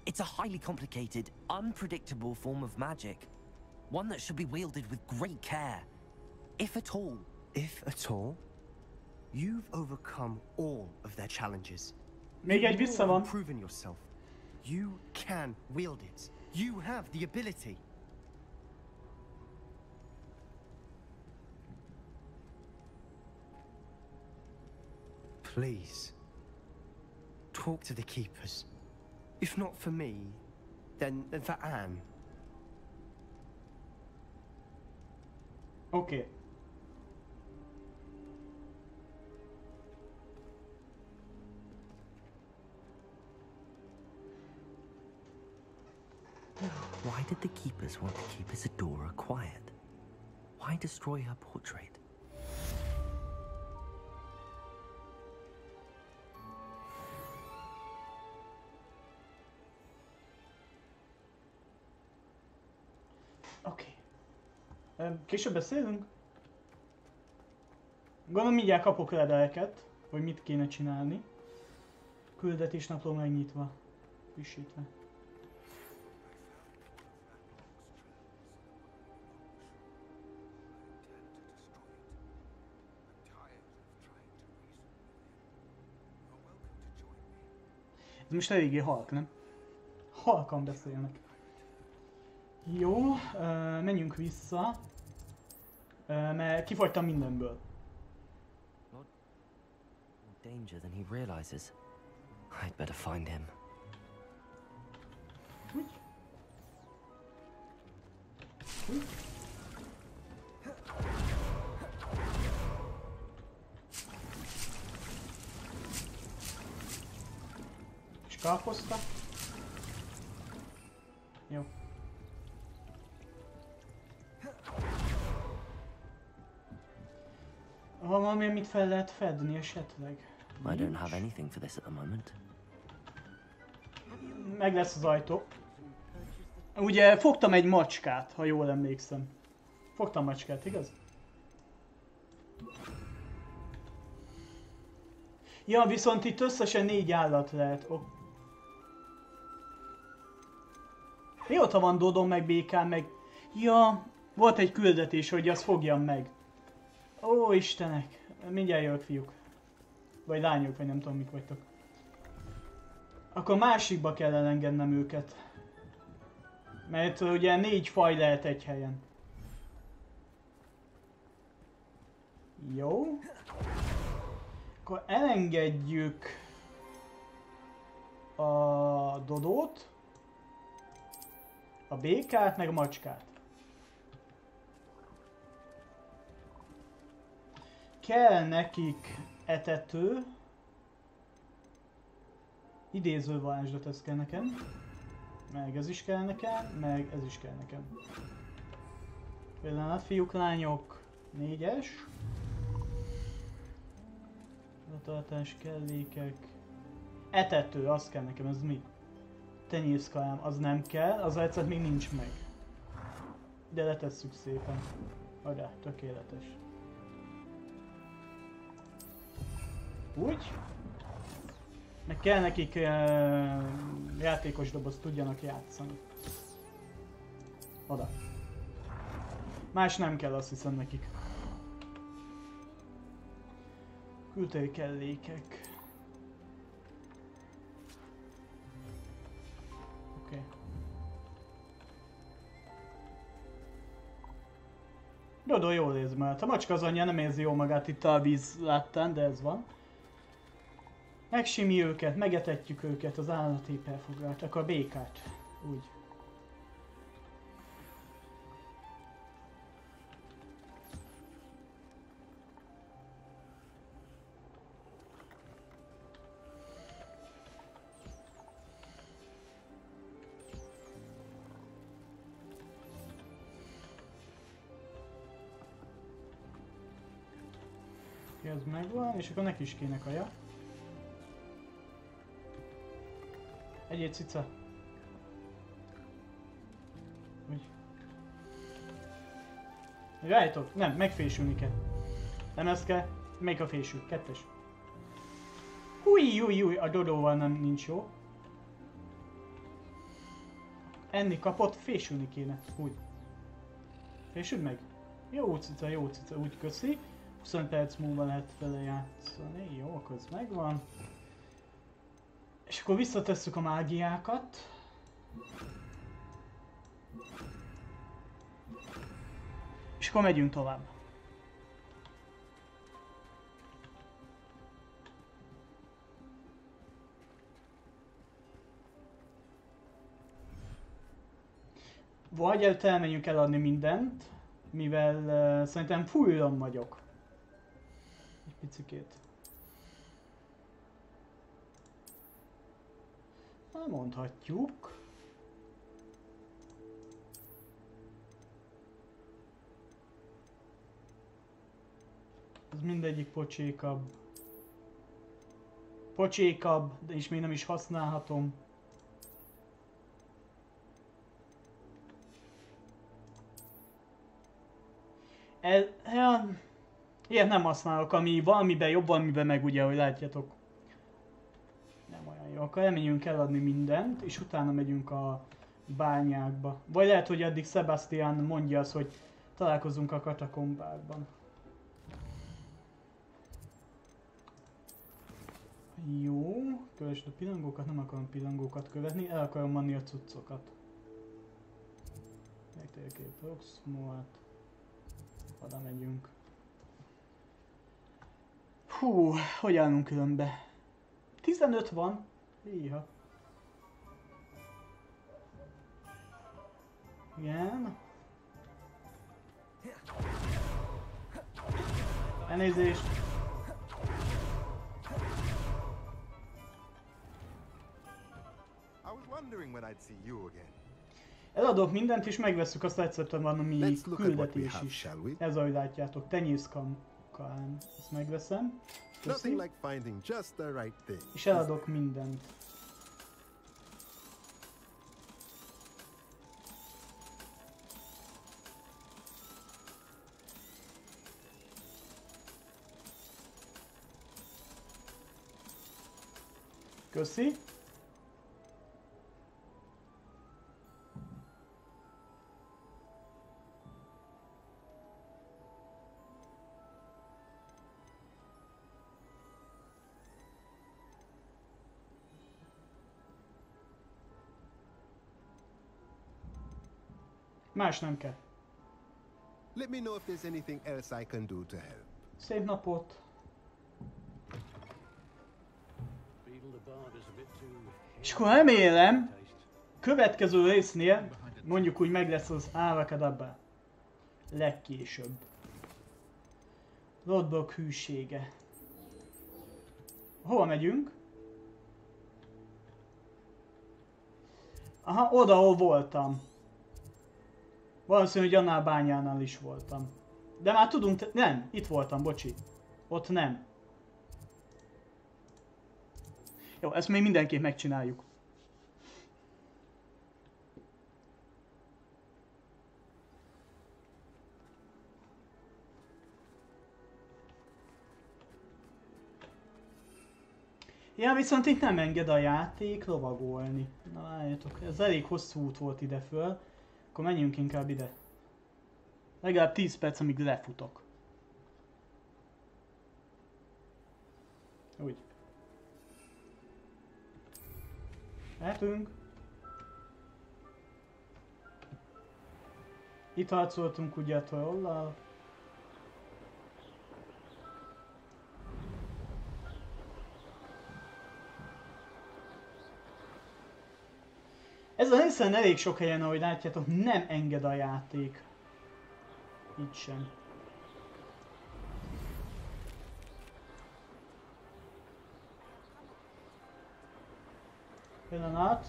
it's a highly complicated, unpredictable form of magic. One that should be wielded with great care. If at all. If at all? You've overcome all of their challenges. Még egy vissza van. You've proven yourself. You can wield it. You have the ability. Please, talk to the Keepers. If not for me, then for Anne. Okay. Why did the Keepers want to keep Isadora quiet? Why destroy her portrait? Oké. Később beszélünk? Gondolom mindjárt kapok leveleket, hogy mit kéne csinálni. Küldetésnapló megnyitva. Frissítve. Ez most eléggé halk, nem? Halkan beszélnek. Jó, menjünk vissza. Mert kifogytam mindenből. More danger than he realizes. I'd better find him. Skápozta. Jó. Van valami, amit fel lehet fedni esetleg? I don't have anything for this at the moment. Meg lesz az ajtó. Ugye fogtam egy macskát, ha jól emlékszem. Fogtam macskát, igaz? Ja, viszont itt összesen 4 állat lehet. Mióta van Dodon, meg Békán, meg... Ja, volt egy küldetés, hogy azt fogjam meg. Ó, Istenek! Mindjárt jövök, fiúk. Vagy lányok, vagy nem tudom, mik vagytok. Akkor másikba kell elengednem őket. Mert ugye 4 faj lehet egy helyen. Jó. Akkor elengedjük a Dodót, a Békát, meg a macskát. Kell nekik etető. Idéző varázslat, ez kell nekem. Meg ez is kell nekem, meg ez is kell nekem. Pillanat, fiúk, lányok. 4-es. Tartás, kellékek. Etető, az kell nekem, ez mi? Tenyészkalám, az nem kell, az egyszer még nincs meg. De letesszük szépen. Adá, tökéletes. Úgy. Meg kell nekik játékos dobozt tudjanak játszani. Oda. Más nem kell, azt hiszem nekik. Kültéri kellékek. Oké. Dodo jól érzi magát. A macska az anyja nem érzi jól magát itt a víz láttán, de ez van. Megsimi őket, megetetjük őket, az állat épp elfoglalt. Akkor a békát. Úgy. Ez megvan, és akkor neki is kéne kaja. Egyéb cica. Úgy. Rájtok? Nem, megfésülni kell. Nem ezt kell. Melyik a fésül? Kettes. Húj, a Dodóval nincs jó. Enni kapott, fésülni kéne. Úgy. Fésüld meg. Jó cica, úgy köszi. 25 perc múlva lehet vele játszani. Jó, akkor ez megvan. És akkor visszatesszük a mágiákat. És akkor megyünk tovább. Vagy előtt elmenjünk eladni mindent, mivel szerintem fullon vagyok. Egy picikét. Mondhatjuk. Ez mindegyik pocsékabb. Pocsékabb, de is még nem is használhatom. Ilyet nem használok, ami valamiben jobb, valamiben meg ugye, hogy látjátok. Nem olyan jó. Akkor elmenjünk eladni mindent, és utána megyünk a bányákba. Vagy lehet, hogy addig Sebastian mondja azt, hogy találkozunk a katakombákban. Jó, kövessd a pillangókat, nem akarom pillangókat követni, el akarom manni a cuccokat. Megtérkép Proxmoat. Oda megyünk. Hú, hogy állunk különbe? 15 van. Híha. Igen. Elnézést. Eladok mindent és megvesszük azt recepten van, ami küldetés is. Ez ahogy látjátok, tenyészkankán. Ezt megveszem. Köszi. És eladok mindent. Köszi. Más nem kell. Let me know if there's anything else I can do to help. Szép napot. És akkor remélem, következő résznél mondjuk úgy meg lesz az Avacadabra. Legkésőbb. Roadblock hűsége. Hol megyünk? Aha, oda, ahol voltam. Valószínű, hogy annál bányánál is voltam. De már tudunk, nem, itt voltam, bocsi. Ott nem. Jó, ezt még mindenképp megcsináljuk. Ja, viszont itt nem enged a játék lovagolni. Na várjatok, ez elég hosszú út volt ide föl. Akkor menjünk inkább ide. Legalább 10 perc, amíg lefutok. Úgy. Lehetünk. Itt harcoltunk ugye a trollal. Ez a részen elég sok helyen, ahogy látjátok, nem enged a játék. Itt sem. Pillanat.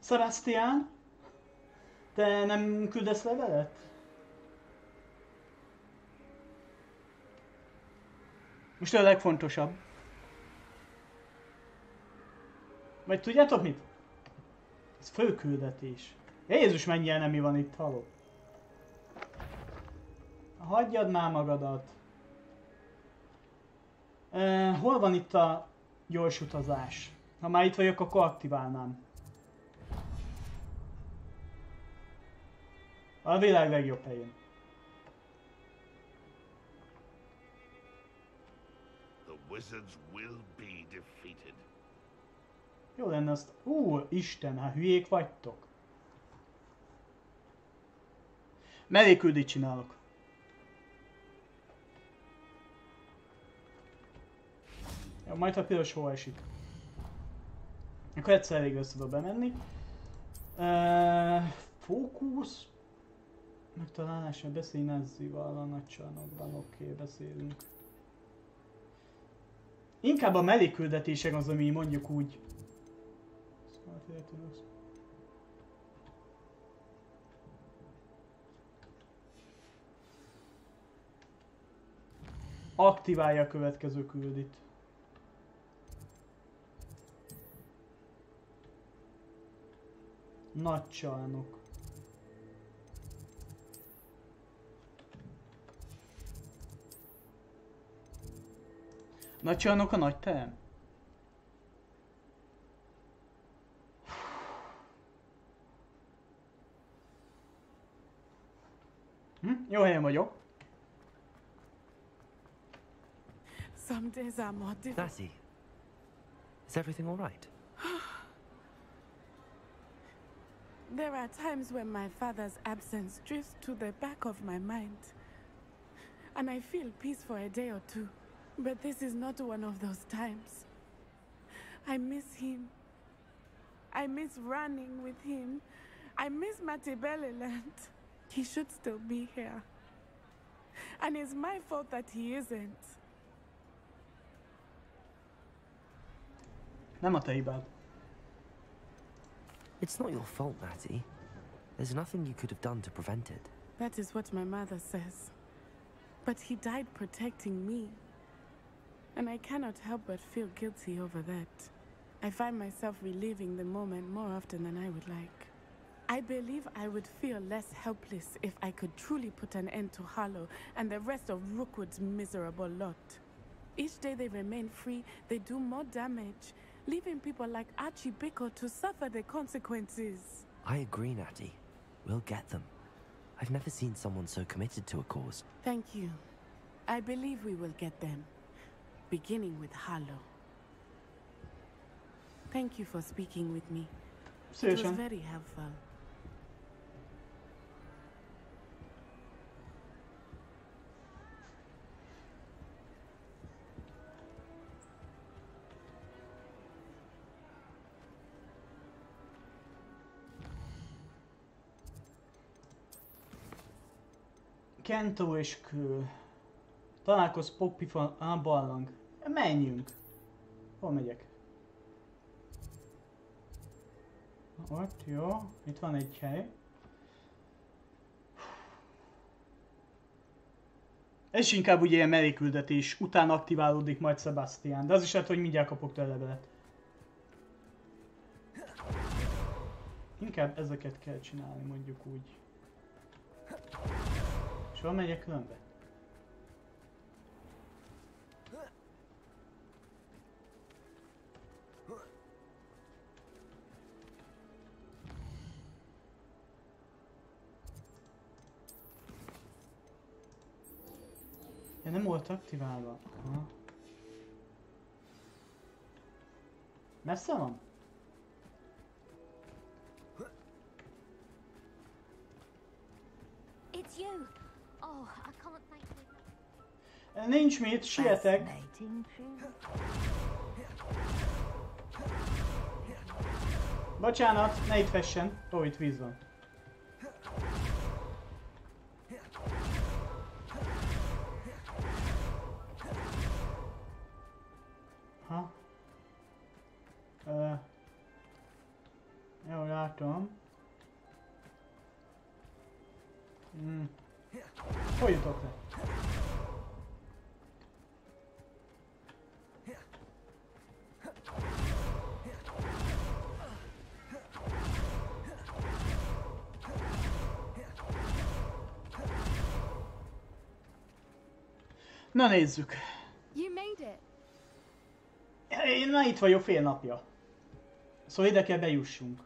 Sebastian? Te nem küldesz levelet? Most a legfontosabb. Vagy tudjátok mit? Ez főküldetés. Jézus, mennyi enemi van itt, haló. Hagyjad már magadat. Hol van itt a gyors utazás? Ha már itt vagyok, akkor aktiválnám. A világ legjobb helyén. Jó lenne azt... Isten, hát hülyék vagytok. Melléküldit csinálok. Jó, majd a piros hol esik. Akkor egyszer elég össze tudok bemenni. Fókusz. Megtalálásra beszélj Nazival a nagy csarnokban. Oké, beszélünk. Inkább a mellékküldetések az, ami mondjuk úgy... Aktiválja a következő küldit. Nagy csarnok. Nagy csarnok a nagy terem? Jó helyen vagyok. Some days are more difficult. Natty, is everything all right? There are times when my father's absence drifts to the back of my mind. And I feel peace for a day or two. But this is not one of those times. I miss him. I miss running with him. I miss Matibeleland. He should still be here. And it's my fault that he isn't. Nem a te hibád. It's not your fault, Natty. There's nothing you could have done to prevent it. That is what my mother says. But he died protecting me. And I cannot help but feel guilty over that. I find myself reliving the moment more often than I would like. I believe I would feel less helpless if I could truly put an end to Harlow and the rest of Rookwood's miserable lot. Each day they remain free, they do more damage, leaving people like Archie Bickle to suffer the consequences. I agree, Natty. We'll get them. I've never seen someone so committed to a cause. Thank you. I believe we will get them. Beginning with Harlow. Thank you for speaking with me. It was very helpful. Kentó és kő. Találkoz Poppy-fan a barlang. Menjünk. Hol megyek? Ott, jó. Itt van egy hely. Ez inkább ugye ilyen melléküldetés. Utána aktiválódik majd Sebastian. De az is lehet, hogy mindjárt kapok tőle levelet. Inkább ezeket kell csinálni, mondjuk úgy. És hol megyek különbe? Ja, nem volt aktiválva. Aha. Messze van? It's you. Oh, I can't thank you. Nincs mit, sietek. Bocsánat, ne itt fessen. Ó, itt víz van. Ha? Jó, látom. Hogy jutok le? Na nézzük. You made it. Én már itt vagyok fél napja. Szóval ide kell bejussunk.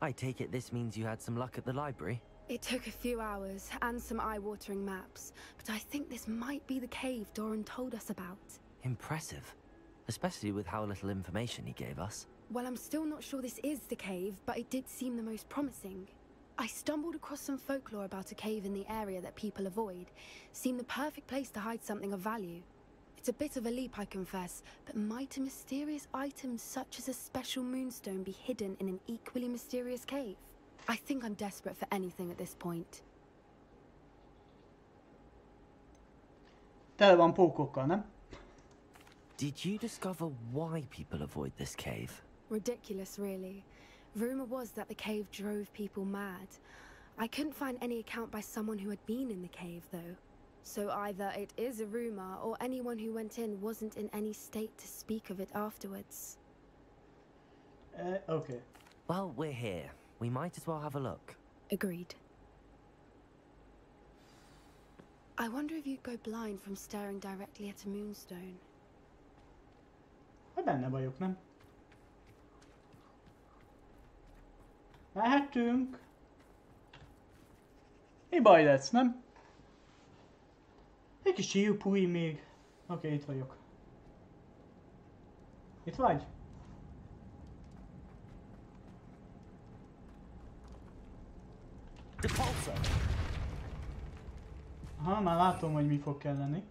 I take it this means you had some luck at the library? It took a few hours and some eye-watering maps, but I think this might be the cave Doran told us about. Impressive. Especially with how little information he gave us. Well, I'm still not sure this is the cave, but it did seem the most promising. I stumbled across some folklore about a cave in the area that people avoid. Seemed the perfect place to hide something of value. It's a bit of a leap, I confess, but might a mysterious item such as a special moonstone be hidden in an equally mysterious cave? I think I'm desperate for anything at this point. Tele van pókokkal, nem? Did you discover why people avoid this cave? Ridiculous, really. Rumor was that the cave drove people mad. I couldn't find any account by someone who had been in the cave, though. So either it is a rumor, or anyone who went in wasn't in any state to speak of it afterwards. Okay. Well, we're here. We might as well have a look. Agreed. I wonder if you'd go blind from staring directly at a moonstone. Ha benne vagyok, nem? Mehetünk. Mi baj lesz, nem? Egy kis csípúj még. Oké, itt vagyok. Itt vagy? Aha, már látom, hogy mi fog kelleni.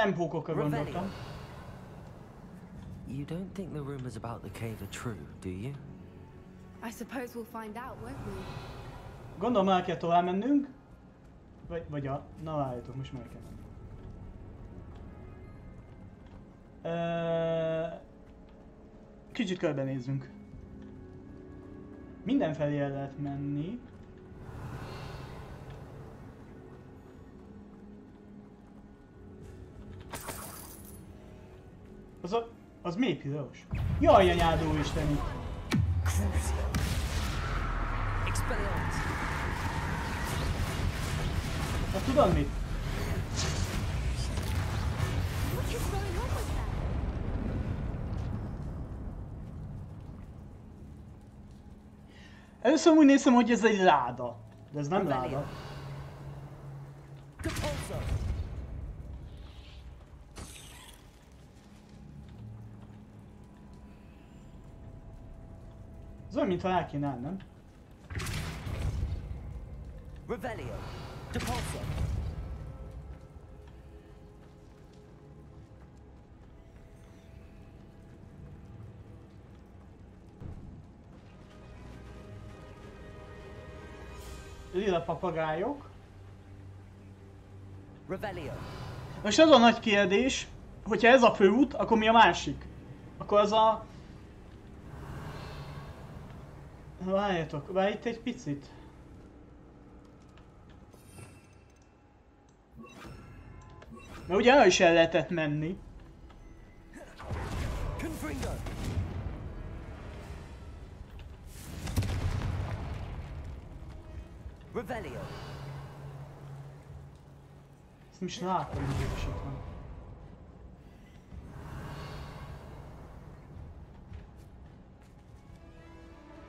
Nem pókokra gondoltam. You don't think the rumors about the cave are true, do you? I suppose we'll find out, won't we? Gondolom, el kell tovább mennünk. Vagy a... Na várjátok, most meg kell menni. Kicsit körbenézzünk. Mindenfelé el lehet menni. Az még piros. Jaj, anyádó isteni! Hát tudod mit? Először úgy nézem, hogy ez egy láda. De ez nem láda. Ez olyan, mintha el kéne, nem? Revelio. Depulso. Lila papagájok. Revelio. Most az a nagy kérdés, hogyha ez a főút, akkor mi a másik? Akkor az a... Várjatok, várj itt egy picit. Mert ugye el is el lehetett menni. Revelio. Ezt nem is látom, hogy is itt van.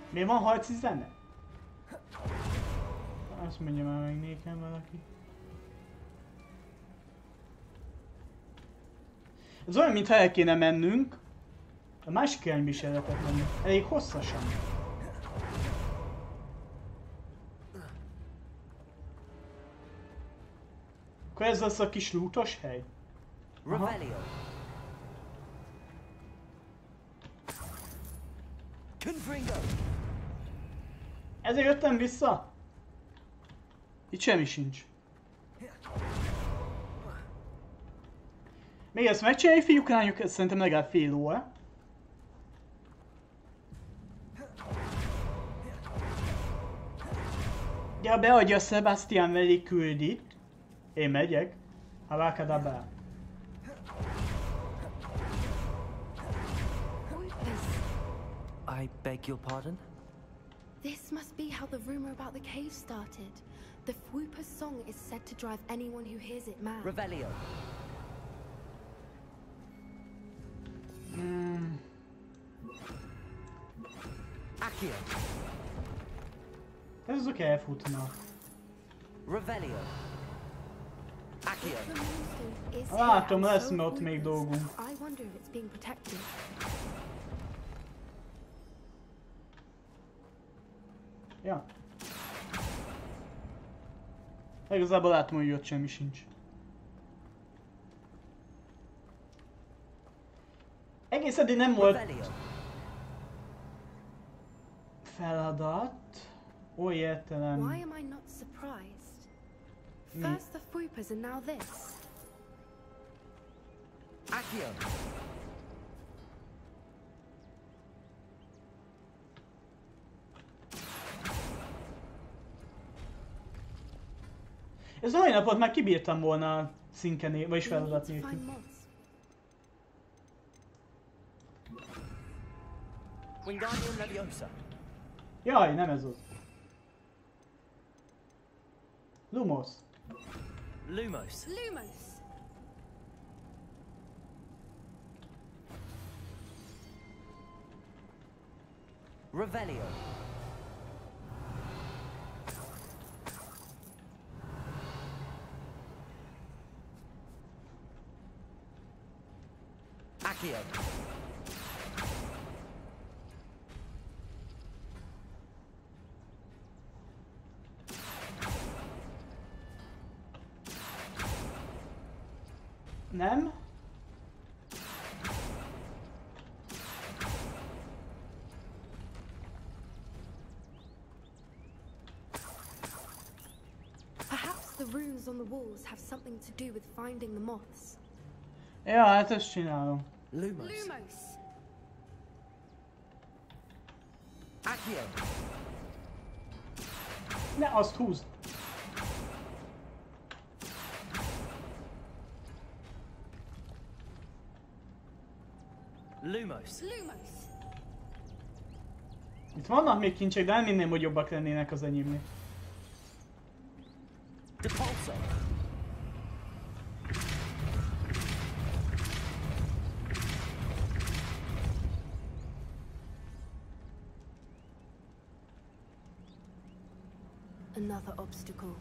Miért van harci zene? Azt mondja már meg nékem valaki. Ez olyan, mintha el kéne mennünk. A másik irányba is el lehetett menni. Elég hosszasan. Akkor ez az a kis lootos hely? Revelio. Confringo. Ezért jöttem vissza? Itt semmi sincs. Még ezt megcsinálni, fiúk, lányok, ez szerintem legalább fél óra. Ja, beadja Sebastian Veli küldit. Én megyek. Havakadabá. I beg your pardon? This must be how the rumor about the cave started. The Fwooper's song is said to drive anyone who hears it mad. Revelio. Accio. Ez azok elfutnak. Revelio. Accio. Látom, lesz ott még dolgunk. I wonder if it's being protected. Ja. Igazából látom, hogy ott semmi sincs. Egész eddig nem volt feladat. Oly értelem. Why am I not surprised? First the Fwoopers and now this. Accio. Ez a mai napot már kibírtam volna szinken, vagyis feladat nélkül. Wingardium Leviosa. Jaj, nem ez az. Lumos. Lumos. Lumos. Revelio. Accio. Nem? Perhaps the runes on the walls have something to do with finding the moths. Ja, hát ezt csinálom. Lumos. Lumos. Accio. Ne, azt húzd. Lumos. Lumos. Itt vannak még kincsek, de nem minném, hogy jobbak lennének az enyémnél. Depulso. Another obstacle.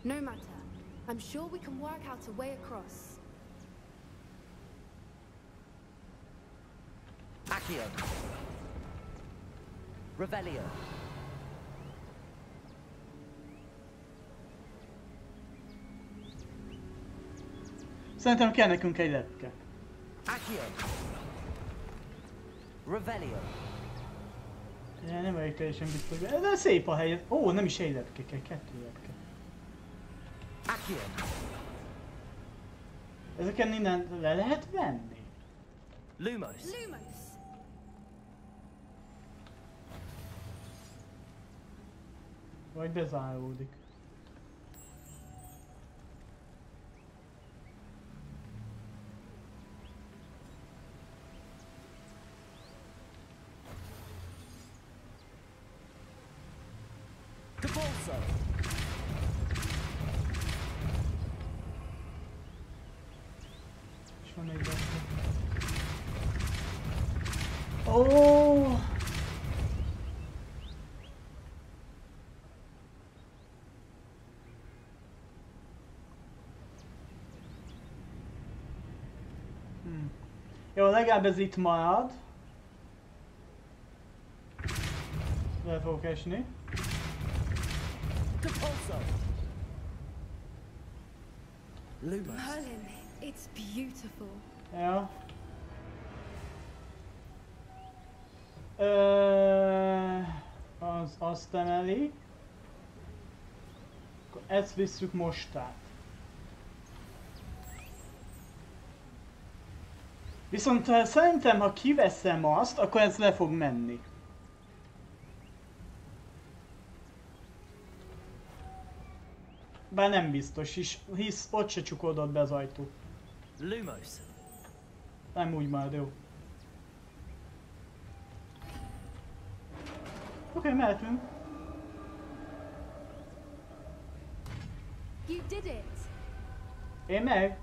No matter. I'm sure we can work out a way across. Accio. Revelio. Szerintem kell nekünk egy lepke. Accio. Revelio. Ja, nem vagyok teljesen biztos, de szép a hely. Ó, nem is egy lepke kell, 2 lepke. Accio. Ezeken innen le lehet venni? Lumos. Lumos. Vagy bezáródik. És van egy oh! Jó, legalább ez itt marad. Le fogok esni. Merlin, it's beautiful. Ja. Azt emeli. Akkor ezt visszük most át. Viszont szerintem, ha kiveszem azt, akkor ez le fog menni. Bár nem biztos is, hisz ott se csukódott be az ajtó. Lumos. Nem úgy már, jó. Oké, mehetünk. You did it. Én meg.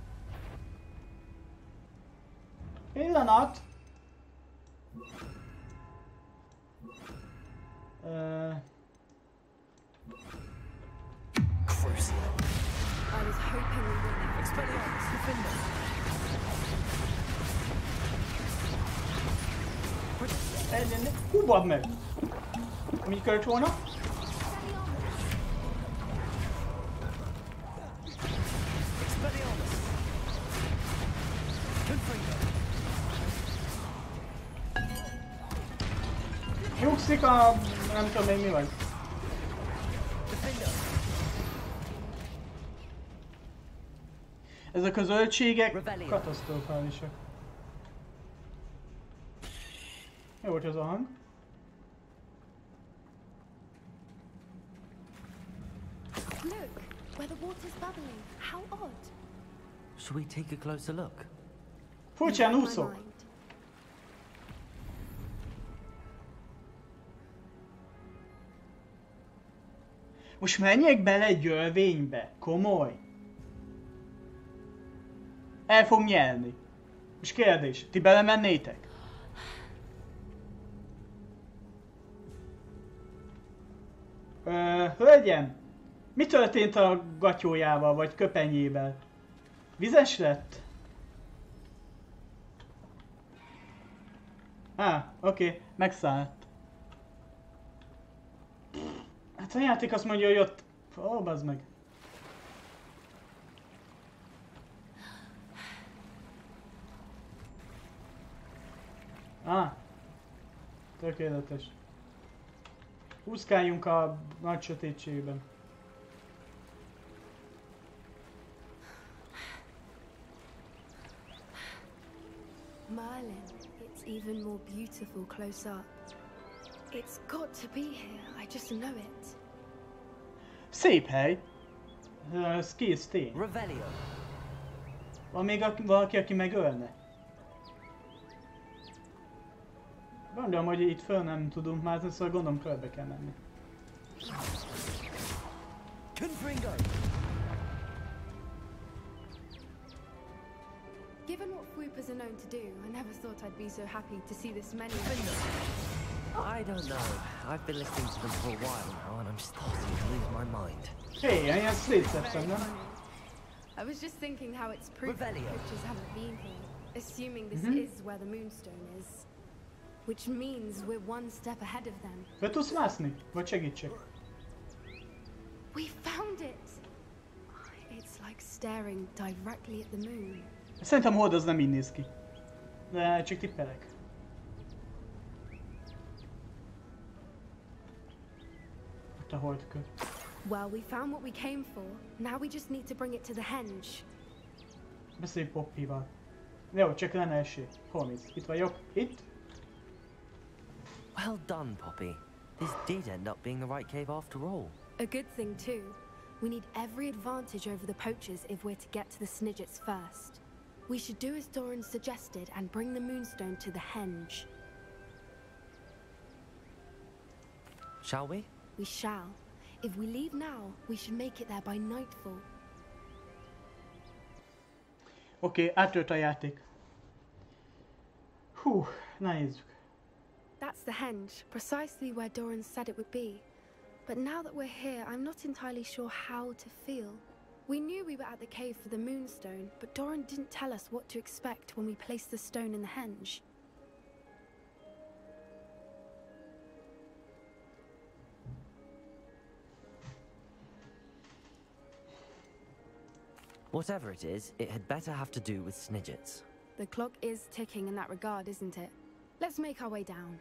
Pillanat. I was hoping we would have experience defender. Hú, badd meg! Mi költ volna? Nyugszik a... nem tudom még mi vagy. Ezek a zöldségek katasztrofálisak. Jó volt az a hang. Look, where the water's bubbling. How odd. Shall we take a closer look? Furcsán úszok. Most menjek bele egy ölvénybe? Komoly? El fog nyelni. Most kérdés, ti belemennétek? Hölgyem, mi történt a gatyójával vagy köpenyével? Vizes lett? Oké, megszállt. Hát a játék azt mondja, hogy ott... Ó, bazd meg. Tökéletes. Húszkáljunk a nagy sötétségben. Merlin, it's even more beautiful close up. It's got to be here, I just know it. Szép hely. Ez kész tény. Van még valaki, aki megölne? Gondolom, hogy itt föl nem tudunk mászni, szóval gondolom körbe kell menni. Given what swoopers are known to do, I never thought I'd be so happy to see this many. I don't know. I've been listening to them for a while now and I'm starting to lose my mind. Hey, I have sleep septum, no? I was just thinking how it's proof that coaches haven't been here, assuming this is where the moonstone is. Which means we're one step ahead of them. Be tudsz mászni? Vagy segítsek? We found it! It's like staring directly at the moon. Szerintem Hold az nem így néz ki. De csak tippelek. Ott a holdkő. Well, we found what we came for. Now we just need to bring it to the henge. Beszélj Poppyval. Jó, csak le ne essél. Hol mész? Itt vagyok. Itt? Well done, Poppy. This did end up being the right cave after all. A good thing too. We need every advantage over the poachers if we're to get to the Snidgets first. We should do as Doran suggested and bring the moonstone to the henge. Shall we? We shall. If we leave now, we should make it there by nightfall. Oké, áttölt a játék. Hú, na nézzük. That's the henge, precisely where Doran said it would be. But now that we're here, I'm not entirely sure how to feel. We knew we were at the cave for the moonstone, but Doran didn't tell us what to expect when we placed the stone in the henge. Whatever it is, it had better have to do with Snidgets. The clock is ticking in that regard, isn't it? Let's make our way down.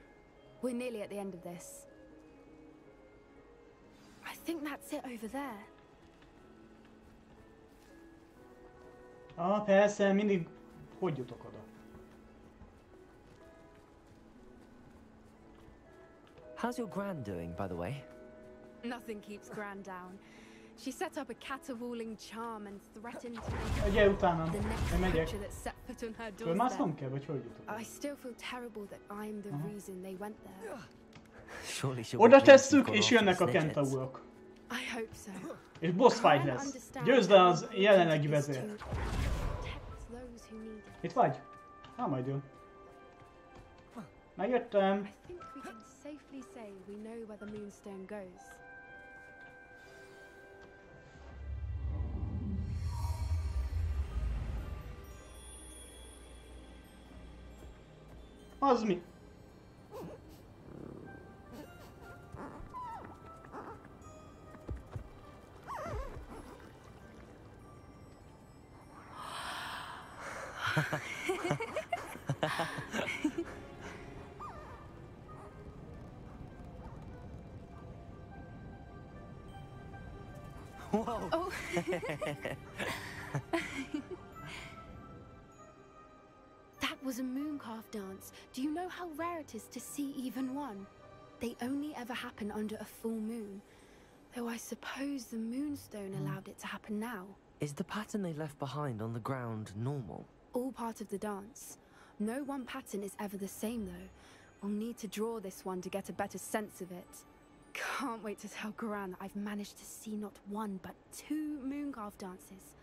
We're nearly at the end of this. I think that's it over there. Ah, persze, mindig... Hogy jutok oda? How's your gran doing, by the way? Nothing keeps Gran down. She set up a caterwauling charm and threatened Gyere utánam, the én next megyek. creature that set foot on her Fölmásznom kell, doorstep. vagy hogy jutok? I still feel terrible that I'm the reason they went there. Surely she'll Oda be pleased tesszük, you've gone és after jönnek a Snidgets. kentaurok. I hope so. És boss fight lesz. Győzd le az jelenlegi vezér. Itt vagy? Na, majd jön. Megjöttem. I think we can safely say we know where the moonstone goes. Az mi? Whoa! Oh. That was a mooncalf dance. Do you know how rare it is to see even one? They only ever happen under a full moon. Though I suppose the moonstone allowed it to happen now. Is the pattern they left behind on the ground normal? All part of the dance. No one pattern is ever the same though. We'll need to draw this one to get a better sense of it. Can't wait to tell Gran that I've managed to see not one but 2 mooncalf dances.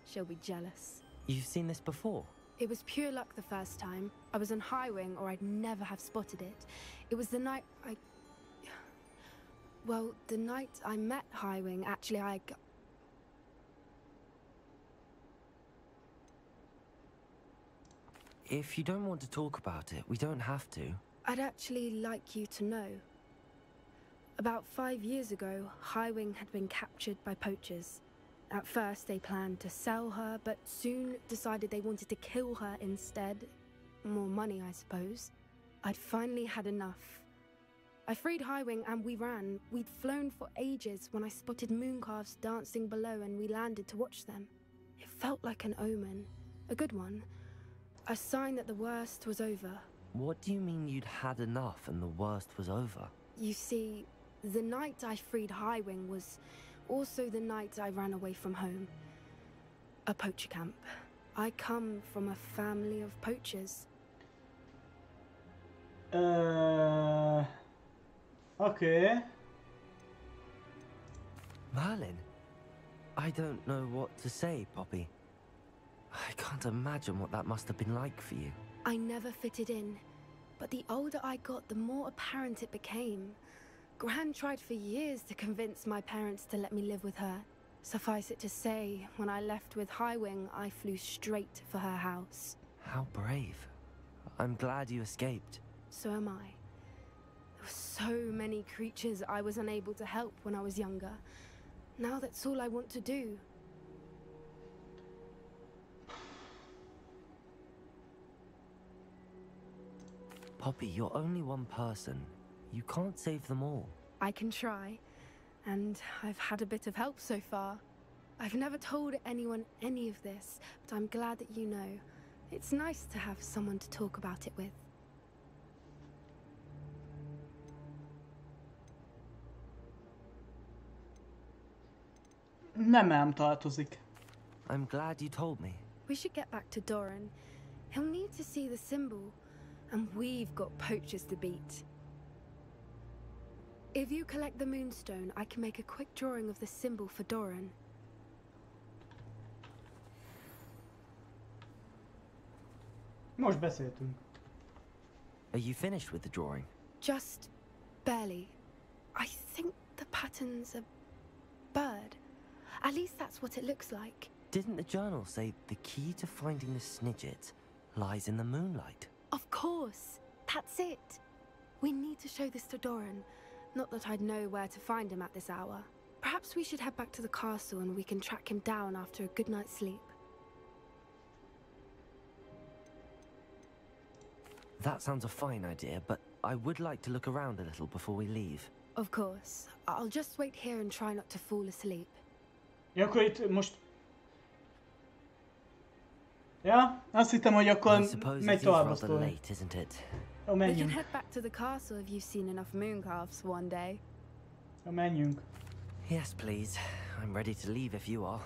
She'll be jealous. You've seen this before? It was pure luck the first time. I was on Highwing or I'd never have spotted it. It was the night Well, the night I met Highwing, actually If you don't want to talk about it, we don't have to. I'd actually like you to know. About 5 years ago, Highwing had been captured by poachers. At first they planned to sell her, but soon decided they wanted to kill her instead. More money, I suppose. I'd finally had enough. I freed Highwing and we ran. We'd flown for ages when I spotted mooncalves dancing below and we landed to watch them. It felt like an omen. A good one. A sign that the worst was over. What do you mean you'd had enough and the worst was over? You see, the night I freed Highwing was also the night I ran away from home. A poacher camp. I come from a family of poachers. Okay. Merlin? I don't know what to say, Poppy. I can't imagine what that must have been like for you. I never fitted in, but the older I got, the more apparent it became. Gran tried for years to convince my parents to let me live with her. Suffice it to say, when I left with Highwing, I flew straight for her house. How brave. I'm glad you escaped. So am I. There were so many creatures I was unable to help when I was younger. Now that's all I want to do. Poppy, you're only one person. You can't save them all. I can try, and I've had a bit of help so far. I've never told anyone any of this, but I'm glad that you know. It's nice to have someone to talk about it with. Nem tartozik. I'm glad you told me. We should get back to Doran. He'll need to see the symbol, and we've got poachers to beat. If you collect the moonstone, I can make a quick drawing of the symbol for Doran. Most beszéltünk. Are you finished with the drawing? Just barely. I think the pattern's a bird. At least that's what it looks like. Didn't the journal say the key to finding the Snidget lies in the moonlight? Of course. That's it. We need to show this to Doran. Not that I'd know where to find him at this hour. Perhaps we should head back to the castle and we can track him down after a good night's sleep. That sounds a fine idea, but I would like to look around a little before we leave. Of course. I'll just wait here and try not to fall asleep. Ja, akkor itt most... Ja, azt hittem, hogy akkor megy tovább a sztori. Jó, We can menjünk. head back to the castle if you've seen enough mooncalves one day. Ja, menjünk. Yes, please. I'm ready to leave if you are.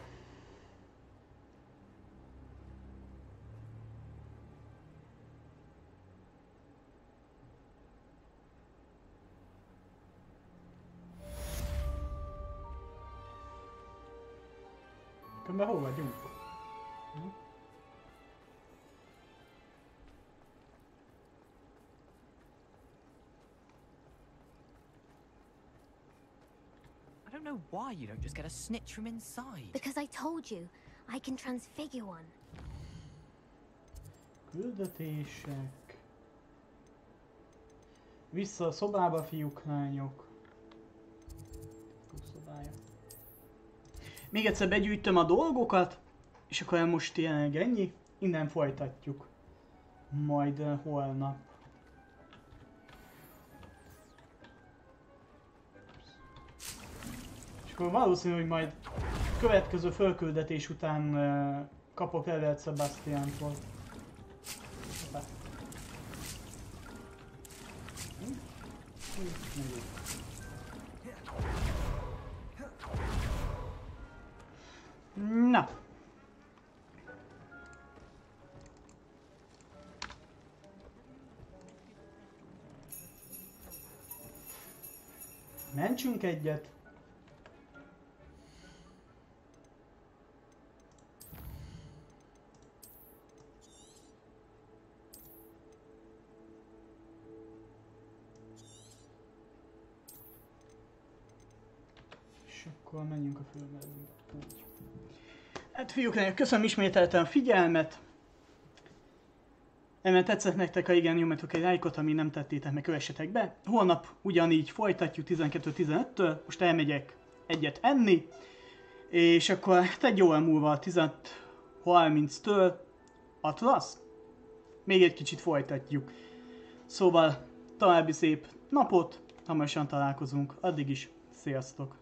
Akkor hol vagyunk? I don't know why you don't just get a snitch from inside. Because I told you, I can transfigure one. Küldetések. Vissza a szobába, fiúk, lányok. Szobája. Még egyszer begyűjtöm a dolgokat, és akkor most jelenleg ennyi. Innen folytatjuk. Majd holnap. És akkor valószínű, hogy majd következő fölküldetés után kapok levelet Sebastiantól. Na. Mentsünk egyet. És akkor menjünk a fölmelőbe. Úgy. Hát fiúk, köszönöm ismételten a figyelmet. Remélem tetszett nektek, ha igen, nyomjatok egy lájkot, ami nem tettétek, meg kövessetek be. Holnap ugyanígy folytatjuk 12-15-től, most elmegyek egyet enni, és akkor egy óra múlva 15:30-től Atlas. Még egy kicsit folytatjuk. Szóval további szép napot, hamarosan találkozunk, addig is sziasztok!